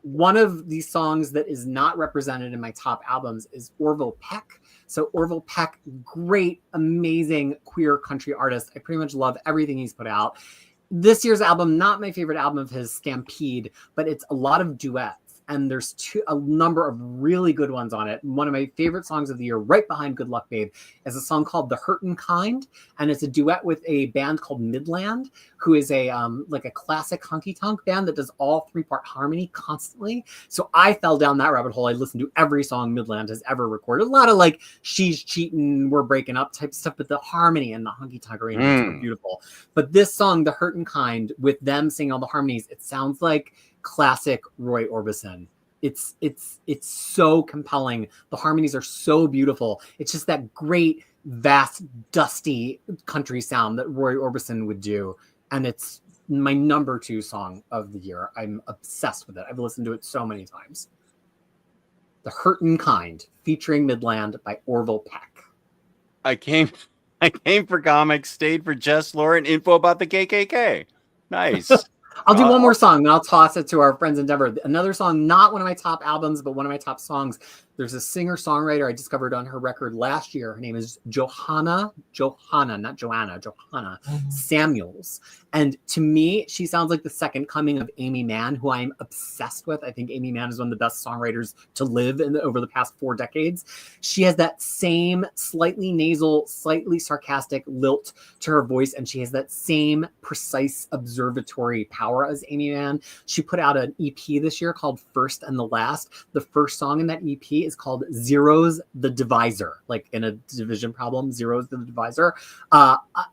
One of these songs that is not represented in my top albums is Orville Peck. So Orville Peck, great, amazing queer country artist. I pretty much love everything he's put out. This year's album, not my favorite album of his, Stampede, but it's a lot of duets. And there's a number of really good ones on it. One of my favorite songs of the year, right behind Good Luck Babe, is a song called The Hurtin' Kind. And it's a duet with a band called Midland, who is a like a classic honky-tonk band that does all 3-part harmony constantly. So I fell down that rabbit hole. I listened to every song Midland has ever recorded. A lot of like She's Cheating, We're Breaking Up type stuff, but the harmony and the honky-tonk arrangements are beautiful. But this song, The Hurtin' Kind, with them singing all the harmonies, it sounds like classic Roy Orbison. It's so compelling. The harmonies are so beautiful. It's just that great, vast, dusty country sound that Roy Orbison would do. And it's my number 2 song of the year. I'm obsessed with it. I've listened to it so many times. The Hurtin' Kind, featuring Midland by Orville Peck. I came for comics, stayed for Jess, Laura, and info about the KKK. Nice. I'll do one more song, then I'll toss it to our friends in Denver. Another song, not one of my top albums, but one of my top songs. There's a singer-songwriter I discovered on her record last year. Her name is Johanna, not Joanna, Johanna Samuels. And to me, she sounds like the second coming of Amy Mann, who I'm obsessed with. I think Amy Mann is one of the best songwriters to live over the past 4 decades. She has that same slightly nasal, slightly sarcastic lilt to her voice, and she has that same precise observatory power as Amy Mann. She put out an EP this year called First and the Last. The first song in that EP is called Zero's the Divisor, like in a division problem, Zero's the Divisor.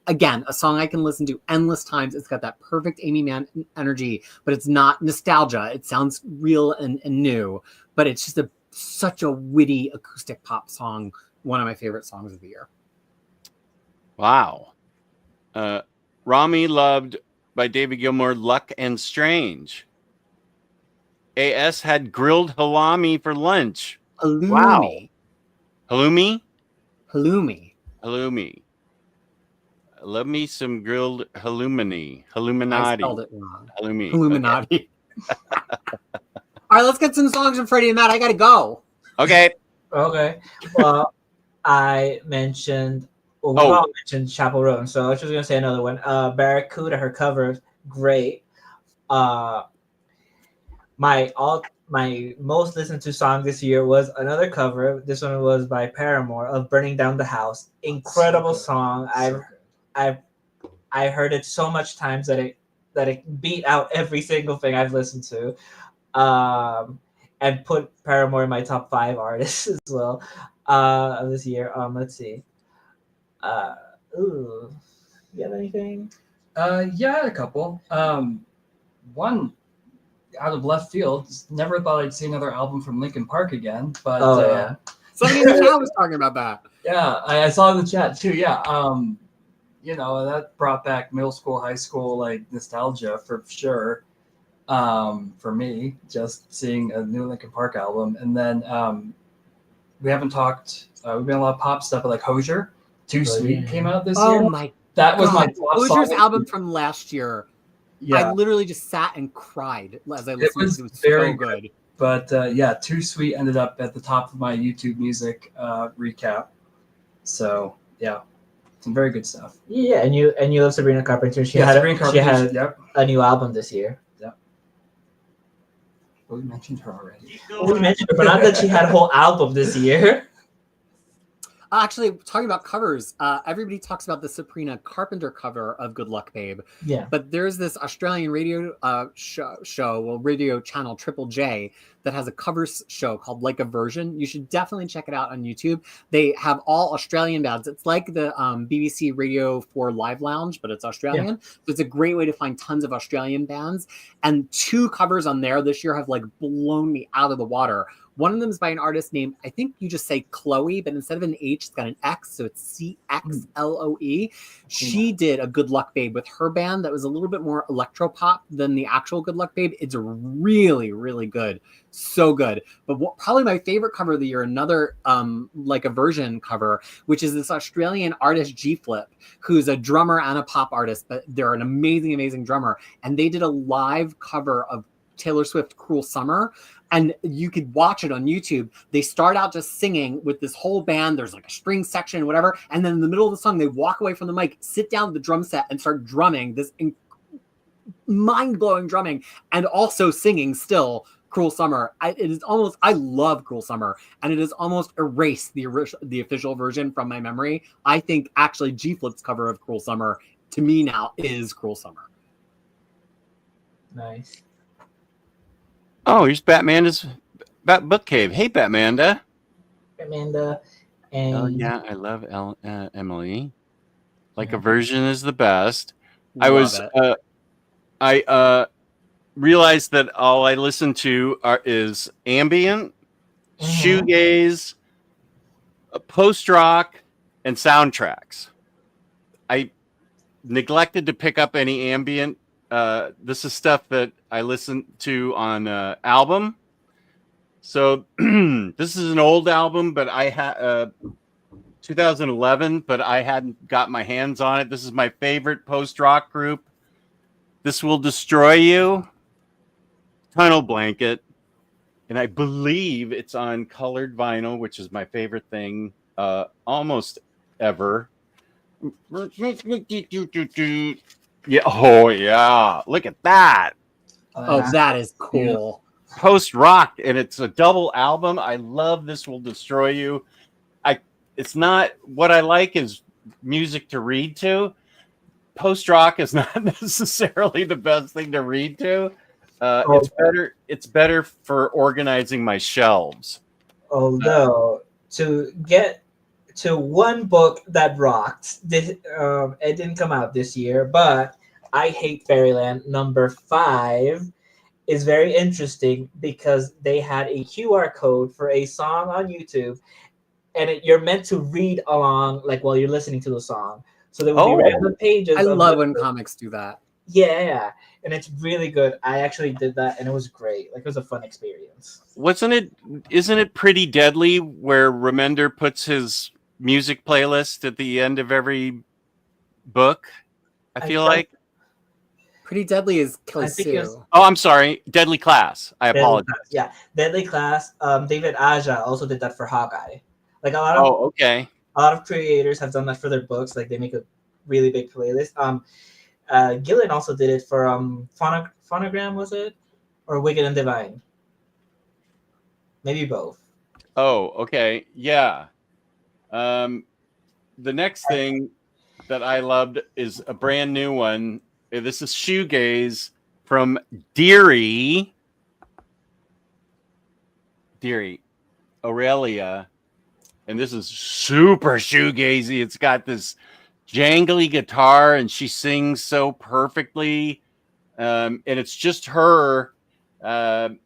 Again, a song I can listen to endless times. It's got that perfect Amy Mann energy, but it's not nostalgia. It sounds real and new, but it's just such a witty acoustic pop song. One of my favorite songs of the year. Wow. Rami loved by David Gilmour, Luck and Strange. AS had grilled halloumi for lunch. Halloumi. Wow. Halloumi? Halloumi. Halloumi. Love me some grilled halloumini. I Halluminati. spelled it wrong. Halloumi. Illuminati. All right, let's get some songs from Freddie and Matt. I gotta go. Okay. Well, I mentioned. Well, we all mentioned Chapel Roan, so I was just gonna say another one. Barracuda, her cover, great. My most listened to song this year was another cover. This one was by Paramore of "Burning Down the House." Incredible song. I heard it so much times that it beat out every single thing I've listened to, and put Paramore in my top 5 artists as well of this year. Let's see. You have anything? Yeah, a couple. One out of left field. Never thought I'd see another album from Linkin Park again, but Somebody in the chat was talking about that. yeah, I saw in the chat too. Yeah, you know, that brought back middle school, high school like nostalgia for sure. For me, just seeing a new Linkin Park album, and then we haven't talked. We've been a lot of pop stuff, but like Hozier, Too Sweet came out this year. Oh my That was my God. top Hozier's song. album from last year. I Yeah, literally just sat and cried as I listened to it. was It was very so good. but yeah, Too Sweet ended up at the top of my YouTube music recap. So yeah, some very good stuff. Yeah, and you love Sabrina Carpenter. She Yeah, had Sabrina she Carpenter. had Yep. a new album this year. Well, we mentioned her already. Keep Well, we going. mentioned her, but not that she had a whole album this year. Actually, talking about covers, everybody talks about the Sabrina Carpenter cover of Good Luck Babe. Yeah. But there's this Australian radio radio channel, Triple J, that has a covers show called Like a Version. You should definitely check it out on YouTube. They have all Australian bands. It's like the BBC Radio 4 Live Lounge, but it's Australian. Yeah. So it's a great way to find tons of Australian bands. And 2 covers on there this year have like blown me out of the water. One of them is by an artist named, I think you just say Chloe, but instead of an H, it's got an X, so it's CXLOE. She did a Good Luck Babe with her band that was a little bit more electropop than the actual Good Luck Babe. It's really, really good. So good. But probably my favorite cover of the year, another like a version cover, which is this Australian artist G Flip, who's a drummer and a pop artist, but they're an amazing, amazing drummer. And they did a live cover of Taylor Swift Cruel Summer, and you could watch it on YouTube. They start out just singing with this whole band. There's like a string section, whatever, and then in the middle of the song they walk away from the mic, sit down at the drum set, and start drumming this mind-blowing drumming, and also singing still Cruel Summer. I love Cruel Summer, and it has almost erased the official version from my memory. I think actually G Flip's cover of Cruel Summer to me now is Cruel Summer. Nice. Oh, here's Batmanda's Book Cave. Hey, Batmanda. Amanda. And Oh, yeah, I love Emily. Like a Version is the best. Love it. I realized that all I listen to is ambient, shoegaze, post-rock, and soundtracks. I neglected to pick up any ambient. This is stuff that I listen to on album. So this is an old album, but I had 2011, but I hadn't got my hands on it. This is my favorite post-rock group. This Will Destroy You, Tunnel Blanket, and I believe it's on colored vinyl, which is my favorite thing almost ever. Yeah. Oh, yeah. Look at that. Oh, that is cool. Post rock, and it's a double album. I love This Will Destroy You. It's not what I like is music to read to. Post rock is not necessarily the best thing to read to. It's better for organizing my shelves. Although to get to one book that rocked, it didn't come out this year, but I Hate Fairyland #5 is very interesting because they had a QR code for a song on YouTube, and you're meant to read along like while you're listening to the song. So there would be random pages. I love when comics do that. Yeah, and it's really good. I actually did that, and it was great. Like, it was a fun experience. Isn't it Pretty Deadly where Remender puts his music playlist at the end of every book? I feel like Pretty Deadly is Kelly Sue. Oh, I'm sorry. Deadly Class. I apologize. Yeah, Deadly Class. David Aja also did that for Hawkeye. Like a lot of creators have done that for their books. Like, they make a really big playlist. Gillen also did it for Phonogram, was it? Or Wicked and Divine? Maybe both. Oh, okay. Yeah. The next thing that I loved is a brand new one. This is Shoegaze from Deary Aurelia. And this is super shoegazy. It's got this jangly guitar, and she sings so perfectly. And it's just her. And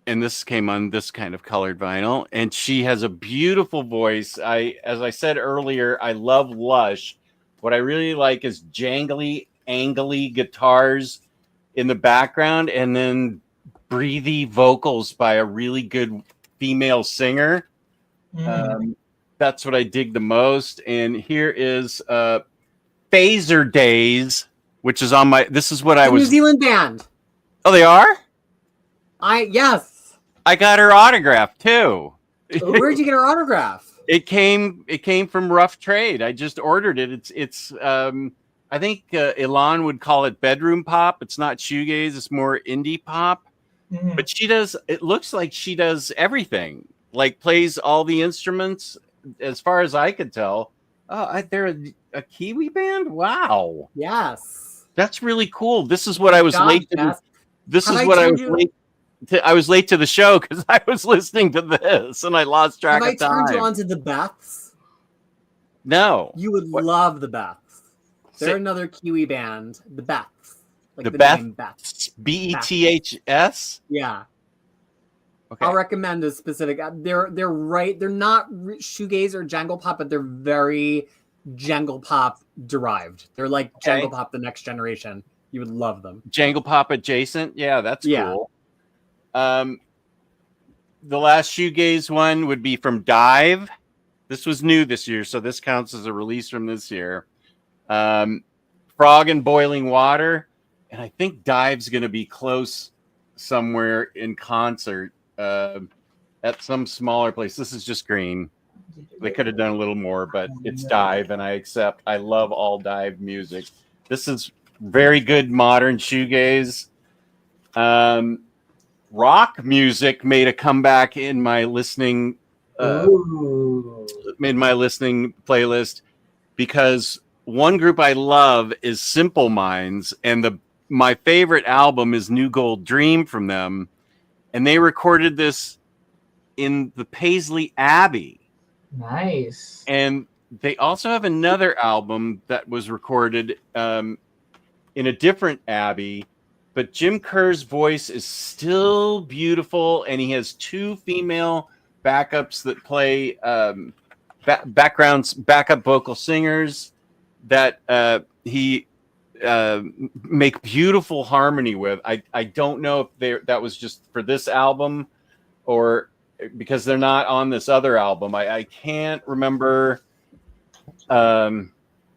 this came on this kind of colored vinyl. And she has a beautiful voice. As I said earlier, I love Lush. What I really like is jangly, angly guitars in the background, and then breathy vocals by a really good female singer. That's what I dig the most. And here is Phaser Days, which is on my. This is what I was. New Zealand band. Oh, they are. Yes. I got her autograph too. Where'd you get her autograph? It came from Rough Trade. I just ordered it. It's I think Ilan would call it bedroom pop. It's not shoegaze. It's more indie pop. But she does. It looks like she does everything. Like plays all the instruments. As far as I could tell. Oh, they're a Kiwi band. Wow. Yes. That's really cool. This is what I was late to. Yes. This is what I was late. I was late to the show because I was listening to this and I lost track of time. Have I turned you on to the Beths? No. You would love the Beths. They're another Kiwi band. The Beths. Like the name Beths. Beths? Yeah. Okay. I'll recommend a specific. They're right. They're not shoegaze or jangle pop, but they're very jangle pop derived. They're like jangle pop, the next generation. You would love them. Jangle pop adjacent. Yeah, that's cool. The last shoegaze one would be from Dive. This was new this year, so this counts as a release from this year. Frog in Boiling Water, and I think Dive's going to be close somewhere in concert at some smaller place. This is just green. They could have done a little more, but it's Dive, and I accept. I love all Dive music. This is very good modern shoegaze. Rock music made a comeback in my listening playlist because one group I love is Simple Minds, and my favorite album is New Gold Dream from them, and they recorded this in the Paisley Abbey. Nice. And they also have another album that was recorded in a different abbey. But Jim Kerr's voice is still beautiful, and he has two female backups that play backup vocal singers that he make beautiful harmony with. I don't know if that was just for this album or because they're not on this other album. I can't remember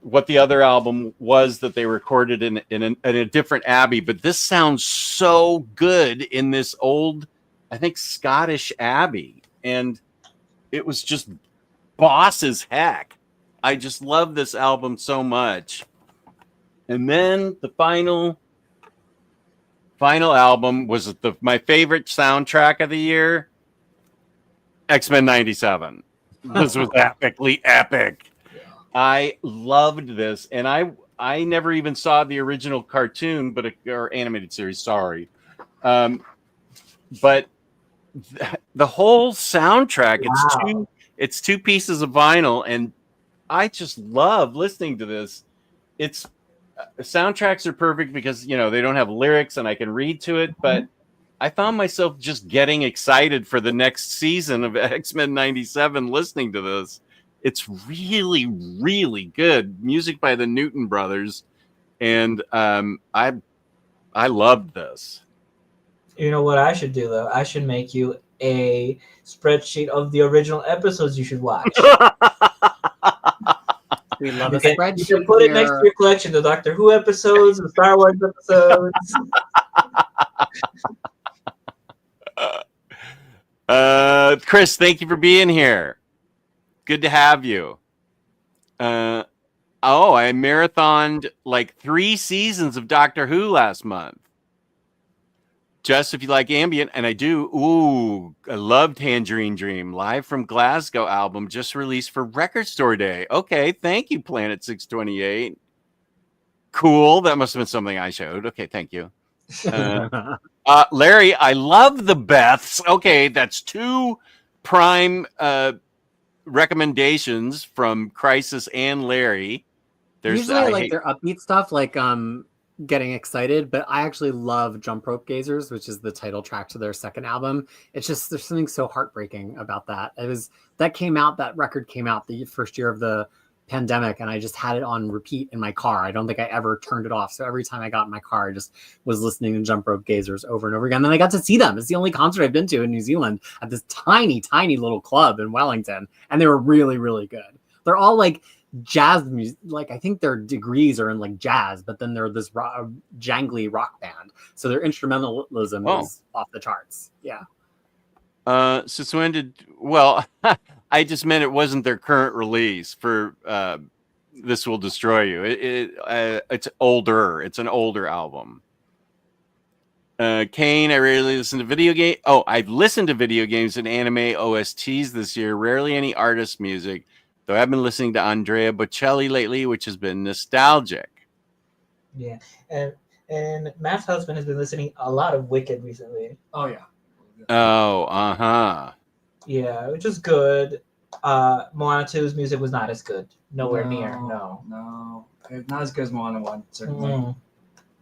what the other album was that they recorded in a different abbey, but this sounds so good in this old, I think, Scottish abbey, and it was just boss as heck. I just love this album so much. And then the final album was my favorite soundtrack of the year, X-Men 97. This was epically epic. I loved this, and I never even saw the original cartoon, or animated series. Sorry, but the whole soundtrack. It's two pieces of vinyl, and I just love listening to this. It's soundtracks are perfect because they don't have lyrics, and I can read to it. But I found myself just getting excited for the next season of X-Men 97 listening to this. It's really, really good music by the Newton brothers, and I loved this. You know what I should do though? I should make you a spreadsheet of the original episodes you should watch. We love you a can, spreadsheet. You can put it next to your collection: the Doctor Who episodes, the Star Wars episodes. Chris, thank you for being here. Good to have you. I marathoned like 3 seasons of Doctor Who last month. Just if you like ambient, and I do. Ooh, I love Tangerine Dream, live from Glasgow album, just released for Record Store Day. Okay, thank you, Planet 628. Cool, that must have been something I showed. Okay, thank you. Larry, I love the Beths. Okay, that's 2 prime recommendations from Krisis and Larry. Usually I like their upbeat stuff, like Getting Excited, but I actually love Jump Rope Gazers, which is the title track to their second album. It's just, there's something so heartbreaking about that. That record came out the first year of the pandemic, and I just had it on repeat in my car. I don't think I ever turned it off. So every time I got in my car, I just was listening to Jump Rope Gazers over and over again. And then I got to see them. It's the only concert I've been to in New Zealand at this tiny, tiny little club in Wellington. And they were really, really good. They're all like jazz music. Like, I think their degrees are in like jazz, but then they're this jangly rock band. So their instrumentalism is off the charts. Yeah. Since when did, well, I just meant it wasn't their current release for This Will Destroy You. It's older. It's an older album. Kane, I rarely listen to video game. Oh, I've listened to video games and anime OSTs this year. Rarely any artist music, though I've been listening to Andrea Bocelli lately, which has been nostalgic. Yeah, and Matt's husband has been listening a lot of Wicked recently. Oh yeah. Oh, uh-huh. Yeah, which is good. Moana 2's music was not as good. Nowhere near. No. Not as good as Moana 1, certainly. Mm.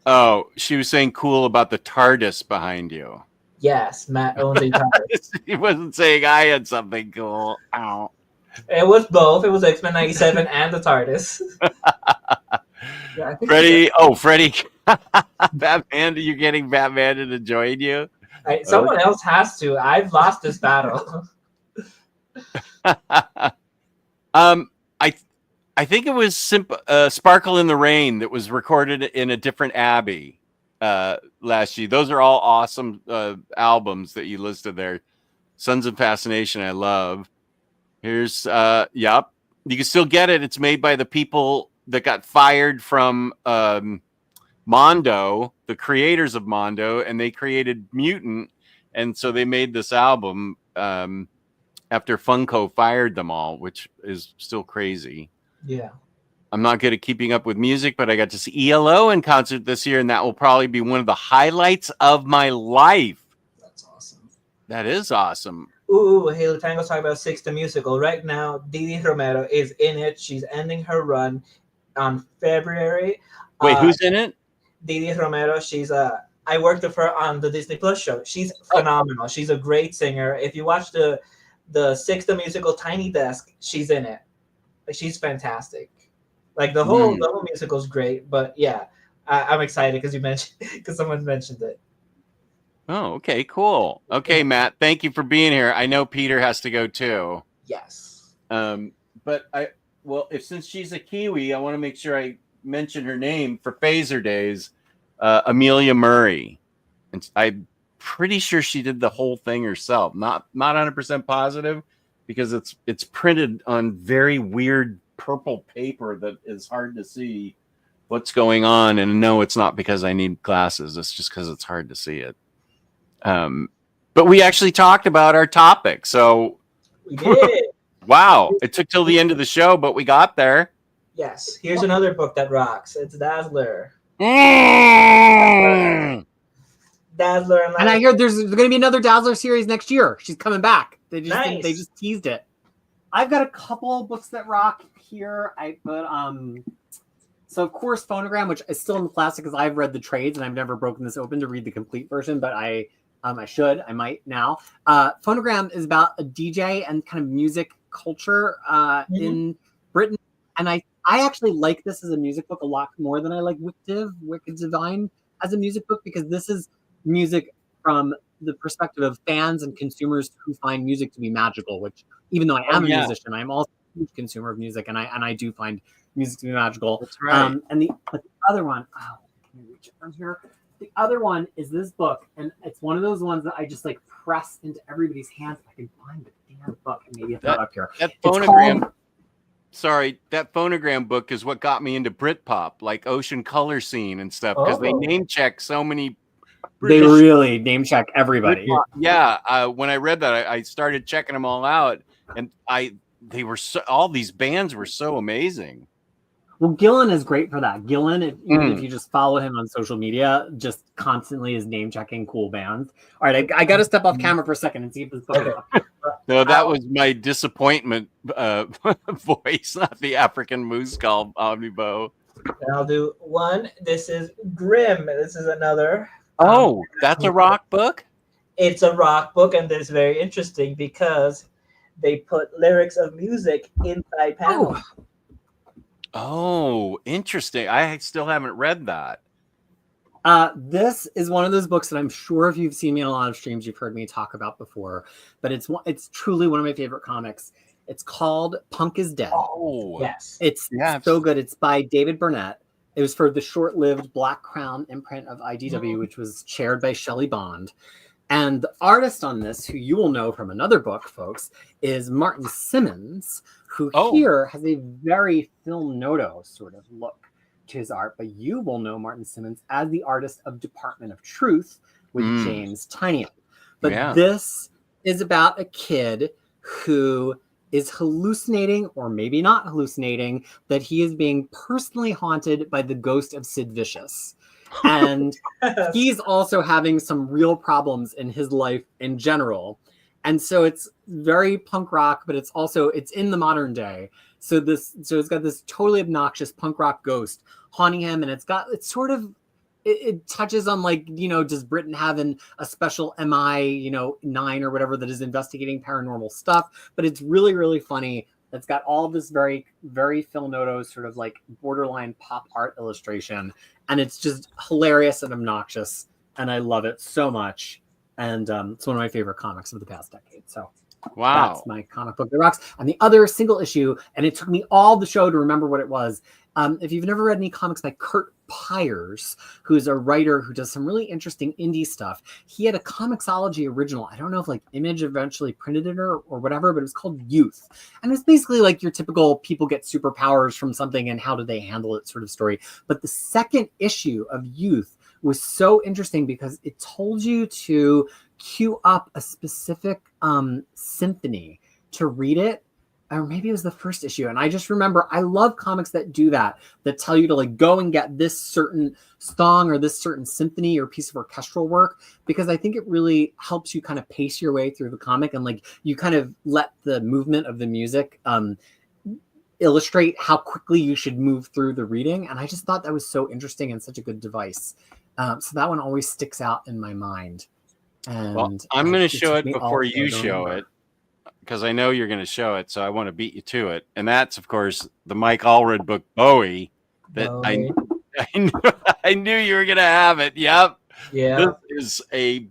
Oh, she was saying cool about the TARDIS behind you. Yes, Matt owns a TARDIS. He wasn't saying I had something cool. Ow. It was both. It was X-Men 97 and the TARDIS. Yeah, I think Freddie. Batman, you're getting Batman to join you? Someone else has to. I've lost this battle. I think it was Sparkle in the Rain that was recorded in a different abbey last year. Those are all awesome albums that you listed there. Sons of Fascination, I love. Here's you can still get it. It's made by the people that got fired from Mondo, the creators of Mondo, and they created Mutant, and so they made this album after Funko fired them all, which is still crazy. Yeah. I'm not good at keeping up with music, but I got to see ELO in concert this year, and that will probably be one of the highlights of my life. That's awesome. That is awesome. Ooh, Haley Tango's talking about Six the Musical. Right now, Didi Romero is in it. She's ending her run on February. Wait, who's in it? Didi Romero. She's I worked with her on the Disney Plus show. She's phenomenal. She's a great singer. If you watch the Six the Musical Tiny Desk, she's in it. Like, she's fantastic. Like the whole musical is great. But yeah, I'm excited because someone mentioned it. Oh, okay, cool. Okay, Matt, thank you for being here. I know Peter has to go too. Yes. But since she's a Kiwi, I want to make sure I mention her name for Phaser Days, Amelia Murray. And I'm pretty sure she did the whole thing herself. Not 100% positive, because it's printed on very weird purple paper that is hard to see what's going on. And no, it's not because I need glasses. It's just because it's hard to see it. But we actually talked about our topic. So we did. Wow. It took till the end of the show, but we got there. Yes. Here's another book that rocks. It's Dazzler. Dazzler. And I hear there's going to be another Dazzler series next year. She's coming back. They just teased it. I've got a couple of books that rock here. So of course Phonogram, which is still in the plastic because I've read the trades and I've never broken this open to read the complete version, but I might now. Phonogram is about a DJ and kind of music culture in Britain, and I actually like this as a music book a lot more than I like Wicked Divine as a music book, because this is music from the perspective of fans and consumers who find music to be magical, which, even though I am a musician, I'm also a huge consumer of music, and I do find music to be magical. That's right. And the other one, can you reach it from here? The other one is this book, and it's one of those ones that I just like press into everybody's hands. If I can find the damn book, and maybe it's not up here. That Phonogram. That Phonogram book is what got me into Britpop, like Ocean Color Scene and stuff, because they name check so many. They really name check everybody. Britpop. Yeah, when I read that, I started checking them all out, and all these bands were so amazing. Well, Gillen is great for that. Gillen, if you just follow him on social media, just constantly is name checking cool bands. All right, I got to step off camera for a second and see if this book is up. No, that was my disappointment voice, not the African moose called Omnibo. And I'll do one. This is Grimm. This is another. Oh, that's a rock book? It's a rock book, and it's very interesting because they put lyrics of music inside panels. Oh, interesting. I still haven't read that. This is one of those books that I'm sure if you've seen me on a lot of streams, you've heard me talk about before. But it's truly one of my favorite comics. It's called Punk is Dead. Oh, Yes. It's so good. It's by David Burnett. It was for the short-lived Black Crown imprint of IDW, which was chaired by Shelley Bond. And the artist on this, who you will know from another book, folks, is Martin Simmons, who here has a very film noto sort of look to his art. But you will know Martin Simmons as the artist of Department of Truth with James Tynion. But this is about a kid who is hallucinating, or maybe not hallucinating, that he is being personally haunted by the ghost of Sid Vicious. And he's also having some real problems in his life in general. And so it's very punk rock, but it's in the modern day. So it's got this totally obnoxious punk rock ghost haunting him, and it touches on, like, does Britain have a special MI 9 or whatever that is investigating paranormal stuff? But it's really, really funny. It's got all of this very, very film noto sort of like borderline pop art illustration, and it's just hilarious and obnoxious, and I love it so much. And it's one of my favorite comics of the past decade. So that's my comic book that rocks. And the other single issue, and it took me all the show to remember what it was. If you've never read any comics by Kurt Pyers, who's a writer who does some really interesting indie stuff, he had a Comixology original. I don't know if like Image eventually printed it or whatever, but it was called Youth. And it's basically like your typical people get superpowers from something and how do they handle it sort of story. But the second issue of Youth was so interesting because it told you to queue up a specific symphony to read it. Or maybe it was the first issue. And I just remember, I love comics that do that tell you to like go and get this certain song or this certain symphony or piece of orchestral work, because I think it really helps you kind of pace your way through the comic, and like you kind of let the movement of the music illustrate how quickly you should move through the reading. And I just thought that was so interesting and such a good device. So that one always sticks out in my mind. And I'm going to show it before you show it, because I know you're going to show it, so I want to beat you to it. And that's, of course, the Mike Allred book, Bowie, that I knew you were going to have it. Yep. Yeah. This is I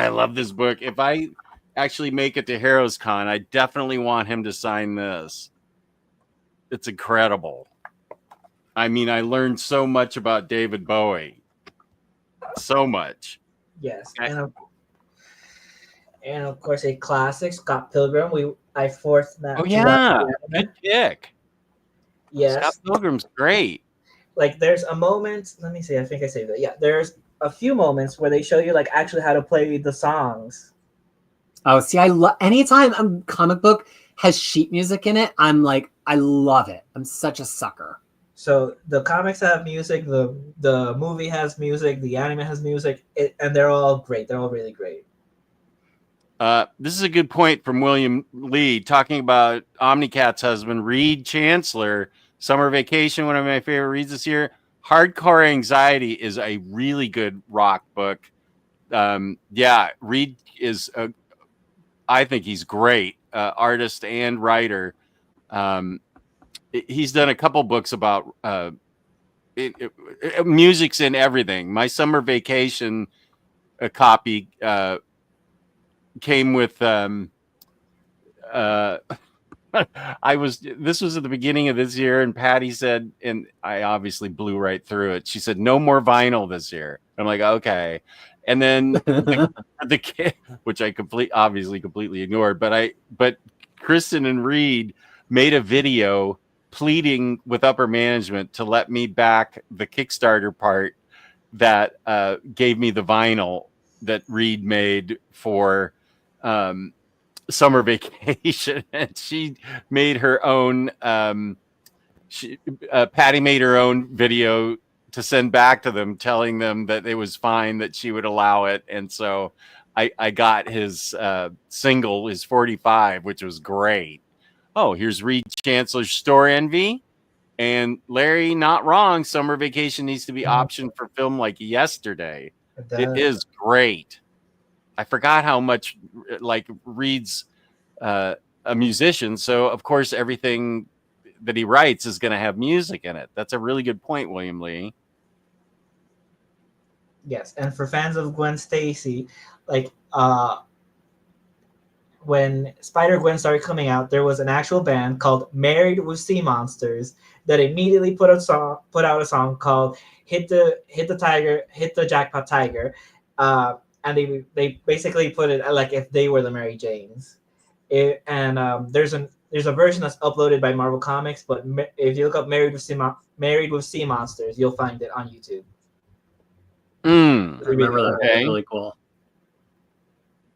love this book. If I actually make it to Heroes Con, I definitely want him to sign this. It's incredible. I mean, I learned so much about David Bowie. So much. Yes. And of course, a classic, Scott Pilgrim. I forced that. Oh yeah, good pick. Yes, Scott Pilgrim's great. Like, there's a moment. Let me see. I think I saved it. Yeah, there's a few moments where they show you like actually how to play the songs. Oh, see, anytime a comic book has sheet music in it, I'm like, I love it. I'm such a sucker. So the comics have music, the movie has music, the anime has music, and they're all great. They're all really great. This is a good point from William Lee talking about Omnicat's husband, Reed Chancellor. Summer Vacation, one of my favorite reads this year. Hardcore Anxiety is a really good rock book. Reed is, I think he's great, artist and writer. He's done a couple books about music's in everything. My Summer Vacation copy came with this was at the beginning of this year, and Patty said, and I obviously blew right through it. She said, no more vinyl this year. I'm like, okay. And then the kid, which I completely ignored, but Kristen and Reed made a video pleading with upper management to let me back the Kickstarter part that gave me the vinyl that Reed made for Summer Vacation. And she made her own Patty made her own video to send back to them, telling them that it was fine, that she would allow it. And so I got his single, his 45, which was great. Oh, here's Reed Chancellor's Store Envy. And Larry, not wrong. Summer Vacation needs to be optioned for film like yesterday. It is great. I forgot how much like Reed's a musician. So, of course, everything that he writes is going to have music in it. That's a really good point, William Lee. Yes, and for fans of Gwen Stacy, like when Spider-Gwen started coming out, there was an actual band called Married with Sea Monsters that immediately put out a song called "Hit the Jackpot Tiger," and they basically put it like if they were the Mary Janes. There's a version that's uploaded by Marvel Comics, but if you look up Married with Sea Monsters, you'll find it on YouTube. I remember that. Okay. Really cool.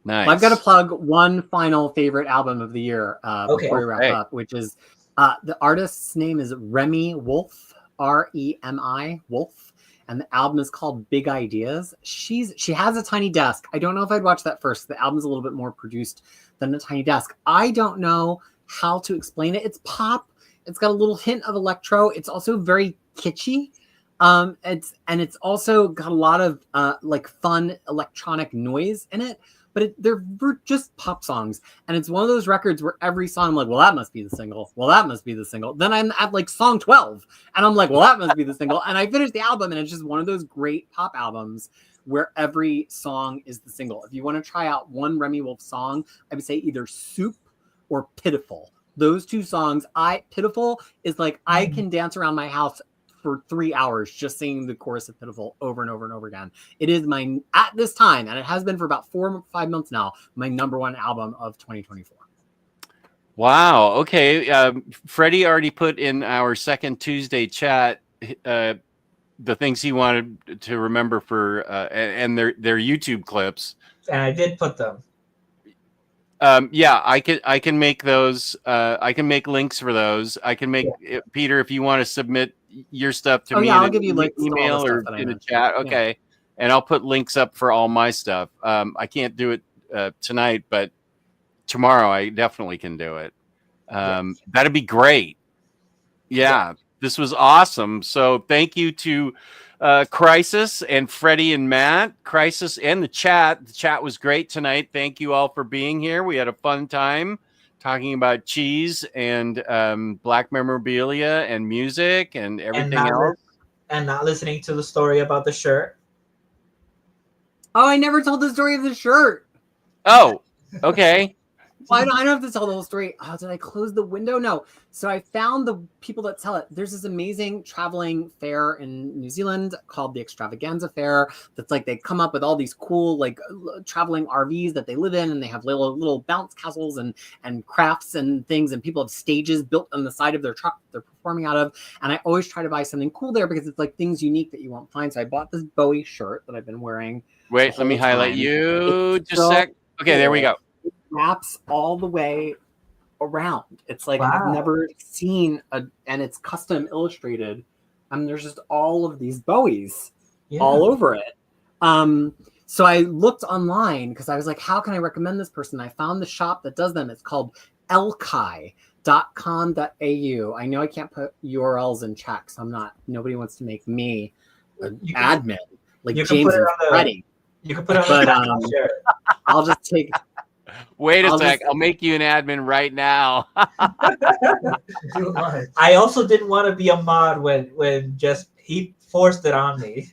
Nice. Well, I've got to plug one final favorite album of the year before we wrap up, which is the artist's name is Remi Wolf, Remi Wolf, and the album is called Big Ideas. She has a tiny desk. I don't know if I'd watch that first. The album's a little bit more produced than a tiny desk. I don't know how to explain it. It's pop. It's got a little hint of electro. It's also very kitschy. It's also got a lot of like fun electronic noise in it. But they're just pop songs. And it's one of those records where every song I'm like, well, that must be the single. Well, that must be the single. Then I'm at like song 12. And I'm like, well, that must be the single. And I finish the album and it's just one of those great pop albums where every song is the single. If you want to try out one Remi Wolf song, I would say either Soup or Pitiful. Those two songs, Pitiful is like, I can dance around my house for 3 hours just singing the chorus of Pitiful over and over and over again. It is at this time, and it has been for about 4 or 5 months now, my number one album of 2024. Wow. Okay. Freddie already put in our second Tuesday chat the things he wanted to remember for and their YouTube clips. And I did put them. Yeah, I can make those. I can make links for those. I can make Peter, if you want to submit your stuff to me I'll give you links email or in the chat. Okay. Yeah. And I'll put links up for all my stuff. I can't do it tonight, but tomorrow I definitely can do it. That'd be great. Yeah, this was awesome. So thank you to Krisis and Freddie and Matt, Krisis and the chat. The chat was great tonight. Thank you all for being here. We had a fun time talking about cheese and black memorabilia and music and everything else. And not listening to the story about the shirt. Oh, I never told the story of the shirt. Oh, okay. Well, I don't have to tell the whole story. Oh, did I close the window? No. So I found the people that sell it. There's this amazing traveling fair in New Zealand called the Extravaganza Fair. That's like they come up with all these cool like traveling RVs that they live in, and they have little bounce castles and crafts and things, and people have stages built on the side of their truck that they're performing out of. And I always try to buy something cool there because it's like things unique that you won't find. So I bought this Bowie shirt that I've been wearing. Wait, let me highlight you just a sec. Okay, there we go. It wraps all the way around. It's like I've never seen and it's custom illustrated. There's just all of these Bowies all over it. So I looked online because I was like, how can I recommend this person? I found the shop that does them. It's called elkai.com.au. I know I can't put URLs in chat because nobody wants to make me an admin like James and Freddie. You can put it on the sure. I'll just take. Wait a sec. I'll make you an admin right now. I also didn't want to be a mod when just he forced it on me.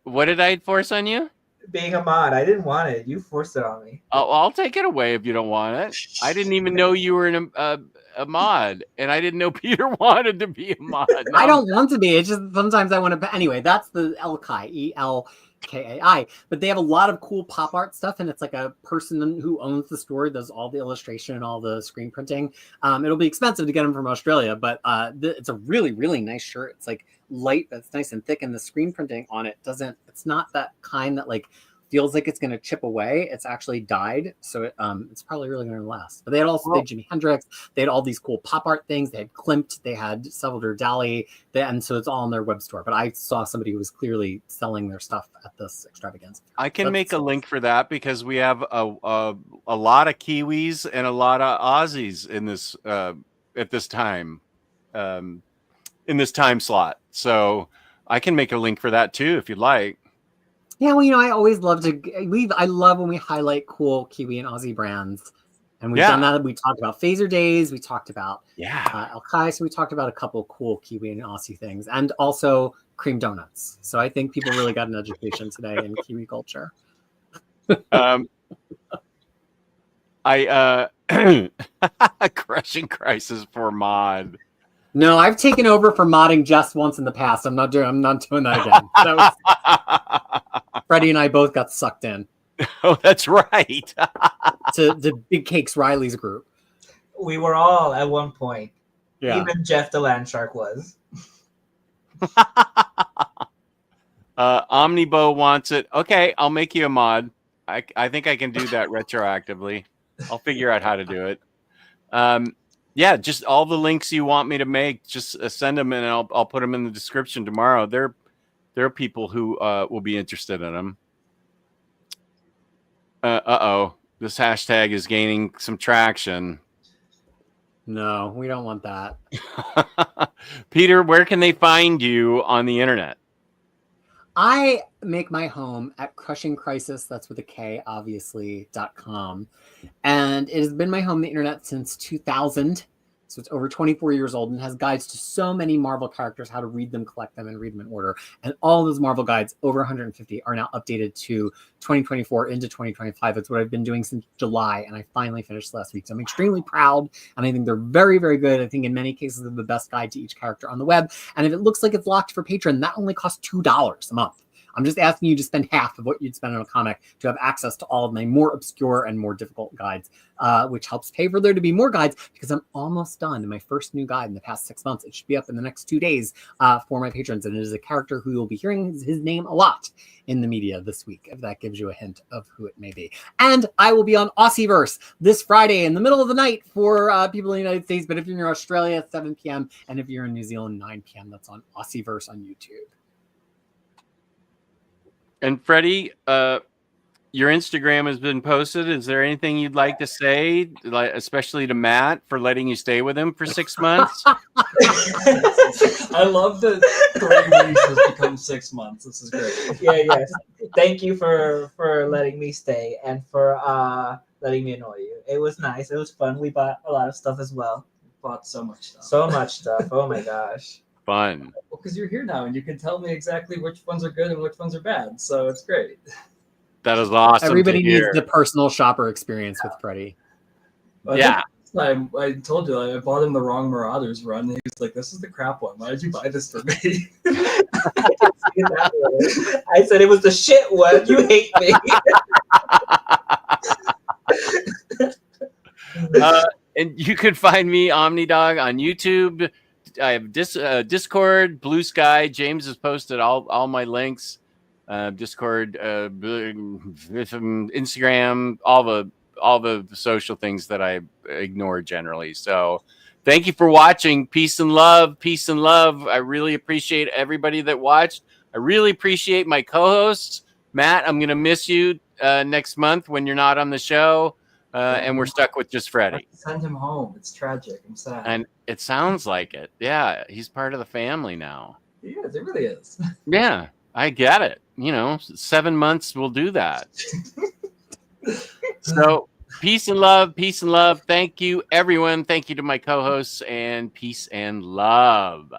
What did I force on you? Being a mod. I didn't want it. You forced it on me. I'll take it away if you don't want it. I didn't even know you were a mod, and I didn't know Peter wanted to be a mod. No. I don't want to be. It's just sometimes I want to. Anyway, that's the Elkai, ELKAI. But they have a lot of cool pop art stuff, and it's like a person who owns the store does all the illustration and all the screen printing. It'll be expensive to get them from Australia, but it's a really, really nice shirt. It's like light, but it's nice and thick, and the screen printing on it it's not that kind that like feels like it's going to chip away. It's actually dyed, so it's probably really going to last. But they had Jimi Hendrix. They had all these cool pop art things. They had Klimt. They had Salvador Dali. And so it's all on their web store. But I saw somebody who was clearly selling their stuff at this extravaganza. I can make a link for that because we have a lot of Kiwis and a lot of Aussies in this at this time in this time slot. So I can make a link for that too if you'd like. Yeah, well, I always love I love when we highlight cool Kiwi and Aussie brands And we've done that. We talked about Phaser Days. We talked about El Kai. So we talked about a couple of cool Kiwi and Aussie things, and also cream donuts. So I think people really got an education today in Kiwi culture. Crushing Krisis for mod. No, I've taken over for modding just once in the past. I'm not doing that again. Freddie and I both got sucked in. Oh, that's right. to the Big Cakes Riley's group. We were all at one point. Yeah. Even Jeff the Land Shark was. Omnibo wants it. Okay, I'll make you a mod. I think I can do that retroactively. I'll figure out how to do it. Just all the links you want me to make, just send them, and I'll put them in the description tomorrow. There are people who will be interested in them. This hashtag is gaining some traction. No, we don't want that. Peter, where can they find you on the internet? I make my home at Crushing Krisis, that's with a K, obviously.com. And it has been my home on the internet since 2000. So it's over 24 years old and has guides to so many Marvel characters, how to read them, collect them, and read them in order. And all those Marvel guides, over 150, are now updated to 2024 into 2025. That's what I've been doing since July, and I finally finished last week. So I'm extremely proud, and I think they're very, very good. I think in many cases they're the best guide to each character on the web. And if it looks like it's locked for Patreon, that only costs $2 a month. I'm just asking you to spend half of what you'd spend on a comic to have access to all of my more obscure and more difficult guides, which helps pay for there to be more guides, because I'm almost done in my first new guide in the past 6 months. It should be up in the next 2 days for my patrons, and it is a character who you'll be hearing his name a lot in the media this week, if that gives you a hint of who it may be. And I will be on Aussieverse this Friday in the middle of the night for people in the United States, but if you're in Australia, 7 p.m., and if you're in New Zealand, 9 p.m., that's on Aussieverse on YouTube. And Freddie, your Instagram has been posted. Is there anything you'd like to say, especially to Matt, for letting you stay with him for 6 months? I love that 3 weeks has become 6 months. This is great. Yeah. Thank you for letting me stay and for letting me annoy you. It was nice. It was fun. We bought a lot of stuff as well. Bought so much stuff. So much stuff. Oh my gosh. Fun. Well, because you're here now and you can tell me exactly which ones are good and which ones are bad. So it's great. That is awesome. Everybody needs the personal shopper experience with Freddie. Yeah. I told you I bought him the wrong Marauders run. He was like, "This is the crap one. Why did you buy this for me?" I said it was the shit one. You hate me. And you can find me, Omnidog, on YouTube. I have Discord, Blue Sky. James has posted all my links. Discord, Instagram, all the social things that I ignore generally. So thank you for watching. Peace and love. Peace and love. I really appreciate everybody that watched. I really appreciate my co-hosts. Matt, I'm going to miss you next month when you're not on the show. And we're stuck with just Freddie. Send him home. It's tragic. I'm sad. And it sounds like it. Yeah, he's part of the family now. He is. It really is. Yeah, I get it. 7 months will do that. So peace and love. Peace and love. Thank you, everyone. Thank you to my co-hosts, and peace and love.